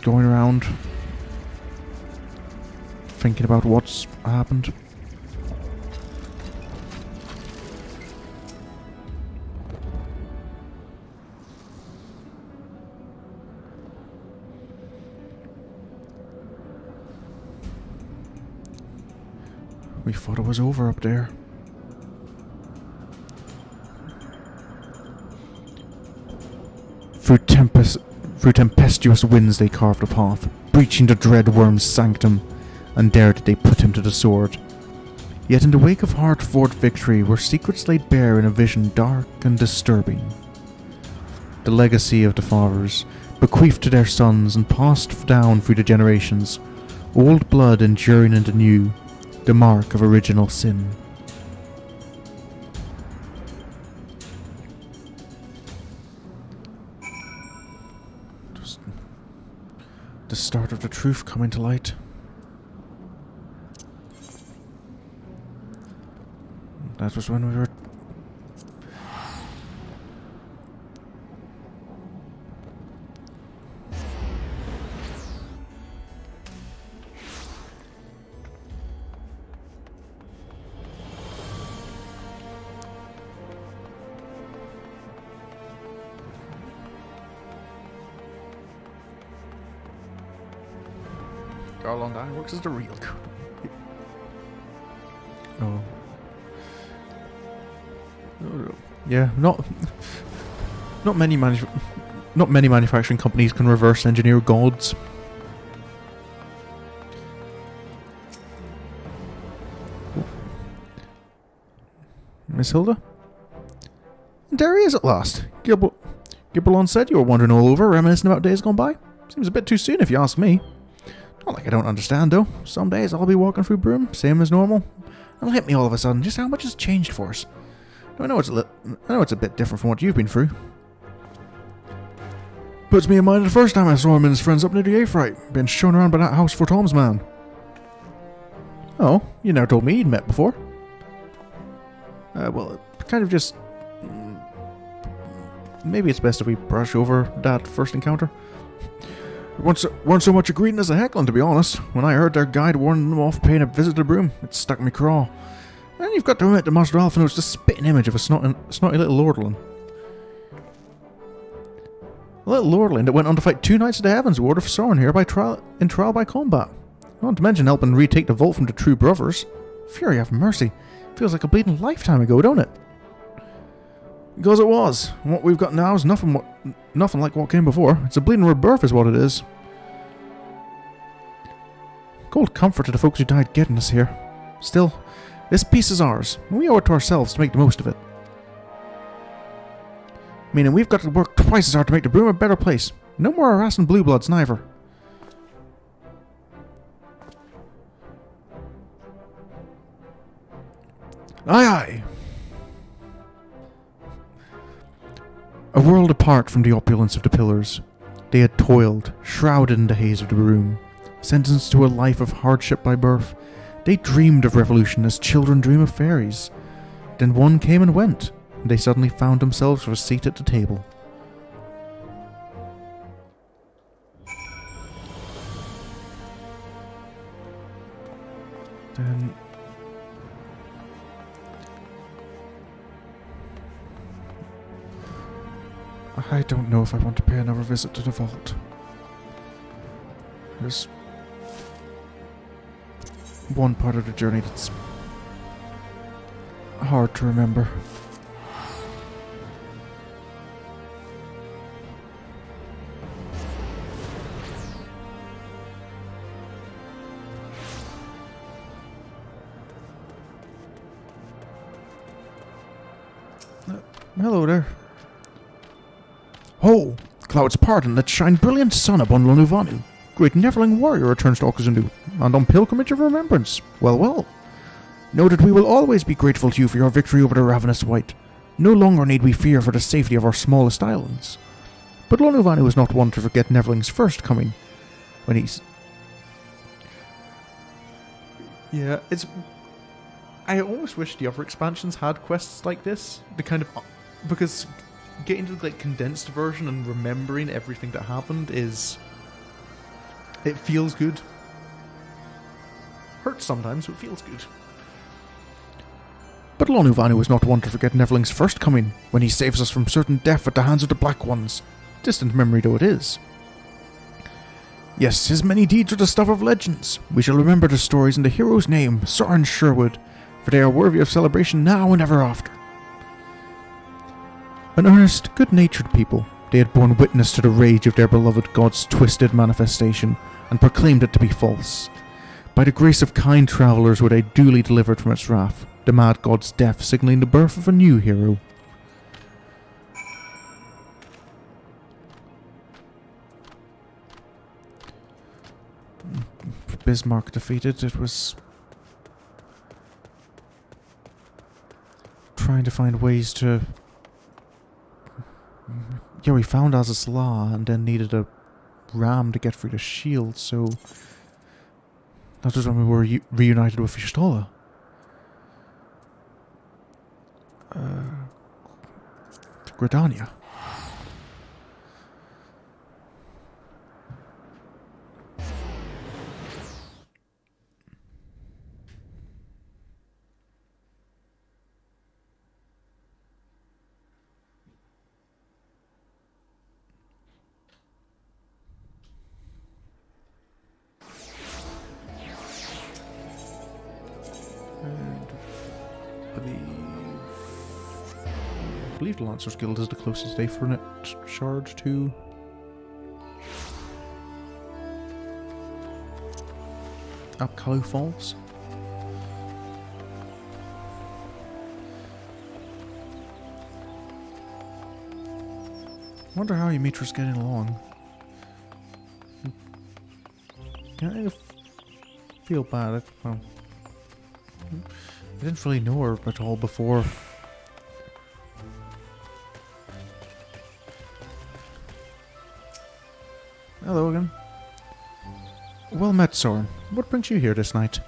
going around thinking about what's happened. We thought it was over up there. Through tempestuous winds they carved a path, breaching the dread worm's sanctum, and there did they put him to the sword.
Yet in the wake of hard-fought victory were secrets laid bare in a vision dark and disturbing. The legacy of the fathers, bequeathed to their sons and passed down through the generations, old blood enduring in the new, the mark of original sin. Just the start of the truth coming to light. That was when we were... Garland works as the real... Oh. Yeah, not many manufacturing companies can reverse engineer gods. Miss Hilda? There he is at last. Gibberlon said you were wandering all over, reminiscing about days gone by. Seems a bit too soon if you ask me. Not like I don't understand though. Some days I'll be walking through Broom, same as normal. It'll hit me all of a sudden just how much has changed for us. I know it's a bit different from what you've been through. Puts me in mind of the first time I saw him and his friends up near the Aphrodite, being shown around by that house for Tom's man. Oh, you never told me you'd met before. Well, kind of just... Maybe it's best if we brush over that first encounter. Weren't so much a greeting as a heckling, to be honest. When I heard their guide warning them off paying a visit to the Broom, it stuck me craw. And you've got to admit the Master Alpha knows the spitting image of a snotty little lordling. A little lordling that went on to fight 2 Knights of the Heavens who ordered for Sorin here in trial by combat. Not to mention helping retake the vault from the True Brothers. Fury have mercy. Feels like a bleeding lifetime ago, don't it? Because it was. And what we've got now is nothing like what came before. It's a bleeding rebirth is what it is. Cold comfort to the folks who died getting us here. Still, this piece is ours, and we owe it to ourselves to make the most of it. Meaning we've got to work twice as hard to make the Broom a better place. No more harassing blue bloods, neither. Aye aye! A world apart from the opulence of the pillars, they had toiled, shrouded in the haze of the Broom, sentenced to a life of hardship by birth. They dreamed of revolution as children dream of fairies. Then one came and went, and they suddenly found themselves with a seat at the table. Then... I don't know if I want to pay another visit to the vault. There's one part of the journey that's hard to remember. Hello there. Ho! Clouds part and let shine brilliant sun upon Lonuvanu. Great Neverling warrior returns to Okazundu, and on pilgrimage of remembrance. Well, well. Know that we will always be grateful to you for your victory over the ravenous wight. No longer need we fear for the safety of our smallest islands. But Lonuvanu is not one to forget Neverling's first coming, when he's... Yeah, it's... I almost wish the other expansions had quests like this, the kind of... Because getting to the condensed version and remembering everything that happened is... It feels good. Hurts sometimes, but it feels good. But Lonuvanu is not one to forget Neverling's first coming, when he saves us from certain death at the hands of the Black Ones, distant memory though it is. Yes, his many deeds are the stuff of legends. We shall remember the stories in the hero's name, Sorin Sherwood, for they are worthy of celebration now and ever after. An earnest, good-natured people, they had borne witness to the rage of their beloved god's twisted manifestation, and proclaimed it to be false.
By the grace of kind travellers were they duly delivered from its wrath, the mad god's death signalling the birth of a new hero. Bismarck defeated, it was trying to find ways to... Yeah, we found Azys Llya and then needed a ram to get through the shield, so that was when we were reunited with Y'shtola. Gridania. I believe the Lancers Guild is the closest Aephronet shard to Upkalu Falls. Wonder how Ymitra's getting along. Kind of feel bad. Well, I didn't really know her at all before. Hello again. Well met, Sorin. What brings you here this night?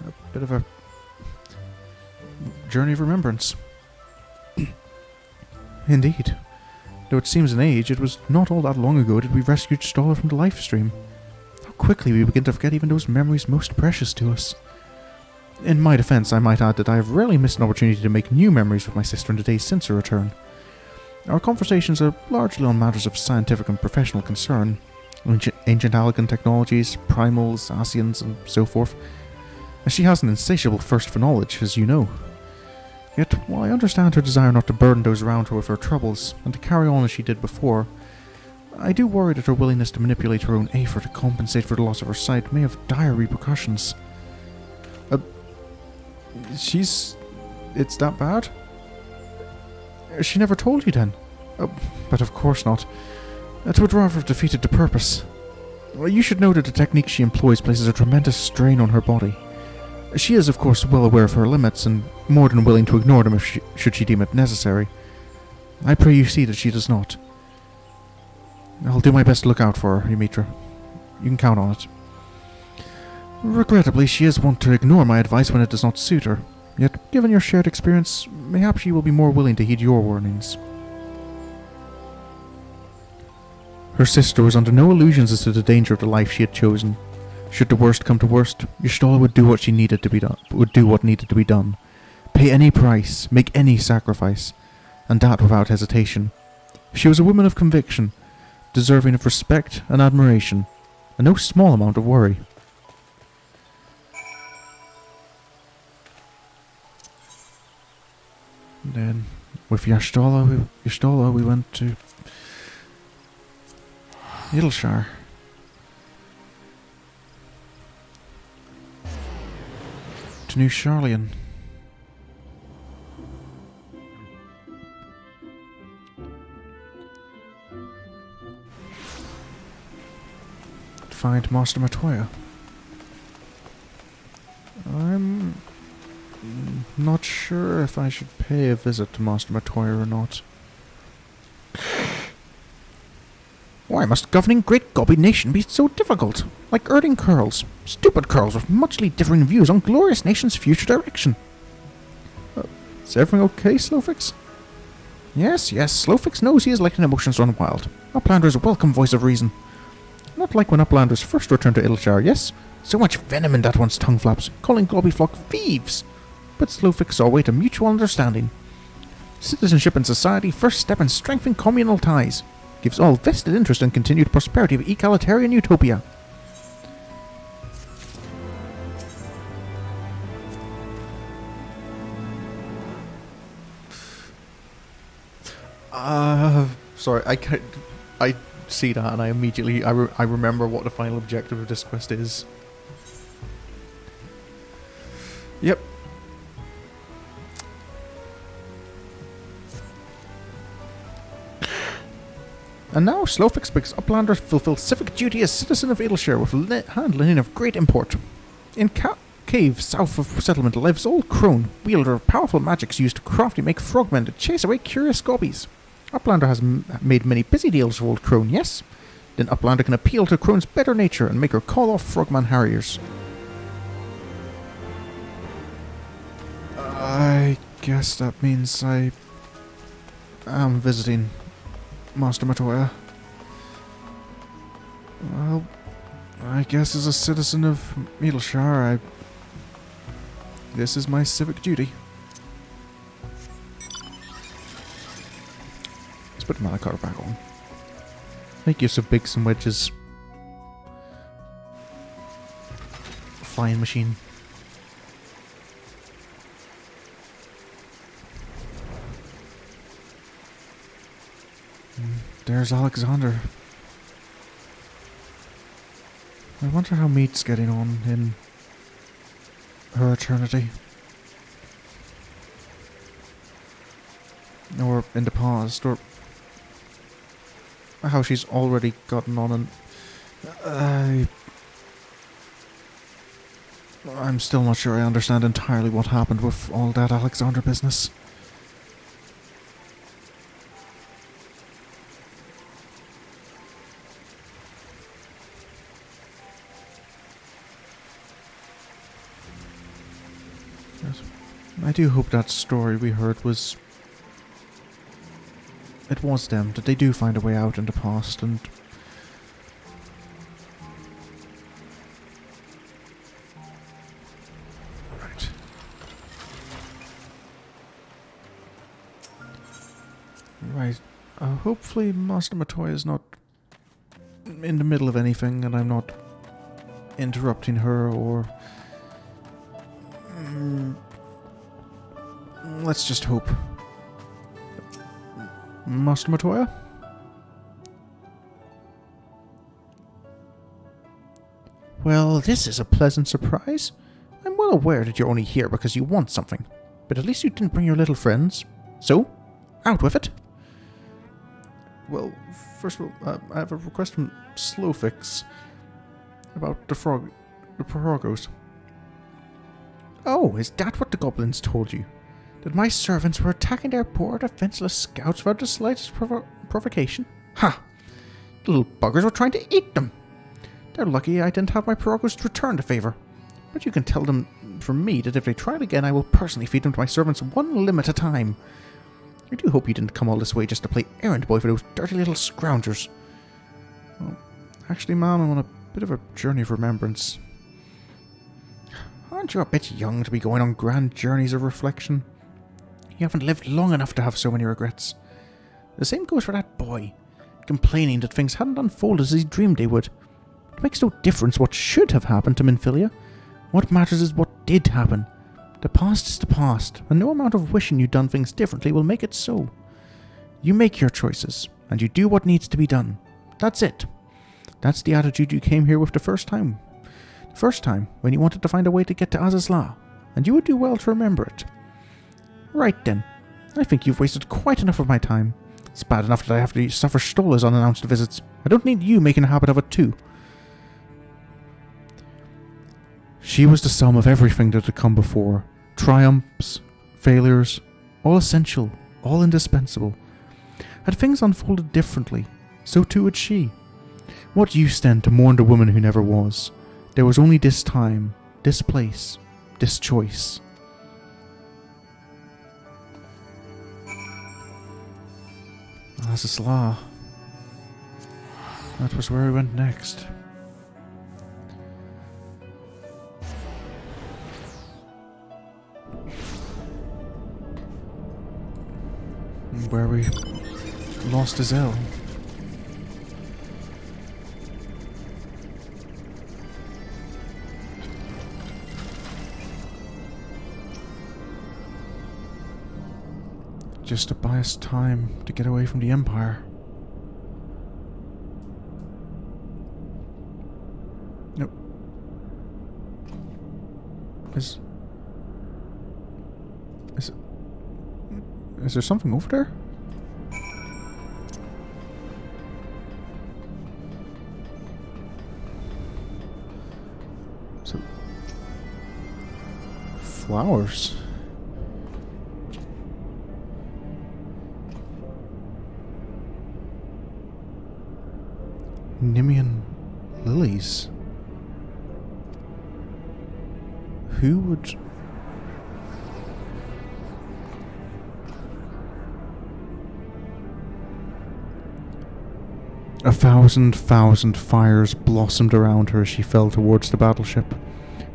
A bit of a journey of remembrance. Indeed. Though it seems an age, it was not all that long ago that we rescued Y'shtola from the life stream. How quickly we begin to forget even those memories most precious to us. In my defense, I might add that I have rarely missed an opportunity to make new memories with my sister in the days since her return. Our conversations are largely on matters of scientific and professional concern, ancient Allegan technologies, primals, Asians, and so forth, as she has an insatiable thirst for knowledge, as you know. Yet, while I understand her desire not to burden those around her with her troubles, and to carry on as she did before, I do worry that her willingness to manipulate her own Aether to compensate for the loss of her sight may have dire repercussions. It's that bad? She never told you then? But of course not. It would rather have defeated the purpose. You should know that the technique she employs places a tremendous strain on her body. She is of course well aware of her limits, and more than willing to ignore them should she deem it necessary. I pray you see that she does not. I'll do my best to look out for her, Ymitra. You can count on it. Regrettably, she is wont to ignore my advice when it does not suit her. Yet, given your shared experience, mayhap she will be more willing to heed your warnings. Her sister was under no illusions as to the danger of the life she had chosen. Should the worst come to worst, Y'shtola would do what needed to be done. Pay any price, make any sacrifice, and that without hesitation. She was a woman of conviction, deserving of respect and admiration, and no small amount of worry. And then, with Y'shtola, we went to Yllshire. To New Charlian. To find Master Matoya. I'm not sure if I should pay a visit to Master Matoya or not. Why must governing great gobby nation be so difficult? Like earning curls. Stupid curls with muchly differing views on glorious nation's future direction. Is everything okay, Slowfix? Yes, Slowfix knows he is letting emotions run wild. Uplander's a welcome voice of reason. Not like when Uplanders first returned to Yllshire, yes? So much venom in that one's tongue flaps, calling Globbyflock thieves. But Slowfix saw a way to mutual understanding. Citizenship and society first step in strengthening communal ties. Gives all vested interest in continued prosperity of egalitarian utopia. Sorry, I see that and I immediately, I remember what the final objective of this quest is. Yep. And now Slowfix speaks Uplander fulfill civic duty as citizen of Eorzea with hand linen of great import. In cave south of settlement lives old crone, wielder of powerful magics used to craftily make frogmen to chase away curious gobbies. Uplander has made many busy deals for old crone, yes? Then Uplander can appeal to crone's better nature and make her call off frogman harriers. I guess that means I am visiting Master Matoya. Well, I guess as a citizen of Eorzea, this is my civic duty. Let's put the Malachar back on. Make use of bigs and wedges. Flying machine. There's Alexander. I wonder how Meat's getting on in her eternity. Or in the past, or how she's already gotten on, and I'm still not sure I understand entirely what happened with all that Alexander business. I do hope that story we heard was... It was them, that they do find a way out in the past, and... Right. Right. Hopefully Master Matoya is not in the middle of anything, and I'm not interrupting her, or... Let's just hope. Master Matoya? Well, this is a pleasant surprise. I'm well aware that you're only here because you want something, but at least you didn't bring your little friends. So, out with it. Well, first of all, I have a request from Slowfix about the Prorogos. Oh, is that what the goblins told you? That my servants were attacking their poor defenseless scouts without the slightest provocation? Ha! The little buggers were trying to eat them! They're lucky I didn't have my Prorogos return the favour. But you can tell them from me that if they try it again, I will personally feed them to my servants one limb at a time. I do hope you didn't come all this way just to play errand boy for those dirty little scroungers. Well, actually, ma'am, I'm on a bit of a journey of remembrance. Aren't you a bit young to be going on grand journeys of reflection? You haven't lived long enough to have so many regrets. The same goes for that boy, complaining that things hadn't unfolded as he dreamed they would. It makes no difference what should have happened to Minfilia. What matters is what did happen. The past is the past, and no amount of wishing you'd done things differently will make it so. You make your choices, and you do what needs to be done. That's it. That's the attitude you came here with the first time. The first time, when you wanted to find a way to get to Azys Llya, and you would do well to remember it. Right then. I think you've wasted quite enough of my time. It's bad enough that I have to suffer Stolla's unannounced visits. I don't need you making a habit of it too. She was the sum of everything that had come before. Triumphs, failures, all essential, all indispensable. Had things unfolded differently, so too had she. What use then to mourn the woman who never was? There was only this time, this place, this choice. Azys Llya. That was where we went next. Where we lost Azys. Just to buy us time to get away from the Empire. Nope. Is there something over there? So, flowers. Nemean lilies. Who would... A thousand fires blossomed around her as she fell towards the battleship,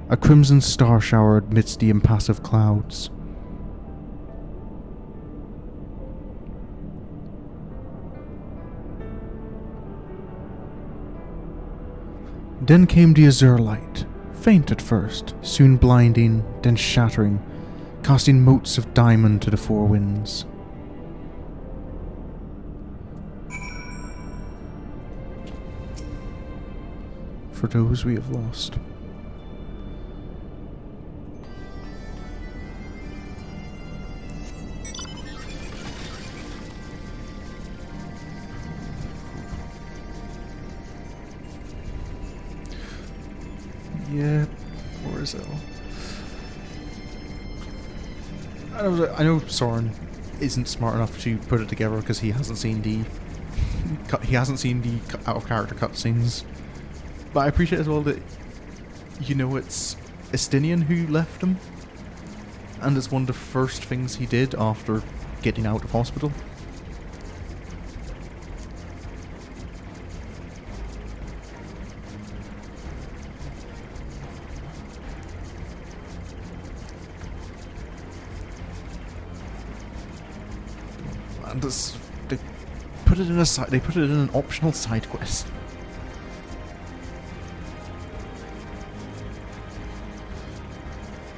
a crimson star shower amidst the impassive clouds. Then came the azure light, faint at first, soon blinding, then shattering, casting motes of diamond to the four winds. For those we have lost. Yeah, Eorzea. I know Sorin isn't smart enough to put it together because he hasn't seen the out of character cutscenes. But I appreciate as well that it's Estinian who left him, and it's one of the first things he did after getting out of hospital. And they put it in an optional side quest.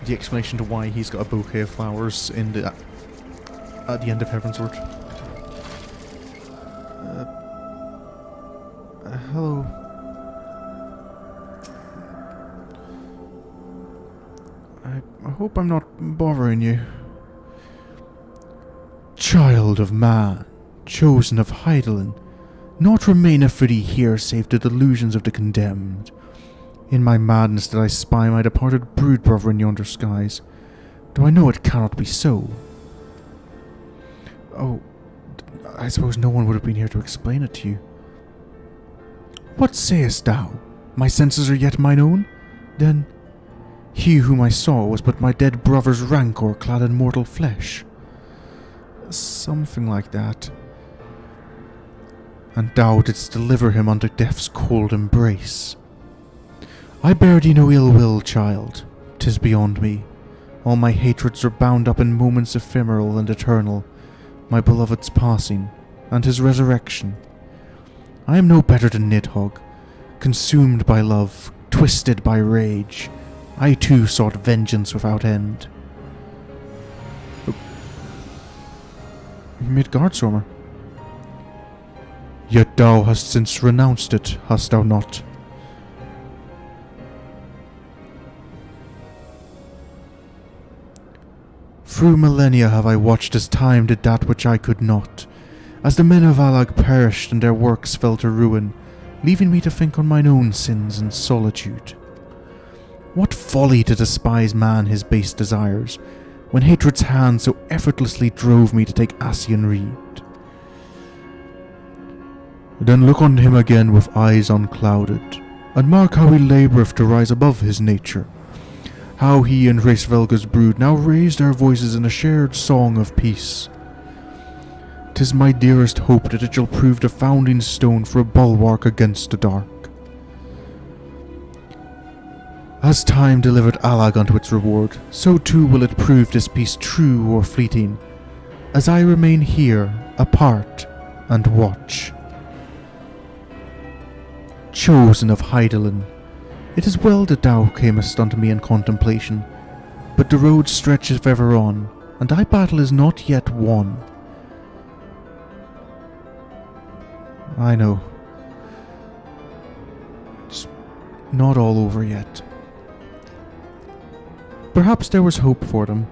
The explanation to why he's got a bouquet of flowers at the end of Heavensward. Hello. I hope I'm not bothering you. Child of man, chosen of Hydaelyn, naught remaineth for thee here save the delusions of the condemned. In my madness did I spy my departed brood brother in yonder skies, though I know it cannot be so. Oh, I suppose no one would have been here to explain it to you. What sayest thou? My senses are yet mine own? Then, he whom I saw was but my dead brother's rancor clad in mortal flesh. Something like that. And thou didst deliver him unto death's cold embrace. I bear thee no ill will, child. 'Tis beyond me. All my hatreds are bound up in moments ephemeral and eternal, my beloved's passing, and his resurrection. I am no better than Nidhogg, consumed by love, twisted by rage. I too sought vengeance without end. Midgardsormr. Yet thou hast since renounced it, hast thou not? Through millennia have I watched as time did that which I could not, as the men of Allag perished and their works fell to ruin, leaving me to think on mine own sins and solitude. What folly to despise man his base desires, when hatred's hand so effortlessly drove me to take Ascian Reed. Then look on him again with eyes unclouded, and mark how he laboureth to rise above his nature, how he and Hraesvelga's brood now raise their voices in a shared song of peace. 'Tis my dearest hope that it shall prove the founding stone for a bulwark against the dark. As time delivered Allag unto its reward, so too will it prove this peace true or fleeting, as I remain here, apart, and watch. Chosen of Hydaelyn, it is well that thou camest unto me in contemplation, but the road stretcheth ever on, and thy battle is not yet won. I know. It's not all over yet. Perhaps there was hope for them.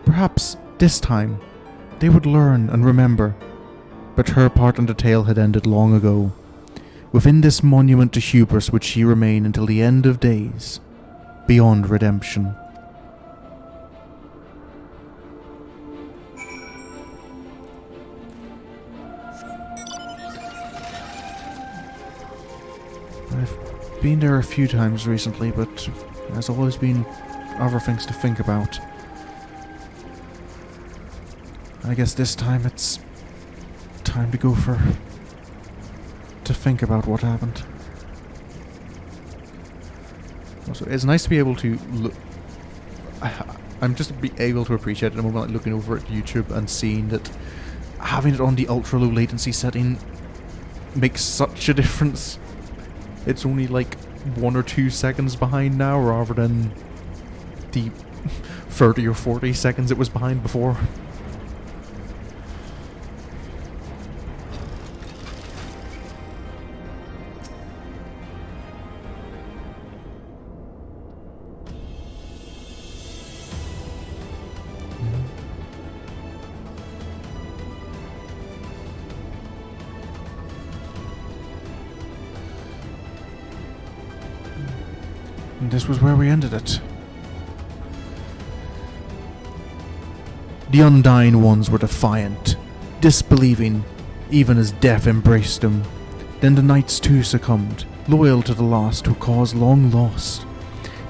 Perhaps This time, they would learn and remember. But her part in the tale had ended long ago. Within this monument to hubris would she remain until the end of days, beyond redemption. I've been there a few times recently, but there's always been other things to think about. I guess this time it's time to think about what happened. Also, it's nice to be able to look. I'm just able to appreciate it at the moment, like looking over at YouTube and seeing that having it on the ultra low latency setting makes such a difference. It's only like 1 or 2 seconds behind now, rather than the 30 or 40 seconds it was behind before. And this was where we ended it. The Undying Ones were defiant, disbelieving, even as death embraced them. Then the Knights too succumbed, loyal to the last who caused long lost.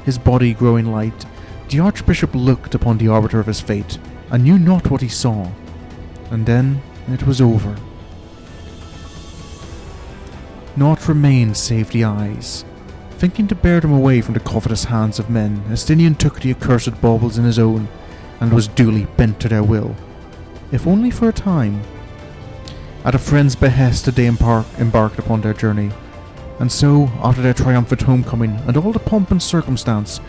His body growing light, the Archbishop looked upon the arbiter of his fate, and knew not what he saw. And then it was over. Naught remained save the eyes. Thinking to bear them away from the covetous hands of men, Estinian took the accursed baubles in his own, and was duly bent to their will, if only for a time. At a friend's behest did they embarked upon their journey, and so, after their triumphant homecoming and all the pomp and circumstance,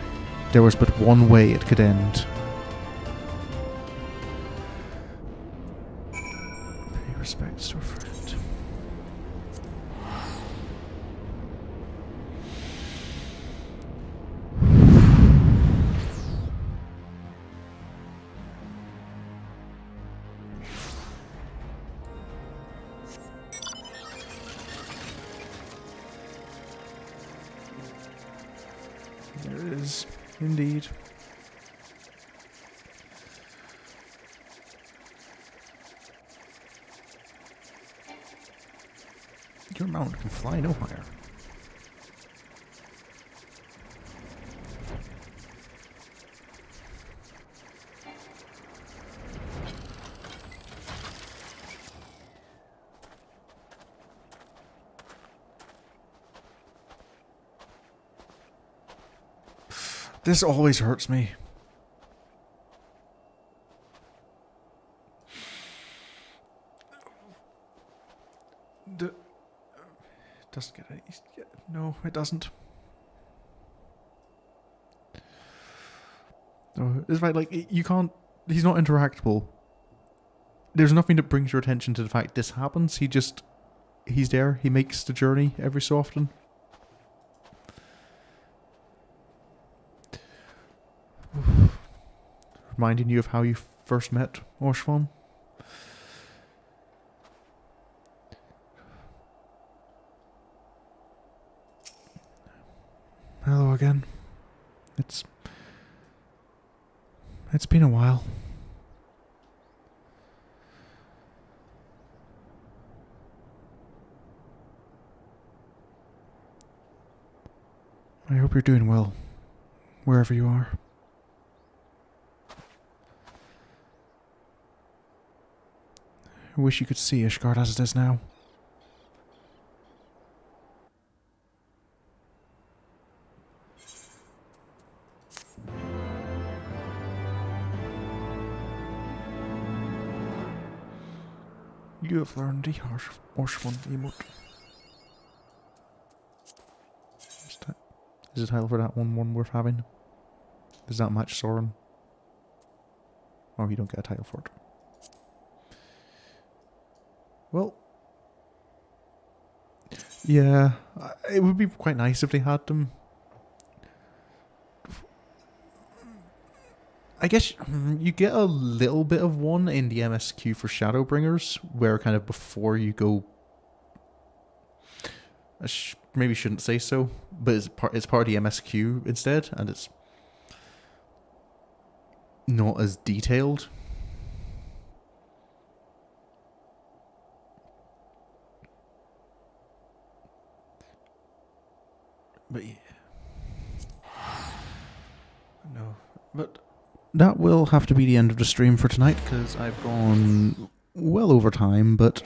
there was but one way it could end. Pay respects to a friend. There it is, indeed. Your mount can fly no higher. This always hurts me. It doesn't get any... No, it doesn't. Oh, it's right, like, you can't... He's not interactable. There's nothing that brings your attention to the fact this happens. He's there. He makes the journey every so often. Reminding you of how you first met Orshvan. Hello again. It's been a while. I hope you're doing well, wherever you are. I wish you could see Ishgard as it is now. You have learned the Orshvan emote. Is the title for that one worth having? Does that match Sorin? Oh, you don't get a title for it. Well, yeah, it would be quite nice if they had them. I guess you get a little bit of one in the MSQ for Shadowbringers, where kind of before you go... maybe shouldn't say so, but it's part of the MSQ instead, and it's not as detailed. But yeah. No. But that will have to be the end of the stream for tonight, because I've gone well over time, but...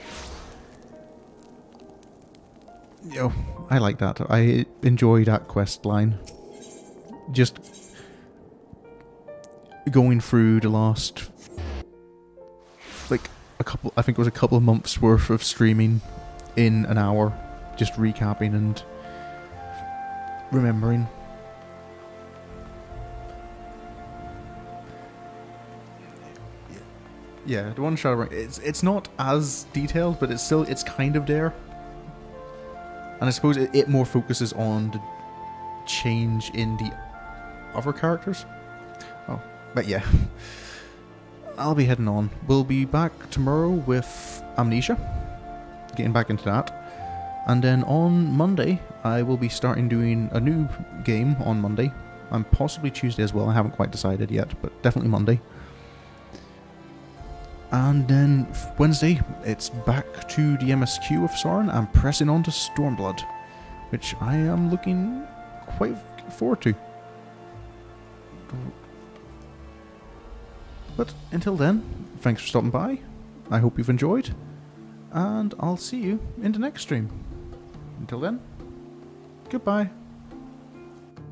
Yo, I like that. I enjoy that quest line. Just going through the last, like, I think it was a couple of months worth of streaming in an hour, just recapping and remembering. Yeah, the one Shadowbring, it's not as detailed, but it's kind of there. And I suppose it more focuses on the change in the other characters. Oh, but yeah. I'll be heading on. We'll be back tomorrow with Amnesia. Getting back into that. And then on Monday, I will be starting doing a new game on Monday. And possibly Tuesday as well. I haven't quite decided yet, but definitely Monday. And then Wednesday, it's back to the MSQ with Sorin and pressing on to Stormblood, which I am looking quite forward to. But until then, thanks for stopping by. I hope you've enjoyed, and I'll see you in the next stream. Until then, goodbye.